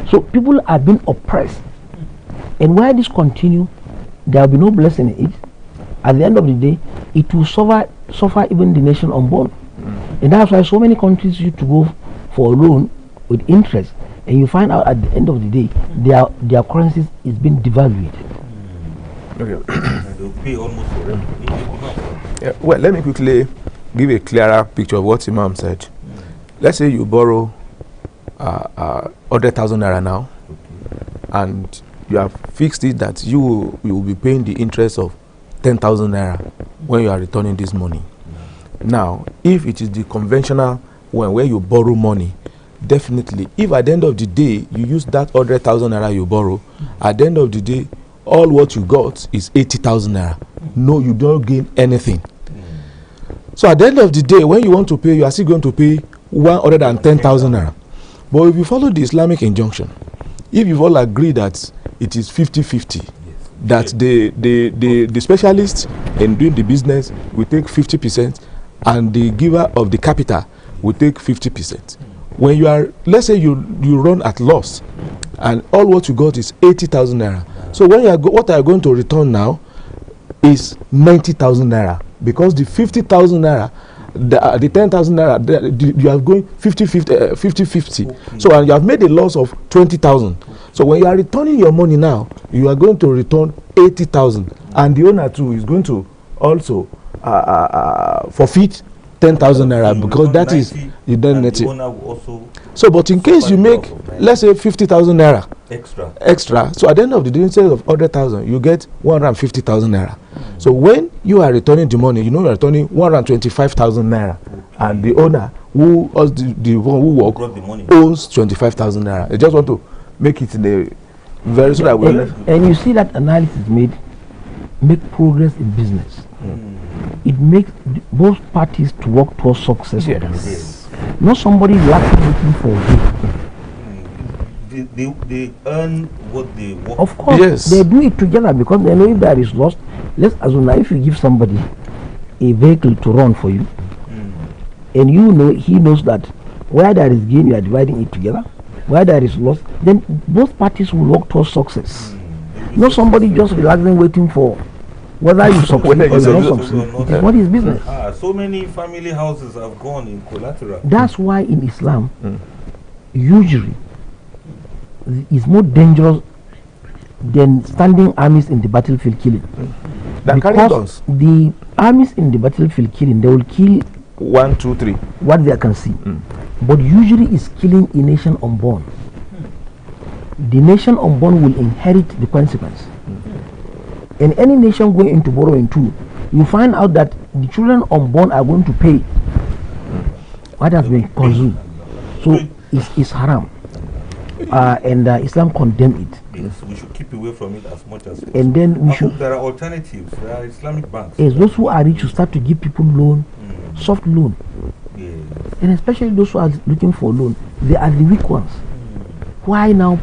So people are being oppressed, and where this continue, there will be no blessing in it. At the end of the day, it will suffer even the nation unborn. And that's why so many countries used to go for a loan with interest, and you find out at the end of the day their currencies is being devalued. They'll pay almost for it. Yeah, well, let me quickly give a clearer picture of what Imam said. Let's say you borrow 100,000 naira now, and you have fixed it that you will be paying the interest of 10,000 naira when you are returning this money. Now, if it is the conventional one where you borrow money, definitely, if at the end of the day you use that 100,000 naira you borrow, at the end of the day, all what you got is 80,000 naira. No, you don't gain anything. So at the end of the day, when you want to pay, you are still going to pay 110,000 naira. But if you follow the Islamic injunction, if you all agree that it is 50-50, that the specialist in doing the business will take 50% and the giver of the capital will take 50%. When you are, let's say you run at loss and all what you got is 80,000 naira. So when you are what are you going to return now is 90,000 naira, because the 50,000 naira, the 10,000 naira, you are going 50-50. So and you have made a loss of 20,000. So when you are returning your money now, you are going to return 80,000, and the owner too is going to also forfeit 10,000 naira, because that is you don't net it. So but in case you make, let's say 50,000 naira extra, so at the end of the day, instead of 100,000, you get 150,000 naira. So when you are returning the money, you know you are returning 125,000 naira, and the owner who owns the one who work owns 25,000 naira. I just want to make it in a very so that we and you see that analysis make progress in business. It makes both parties to work towards success. Yes. Not somebody looking for it. They earn what they work. Of course, they do it together, because they know if there is loss. Let's assume now if you give somebody a vehicle to run for you, and you know he knows that where there is gain, you are dividing it together. Where there is loss, then both parties will work towards success. Not somebody just relaxing waiting for whether you succeed or you don't succeed. It's what is business. So many family houses have gone in collateral. That's why in Islam, usury is more dangerous than standing armies in the battlefield killing. That carry Because guns. the armies in the battlefield killing, they will kill 1, 2, 3. what they can see. But usually it's killing a nation unborn. The nation unborn will inherit the consequence. And any nation going into borrowing too, you find out that the children unborn are going to pay what has been consumed. So it's haram. And Islam condemn it. Yes, we should keep away from it as much as possible. And then we I should. hope there are alternatives. There are Islamic banks. Yes, those who are rich should start to give people loan, soft loan. Yes. And especially those who are looking for loan, they are the weak ones. Why now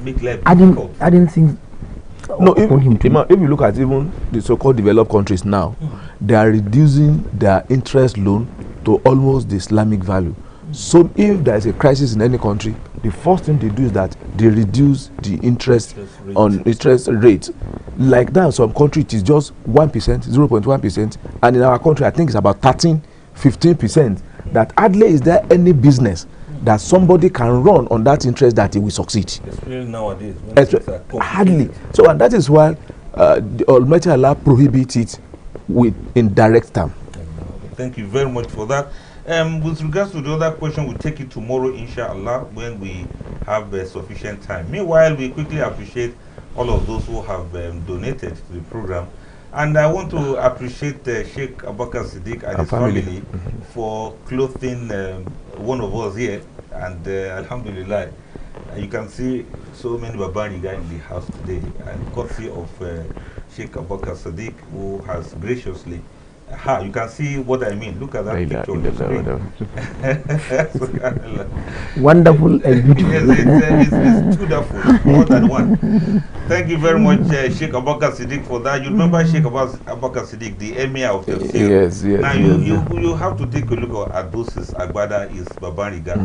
Make life adding difficult. things No, upon him too? if you look at even the so-called developed countries now, they are reducing their interest loan to almost the Islamic value. So if there is a crisis in any country, the first thing they do is that they reduce the interest rate. Like that, some country it is just 1%, 0.1%, and in our country I think it's about 15%. That hardly is there any business that somebody can run on that interest that he will succeed. Especially nowadays. When things are complicated. Hardly. So, and that is why the Almighty Allah prohibits it with in direct term. Thank you very much for that. With regards to the other question, we'll take it tomorrow, inshallah, when we have sufficient time. Meanwhile, we quickly appreciate all of those who have donated to the program. And I want to appreciate Sheikh Abubakar Siddiq and his family for clothing one of us here. And Alhamdulillah, you can see so many Babariga in the house today. And courtesy of Sheikh Abubakar Siddiq, who has graciously you can see what I mean. Look at that picture on the screen. Wonderful and beautiful. Yes, it's beautiful. More than one. Thank you very much, Sheikh Abubakar Siddiq, for that. You remember Sheikh Abubakar Siddiq, the emir of the city. Yes. Now you have to take a look at those Agbada is Babariga.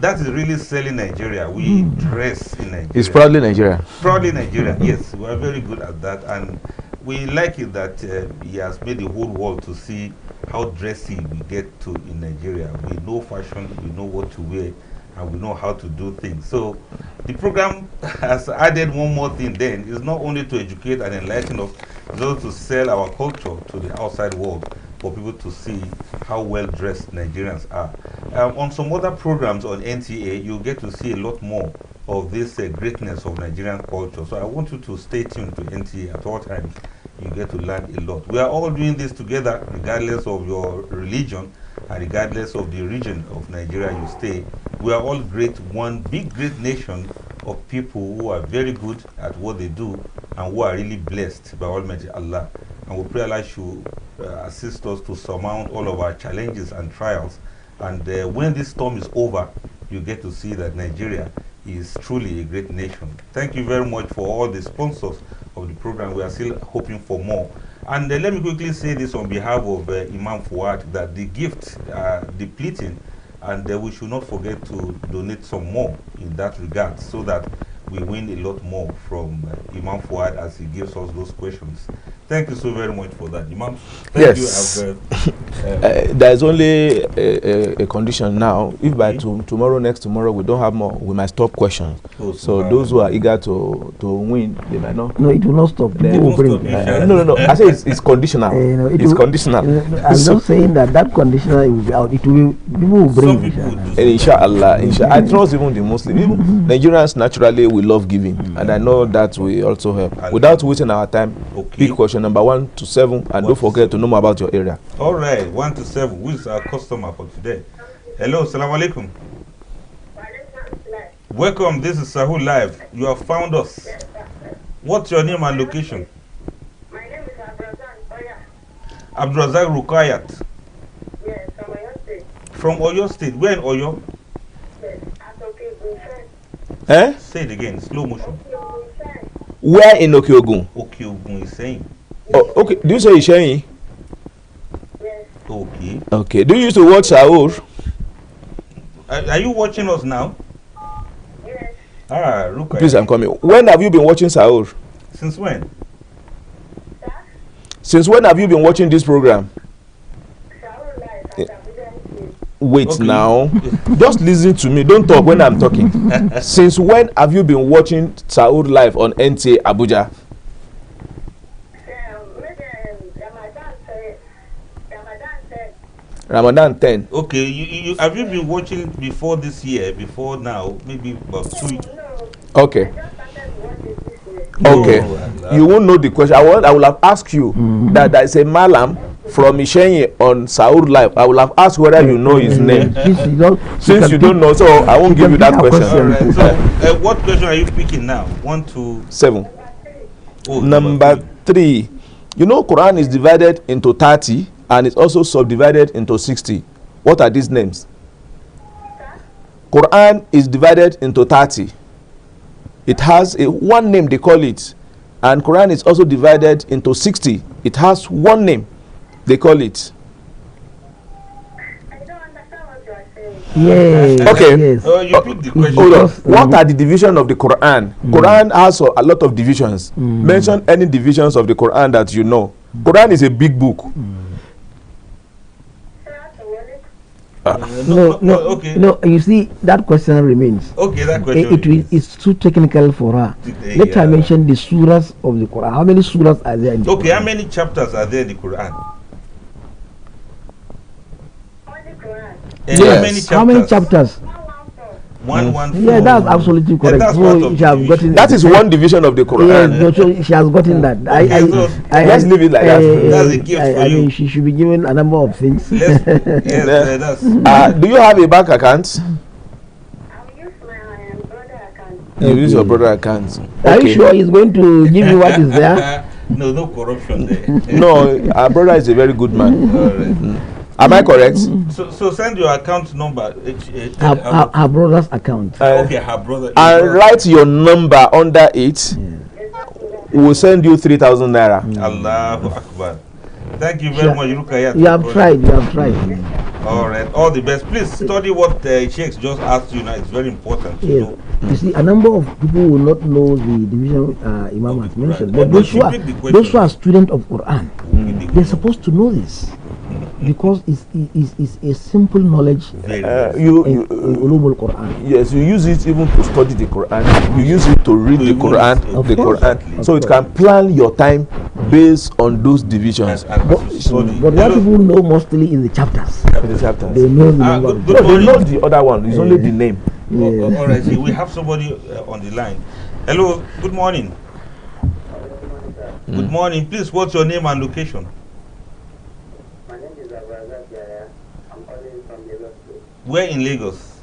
That is really selling Nigeria. We dress in Nigeria. It's proudly Nigeria. Proudly Nigeria. Yes, we are very good at that, and we like it that he has made the whole world to see how dressy we get to in Nigeria. We know fashion, we know what to wear, and we know how to do things. So the program has added one more thing then. It's not only to educate and enlighten us, it's also to sell our culture to the outside world for people to see how well dressed Nigerians are. On some other programs on NTA, you'll get to see a lot more of this greatness of Nigerian culture. So I want you to stay tuned to NTA at all times. You get to learn a lot. We are all doing this together, regardless of your religion and regardless of the region of Nigeria you stay. We are all one big great nation of people who are very good at what they do and who are really blessed by Almighty Allah. And we pray Allah should assist us to surmount all of our challenges and trials. And when this storm is over, you get to see that Nigeria is truly a great nation. Thank you very much for all the sponsors of the program. We are still hoping for more. And let me quickly say this on behalf of Imam Fuad, that the gifts are depleting, and we should not forget to donate some more in that regard, so that we win a lot more from Imam Fuad as he gives us those questions. Thank you so very much for that, Imam. Thank you. There is only a condition now. If by next tomorrow we don't have more, we might stop questions. So those who are eager to win, they might not. No, it will not stop. People will bring. No. I say it's conditional. It's conditional. I'm not saying that conditional will be out. It will be, people will bring. Inshallah. I trust even the Muslims. Even Nigerians naturally we love giving, and I know that will also help. Without wasting our time, pick question number 1 to 7, and don't forget to know more about your area. All right, 1 to 7. Who is our customer for today? Hello, assalamu alaikum. Welcome. This is Sahur Live. You have found us. What's your name and location? My name is Abdurazak Rukayat. Yes, from Oyo State. From Oyo State. Where in Oyo? Yes, at Okiogun. Eh? Say it again, slow motion. Where in Okiogun? Okiogun is saying. Oh, okay. Do you say Ishayin? Yes. Okay. Okay. Do you used to watch Sahur? Are you watching us now? Yes. Rukayat. Please, I'm coming. When have you been watching Sahur? Since when? Since when have you been watching this program? Wait Okay. now. Just listen to me. Don't talk when I'm talking. Since when have you been watching Sahur live on NTA Abuja? Ramadan 10. Okay, you have you been watching before this year, before now, maybe about 2 Okay. Okay. You won't know the question. I will have asked you that there is a malam from Ishenye on Sahur Live. I will have asked whether you know his name. Since you don't know, so I won't give you that question. Alright, so what question are you picking now? 1 to 7. Oh, Number 3. You know Quran is divided into 30 and it's also subdivided into 60. What are these names? Quran is divided into 30. It has one name, they call it. And Quran is also divided into 60. It has one name, they call it. Yes. Okay. Yes. Oh, you picked the question. Hold on. What are the divisions of the Quran? Quran has a lot of divisions. Mention any divisions of the Quran that you know. Quran is a big book. No, you see, that question remains. Okay, that question It's too technical for her. Let her mention the surahs of the Quran. How many surahs are there in the Okay, Quran? how many chapters are there in the Quran? Yes. How many chapters? One. Yeah, that's absolutely correct. that's So part of she has gotten That is one division of the Quran. Yes, no, so she has gotten that. Let's leave it like that. That's a gift for I you. mean, she should be given a number of things. Do you have a bank account? You use your brother account. Are you sure he's going to give you what is there? No corruption there. No, our brother is a very good man. Am I correct? So send your account number. Her brother's account. Okay, her brother. And write your number under it. We will send you 3,000 naira. Allahu Akbar. Thank you very much, Rukayat. You have tried. You have tried. All right, all the best. Please study what Sheikh just asked you now. It's very important. Yes. You see, a number of people will not know the division Imam has mentioned, but those who are students of Quran, they're supposed to know this because it's a simple knowledge. In Ulumul Quran. Yes, you use it even to study the Quran. You use it to read the Quran. So it can plan your time based on those divisions. But what people know mostly is the chapters. They know the number. They know the other one. It's only the name. All right, see, we have somebody on the line. Hello, good morning. Good morning. Please, what's your name and location? My name is Abrazak Yaya. I'm calling from Lagos. Where in Lagos?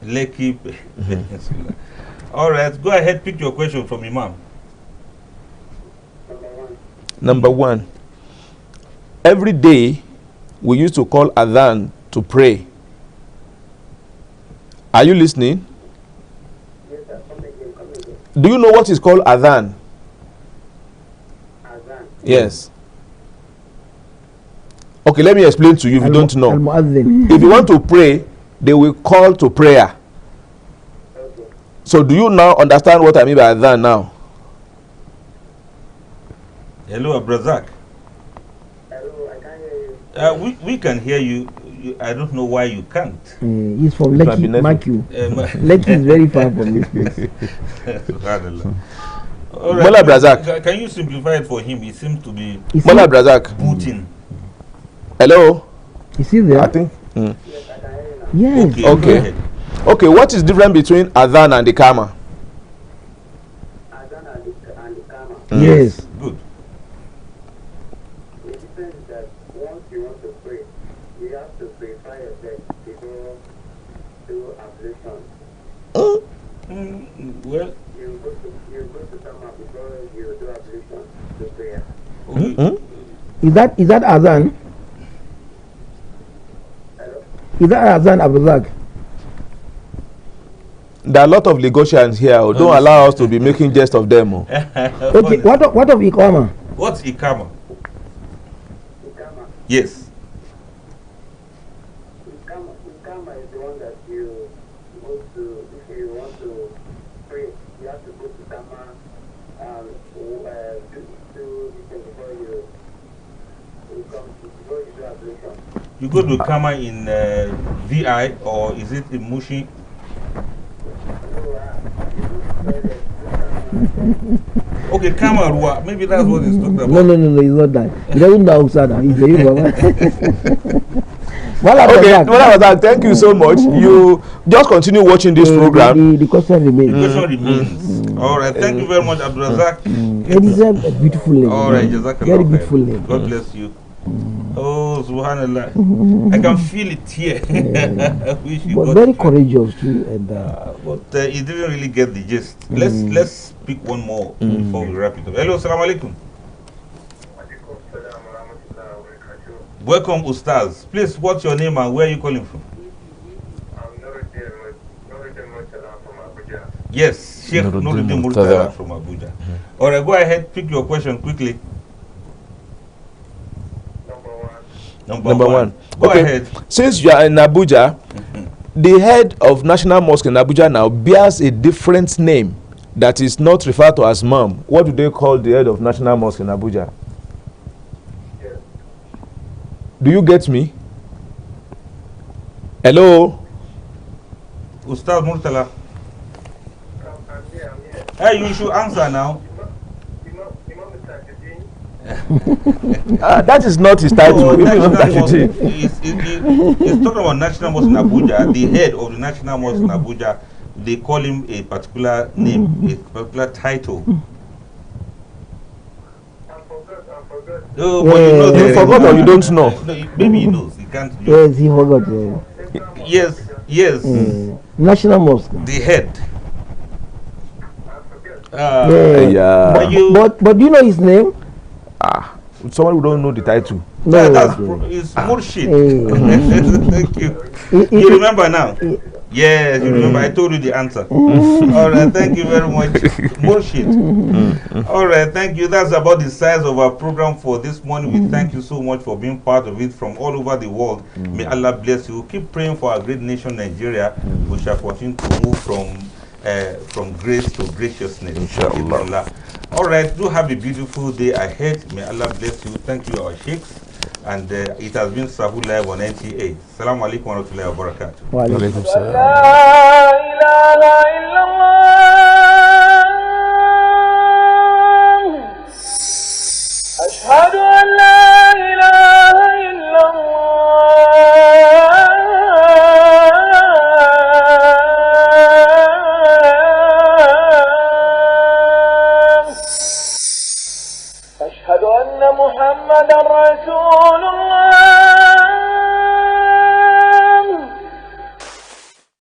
Lekki. Lekki. All right, go ahead, pick your question from Imam. Number 1. Every day, we used to call Adhan to pray. Are you listening? Yes, sir. Come again. Do you know what is called Adhan? Azan. Yes. Okay, let me explain to you if you don't know. If you want to pray, they will call to prayer. So do you now understand what I mean by Adhan now? Hello, Abrazak. Hello, I can hear you. We can hear you. I don't know why you can't. He's from Lekki, mark you. Lekki is very far from this place. Mola Brazak. Can you simplify it for him? He seems to be Mola Brazak. Putin. Hello? Is he there? I think. Yes. Okay. Okay, what is different between Adhan and the Kama? Azan and the Kama. Yes. Good. The difference is that once you want to pray, you have to purify yourself before do ablution. Well, you go to Kama before you do ablution to prayer. Is that Azan? Hello? Is that Azan, Abdullah? There are a lot of Lagosians here. Don't allow us to be making jest of them. Okay, what of Iqama? What's Ikama? Ikama. Yes. Ikama is the one that you go to, if you want to pray, you have to go to Kama and do this thing before you You go to Kama in VI or is it in Mushi? Okay, Kama Rua. Maybe that's what he's talking about. No, it's not that. He doesn't know Usada. He's a Yoruba. Well, thank you so much. You just continue watching this program. The question remains. The question remains. All right, thank you very much, Abdurazak. It is a beautiful name. All right, Jazakallah. Very beautiful name. God bless you. Oh, subhanallah. I can feel it here. But very courageous too. And, but he didn't really get the gist. Let's pick one more before we wrap it up. Hello, assalamu alaikum. Welcome, Ustaz. Please, what's your name and where are you calling from? Yes, Sheikh Nuruddin Murtada from Abuja. All right, go ahead, pick your question quickly. Number one. Go ahead. Since you are in Abuja, the head of National Mosque in Abuja now bears a different name that is not referred to as Imam. What do they call the head of National Mosque in Abuja? Do you get me? Hello? Ustaz Murtala. Hey, you should answer now. That is not his title. He's talking about National Mosque in Abuja. The head of the National Mosque in Abuja, they call him a particular name, a particular title. Oh, but you know, you forgot or you don't know? No, maybe he knows. He can't. Yes, he forgot. Yes. National Mosque. The head. But do you know his name? Someone who don't know the title. No, it's Murshid. Thank you. You remember now? Yes, you remember. I told you the answer. All right, thank you very much, Murshid. All right, thank you. That's about the size of our program for this morning. We thank you so much for being part of it from all over the world. May Allah bless you. Keep praying for our great nation, Nigeria. We shall continue to move from grace to graciousness. Inshallah. All right, do have a beautiful day ahead. May Allah bless you. Thank you, our sheikhs. And it has been Sahur Live on NTA. Assalamu alaikum wa rahmatullahi wa barakatuh. Wa alaikum salam. Ashhadu an la ilaha illallah. أشهد أن محمدا رسول الله